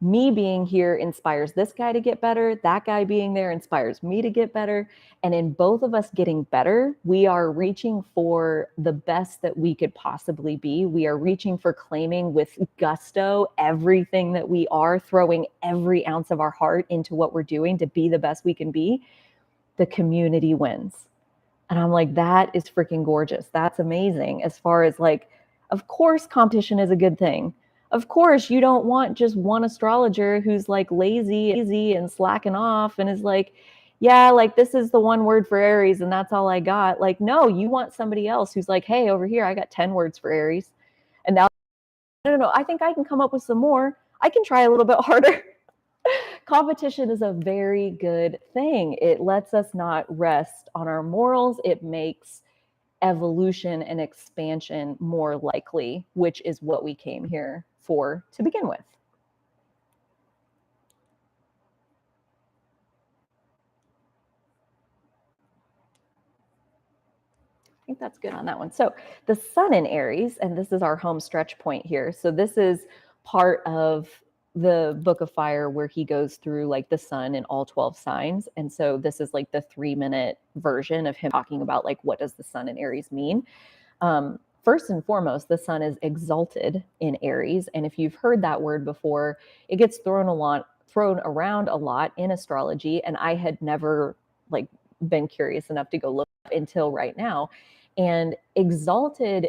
me being here inspires this guy to get better. That guy being there inspires me to get better. And in both of us getting better, we are reaching for the best that we could possibly be. We are reaching for claiming with gusto everything that we are, throwing every ounce of our heart into what we're doing to be the best we can be. The community wins. And I'm like, that is freaking gorgeous. That's amazing. As far as like, of course, competition is a good thing. Of course, you don't want just one astrologer who's like lazy and slacking off and is like, yeah, like this is the one word for Aries and that's all I got. Like, no, you want somebody else who's like, hey, over here, I got 10 words for Aries. And now, no, I think I can come up with some more. I can try a little bit harder. Competition is a very good thing. It lets us not rest on our morals. It makes evolution and expansion more likely, which is what we came here for to begin with. I think that's good on that one. So the sun in Aries, and this is our home stretch point here. So this is part of the Book of Fire where he goes through like the sun in all 12 signs. And so this is like the 3-minute version of him talking about like, what does the sun in Aries mean? First and foremost, the sun is exalted in Aries. And if you've heard that word before, it gets thrown around a lot in astrology. And I had never like been curious enough to go look up until right now. And exalted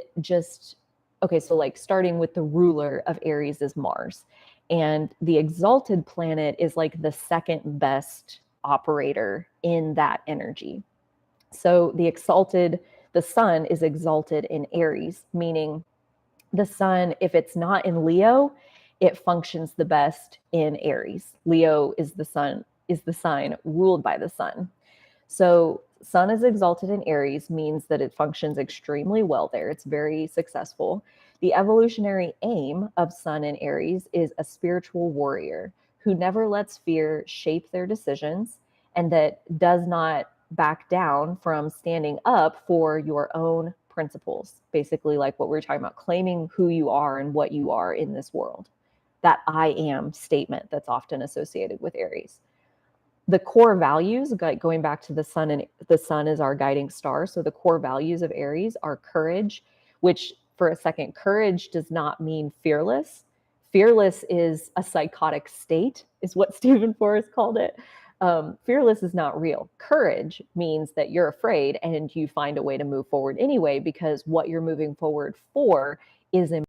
okay, so like starting with the ruler of Aries is Mars. And the exalted planet is like the second best operator in that energy. So the sun is exalted in Aries, meaning the sun, if it's not in Leo, it functions the best in Aries. Leo is the sign ruled by the sun. So sun is exalted in Aries means that it functions extremely well there. It's very successful. The evolutionary aim of sun in Aries is a spiritual warrior who never lets fear shape their decisions and that does not back down from standing up for your own principles. Basically, like what we're talking about, claiming who you are and what you are in this world. That I am statement that's often associated with Aries. The core values, going back to the sun, and the sun is our guiding star. So the core values of Aries are courage, which for a second, courage does not mean fearless. Fearless is a psychotic state, is what Stephen Forrest called it. Fearless is not real. Courage means that you're afraid and you find a way to move forward anyway, because what you're moving forward for is important.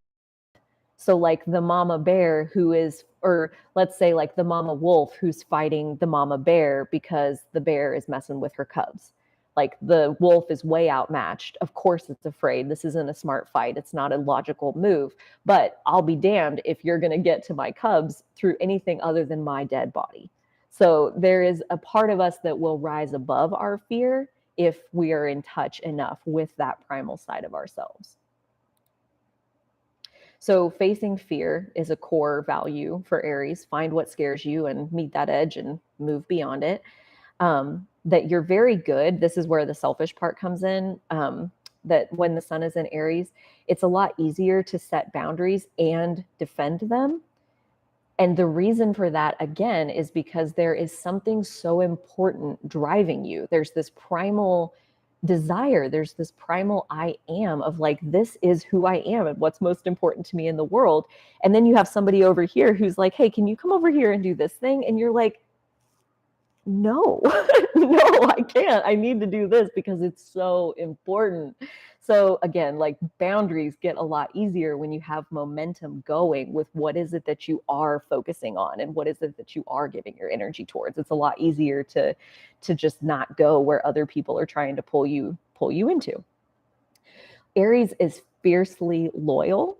So like the mama bear who is, or let's say like the mama wolf who's fighting the mama bear because the bear is messing with her cubs. Like the wolf is way outmatched. Of course it's afraid. This isn't a smart fight. It's not a logical move. But I'll be damned if you're going to get to my cubs through anything other than my dead body. So there is a part of us that will rise above our fear if we are in touch enough with that primal side of ourselves. So facing fear is a core value for Aries. Find what scares you and meet that edge and move beyond it. That you're very good. This is where the selfish part comes in. That when the sun is in Aries, it's a lot easier to set boundaries and defend them. And the reason for that, again, is because there is something so important driving you. There's this primal desire. There's this primal I am of like, this is who I am and what's most important to me in the world. And then you have somebody over here who's like, hey, can you come over here and do this thing? And you're like, no, no, I can't. I need to do this because it's so important. So again, like boundaries get a lot easier when you have momentum going with what is it that you are focusing on and what is it that you are giving your energy towards. It's a lot easier to just not go where other people are trying to pull you into. Aries is fiercely loyal.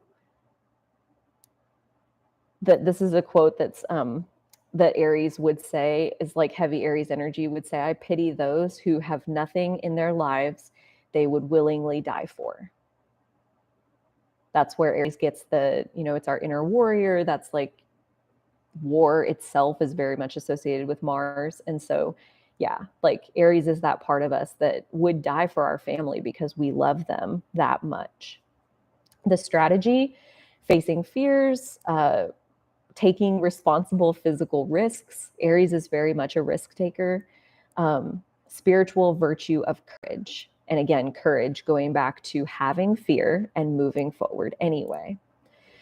This is a quote that's that Aries would say, is like heavy Aries energy would say, I pity those who have nothing in their lives they would willingly die for. That's where Aries gets the, it's our inner warrior. That's like war itself is very much associated with Mars. And so, yeah, like Aries is that part of us that would die for our family because we love them that much. The strategy, facing fears, taking responsible physical risks. Aries is very much a risk taker. Spiritual virtue of courage. And again, courage going back to having fear and moving forward anyway.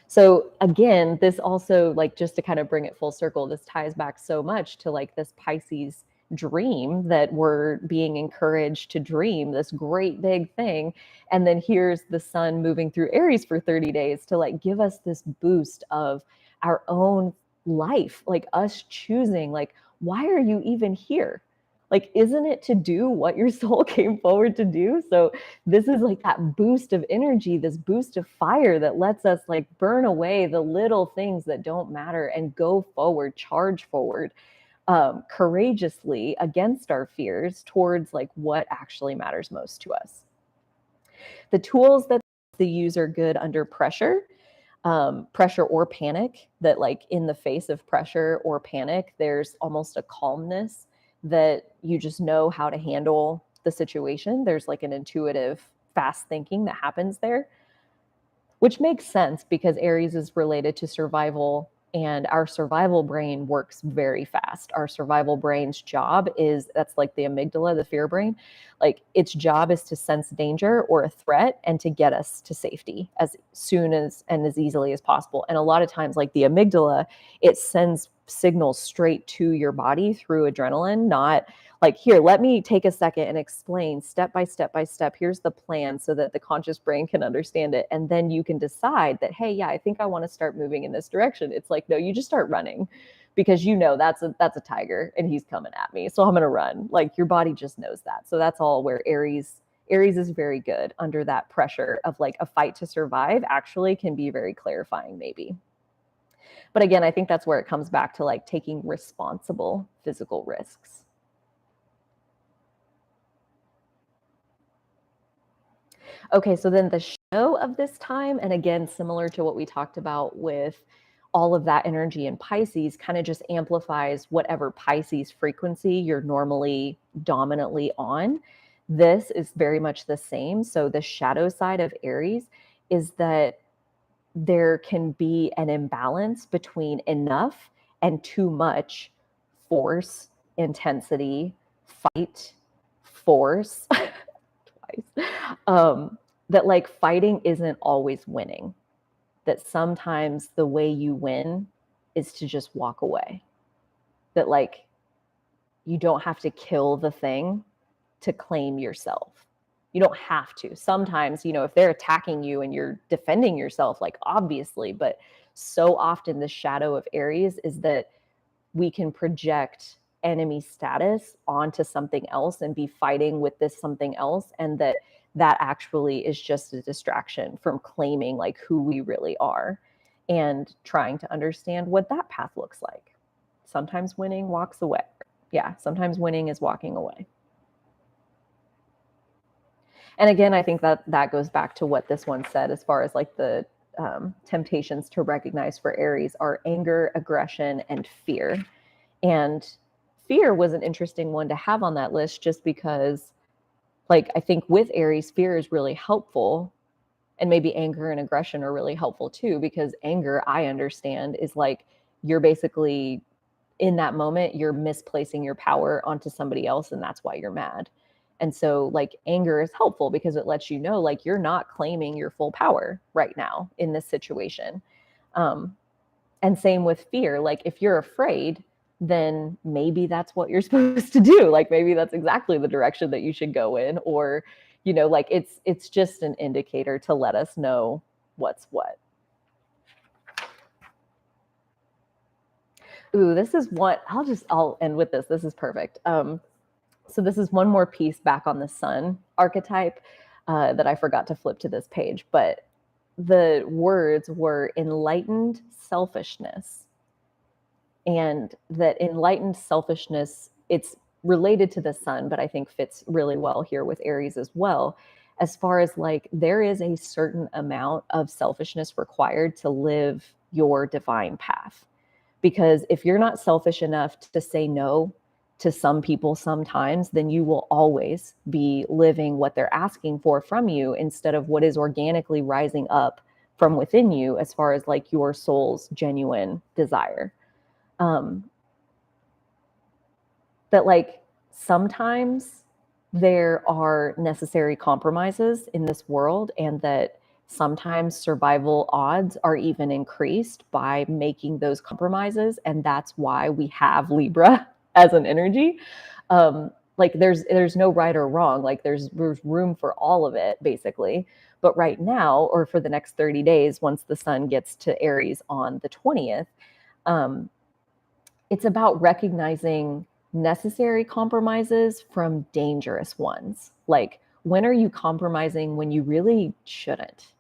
So again, this also, like, just to kind of bring it full circle, this ties back so much to like this Pisces dream that we're being encouraged to dream, this great big thing. And then here's the sun moving through Aries for 30 days to like give us this boost of our own life, like us choosing, like, why are you even here? Like, isn't it to do what your soul came forward to do? So this is like that boost of energy, this boost of fire that lets us like burn away the little things that don't matter and go forward, charge forward, courageously against our fears towards like what actually matters most to us. The tools that the use are good under pressure. Pressure or panic, that like in the face of pressure or panic, there's almost a calmness that you just know how to handle the situation. There's like an intuitive, fast thinking that happens there, which makes sense because Aries is related to survival, and our survival brain works very fast. Our survival brain's job is, that's like the amygdala, the fear brain, like its job is to sense danger or a threat and to get us to safety as soon as and as easily as possible. And a lot of times, like the amygdala, it sends signals straight to your body through adrenaline, not like, here, let me take a second and explain step by step by step. Here's the plan so that the conscious brain can understand it. And then you can decide that, hey, yeah, I think I want to start moving in this direction. It's like, no, you just start running because that's a tiger and he's coming at me. So I'm going to run. Like your body just knows that. So that's all where Aries is very good under that pressure of like a fight to survive, actually can be very clarifying maybe. But again, I think that's where it comes back to like taking responsible physical risks. Okay, so then the show of this time, and again, similar to what we talked about with all of that energy in Pisces, kind of just amplifies whatever Pisces frequency you're normally dominantly on. This is very much the same. So the shadow side of Aries is that there can be an imbalance between enough and too much force, intensity, fight, force. Twice. That like fighting isn't always winning. that sometimes the way you win is to just walk away. That like, you don't have to kill the thing to claim yourself. You don't have to. Sometimes, you know, if they're attacking you and you're defending yourself, like obviously, but so often the shadow of Aries is that we can project enemy status onto something else and be fighting with this something else, and that actually is just a distraction from claiming like who we really are and trying to understand what that path looks like. Sometimes winning walks away. Yeah, sometimes winning is walking away. And again, I think that goes back to what this one said as far as like the temptations to recognize for Aries are anger, aggression, and fear. And fear was an interesting one to have on that list, just because like I think with Aries, fear is really helpful, and maybe anger and aggression are really helpful too, because anger, I understand, is like you're basically in that moment, you're misplacing your power onto somebody else, and that's why you're mad. And so like anger is helpful because it lets you know like you're not claiming your full power right now in this situation. And same with fear. Like if you're afraid, then maybe that's what you're supposed to do. Like maybe that's exactly the direction that you should go in, or, you know, like it's just an indicator to let us know what's what. Ooh, this is what I'll end with this. This is perfect. So this is one more piece back on the sun archetype that I forgot to flip to this page, but the words were enlightened selfishness. And that enlightened selfishness, it's related to the sun, but I think fits really well here with Aries as well, as far as like there is a certain amount of selfishness required to live your divine path. Because if you're not selfish enough to say no to some people sometimes, then you will always be living what they're asking for from you instead of what is organically rising up from within you as far as like your soul's genuine desire. That like sometimes there are necessary compromises in this world, and that sometimes survival odds are even increased by making those compromises. And that's why we have Libra as an energy. Like there's no right or wrong. Like there's room for all of it basically. But right now, or for the next 30 days, once the sun gets to Aries on the 20th, it's about recognizing necessary compromises from dangerous ones. Like, when are you compromising when you really shouldn't?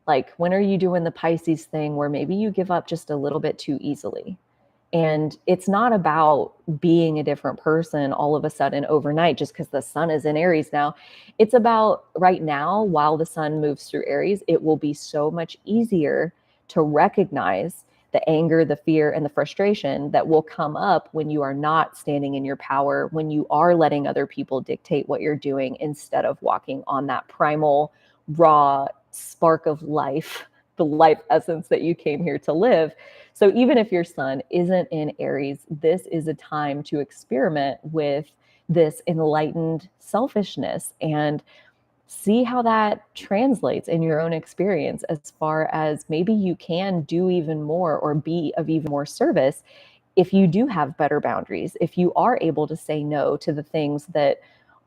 Like, when are you doing the Pisces thing where maybe you give up just a little bit too easily? And it's not about being a different person all of a sudden overnight just because the sun is in Aries now. It's about right now, while the sun moves through Aries, it will be so much easier to recognize the anger, the fear, and the frustration that will come up when you are not standing in your power, when you are letting other people dictate what you're doing instead of walking on that primal, raw spark of life, the life essence that you came here to live. So even if your sun isn't in Aries, this is a time to experiment with this enlightened selfishness and see how that translates in your own experience, as far as maybe you can do even more or be of even more service if you do have better boundaries, if you are able to say no to the things that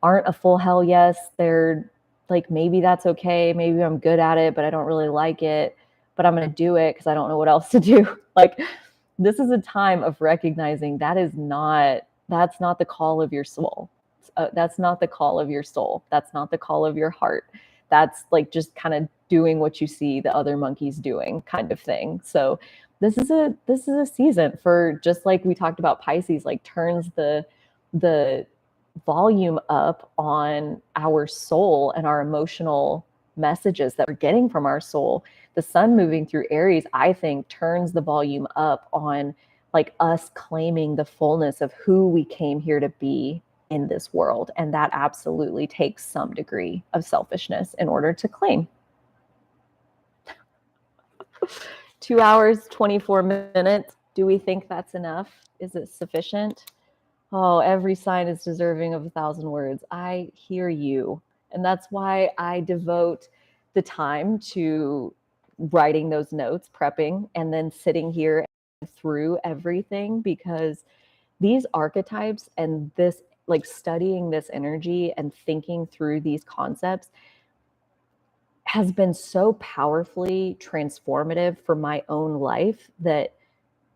aren't a full hell yes. They're like, maybe that's okay, maybe I'm good at it, but I don't really like it, but I'm going to do it because I don't know what else to do. Like, this is a time of recognizing that's not the call of your soul. That's not the call of your soul. That's not the call of your heart. That's like just kind of doing what you see the other monkeys doing kind of thing. So this is a season for, just like we talked about Pisces, like turns the volume up on our soul and our emotional messages that we're getting from our soul. The sun moving through Aries, I think, turns the volume up on like us claiming the fullness of who we came here to be in this world. And that absolutely takes some degree of selfishness in order to claim. 2 hours, 24 minutes. Do we think that's enough? Is it sufficient? Oh, every sign is deserving of 1,000 words. I hear you. And that's why I devote the time to writing those notes, prepping, and then sitting here through everything, because these archetypes and this, like, studying this energy and thinking through these concepts has been so powerfully transformative for my own life that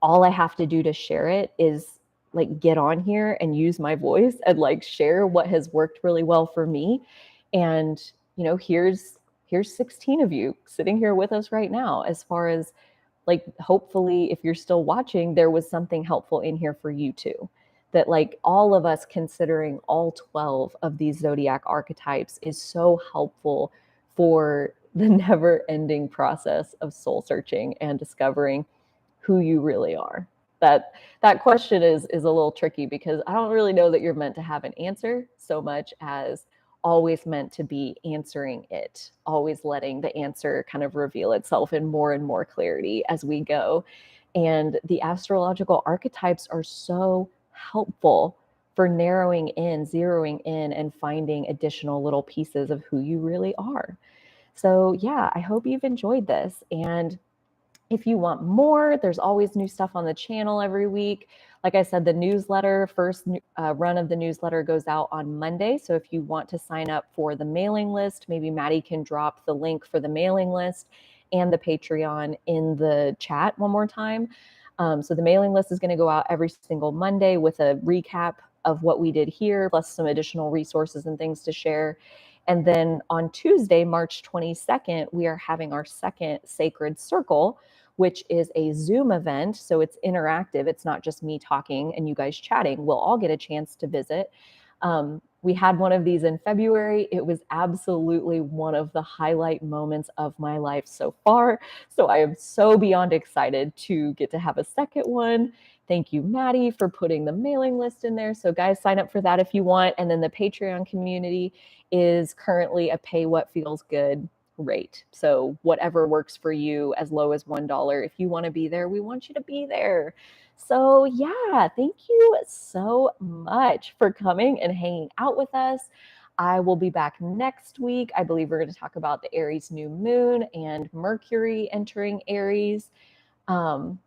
all I have to do to share it is like get on here and use my voice and like share what has worked really well for me. And, you know, here's 16 of you sitting here with us right now. As far as, like, hopefully if you're still watching, there was something helpful in here for you too. That, like, all of us considering all 12 of these zodiac archetypes is so helpful for the never ending process of soul searching and discovering who you really are. That question is a little tricky, because I don't really know that you're meant to have an answer so much as always meant to be answering it, always letting the answer kind of reveal itself in more and more clarity as we go. And the astrological archetypes are so helpful for narrowing in, zeroing in, and finding additional little pieces of who you really are. So yeah, I hope you've enjoyed this. And if you want more, there's always new stuff on the channel every week. Like I said, the newsletter, first run of the newsletter goes out on Monday. So if you want to sign up for the mailing list, maybe Maddie can drop the link for the mailing list and the Patreon in the chat one more time. So the mailing list is going to go out every single Monday with a recap of what we did here, plus some additional resources and things to share. And then on Tuesday, March 22nd, we are having our second Sacred Circle, which is a Zoom event. So it's interactive. It's not just me talking and you guys chatting. We'll all get a chance to visit. We had one of these in February. It was absolutely one of the highlight moments of my life so far. So I am so beyond excited to get to have a second one. Thank you, Maddie, for putting the mailing list in there. So guys, sign up for that if you want. And then the Patreon community is currently a pay what feels good rate. So whatever works for you, as low as $1. If you want to be there, we want you to be there. So yeah, thank you so much for coming and hanging out with us. I will be back next week. I believe we're going to talk about the Aries new moon and Mercury entering Aries, and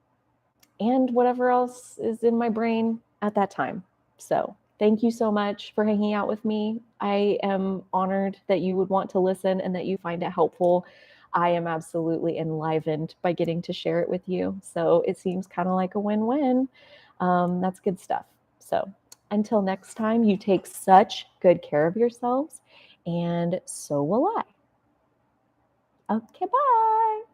whatever else is in my brain at that time. So thank you so much for hanging out with me. I am honored that you would want to listen and that you find it helpful. I am absolutely enlivened by getting to share it with you. So it seems kind of like a win-win. That's good stuff. So until next time, you take such good care of yourselves, and so will I. Okay, bye.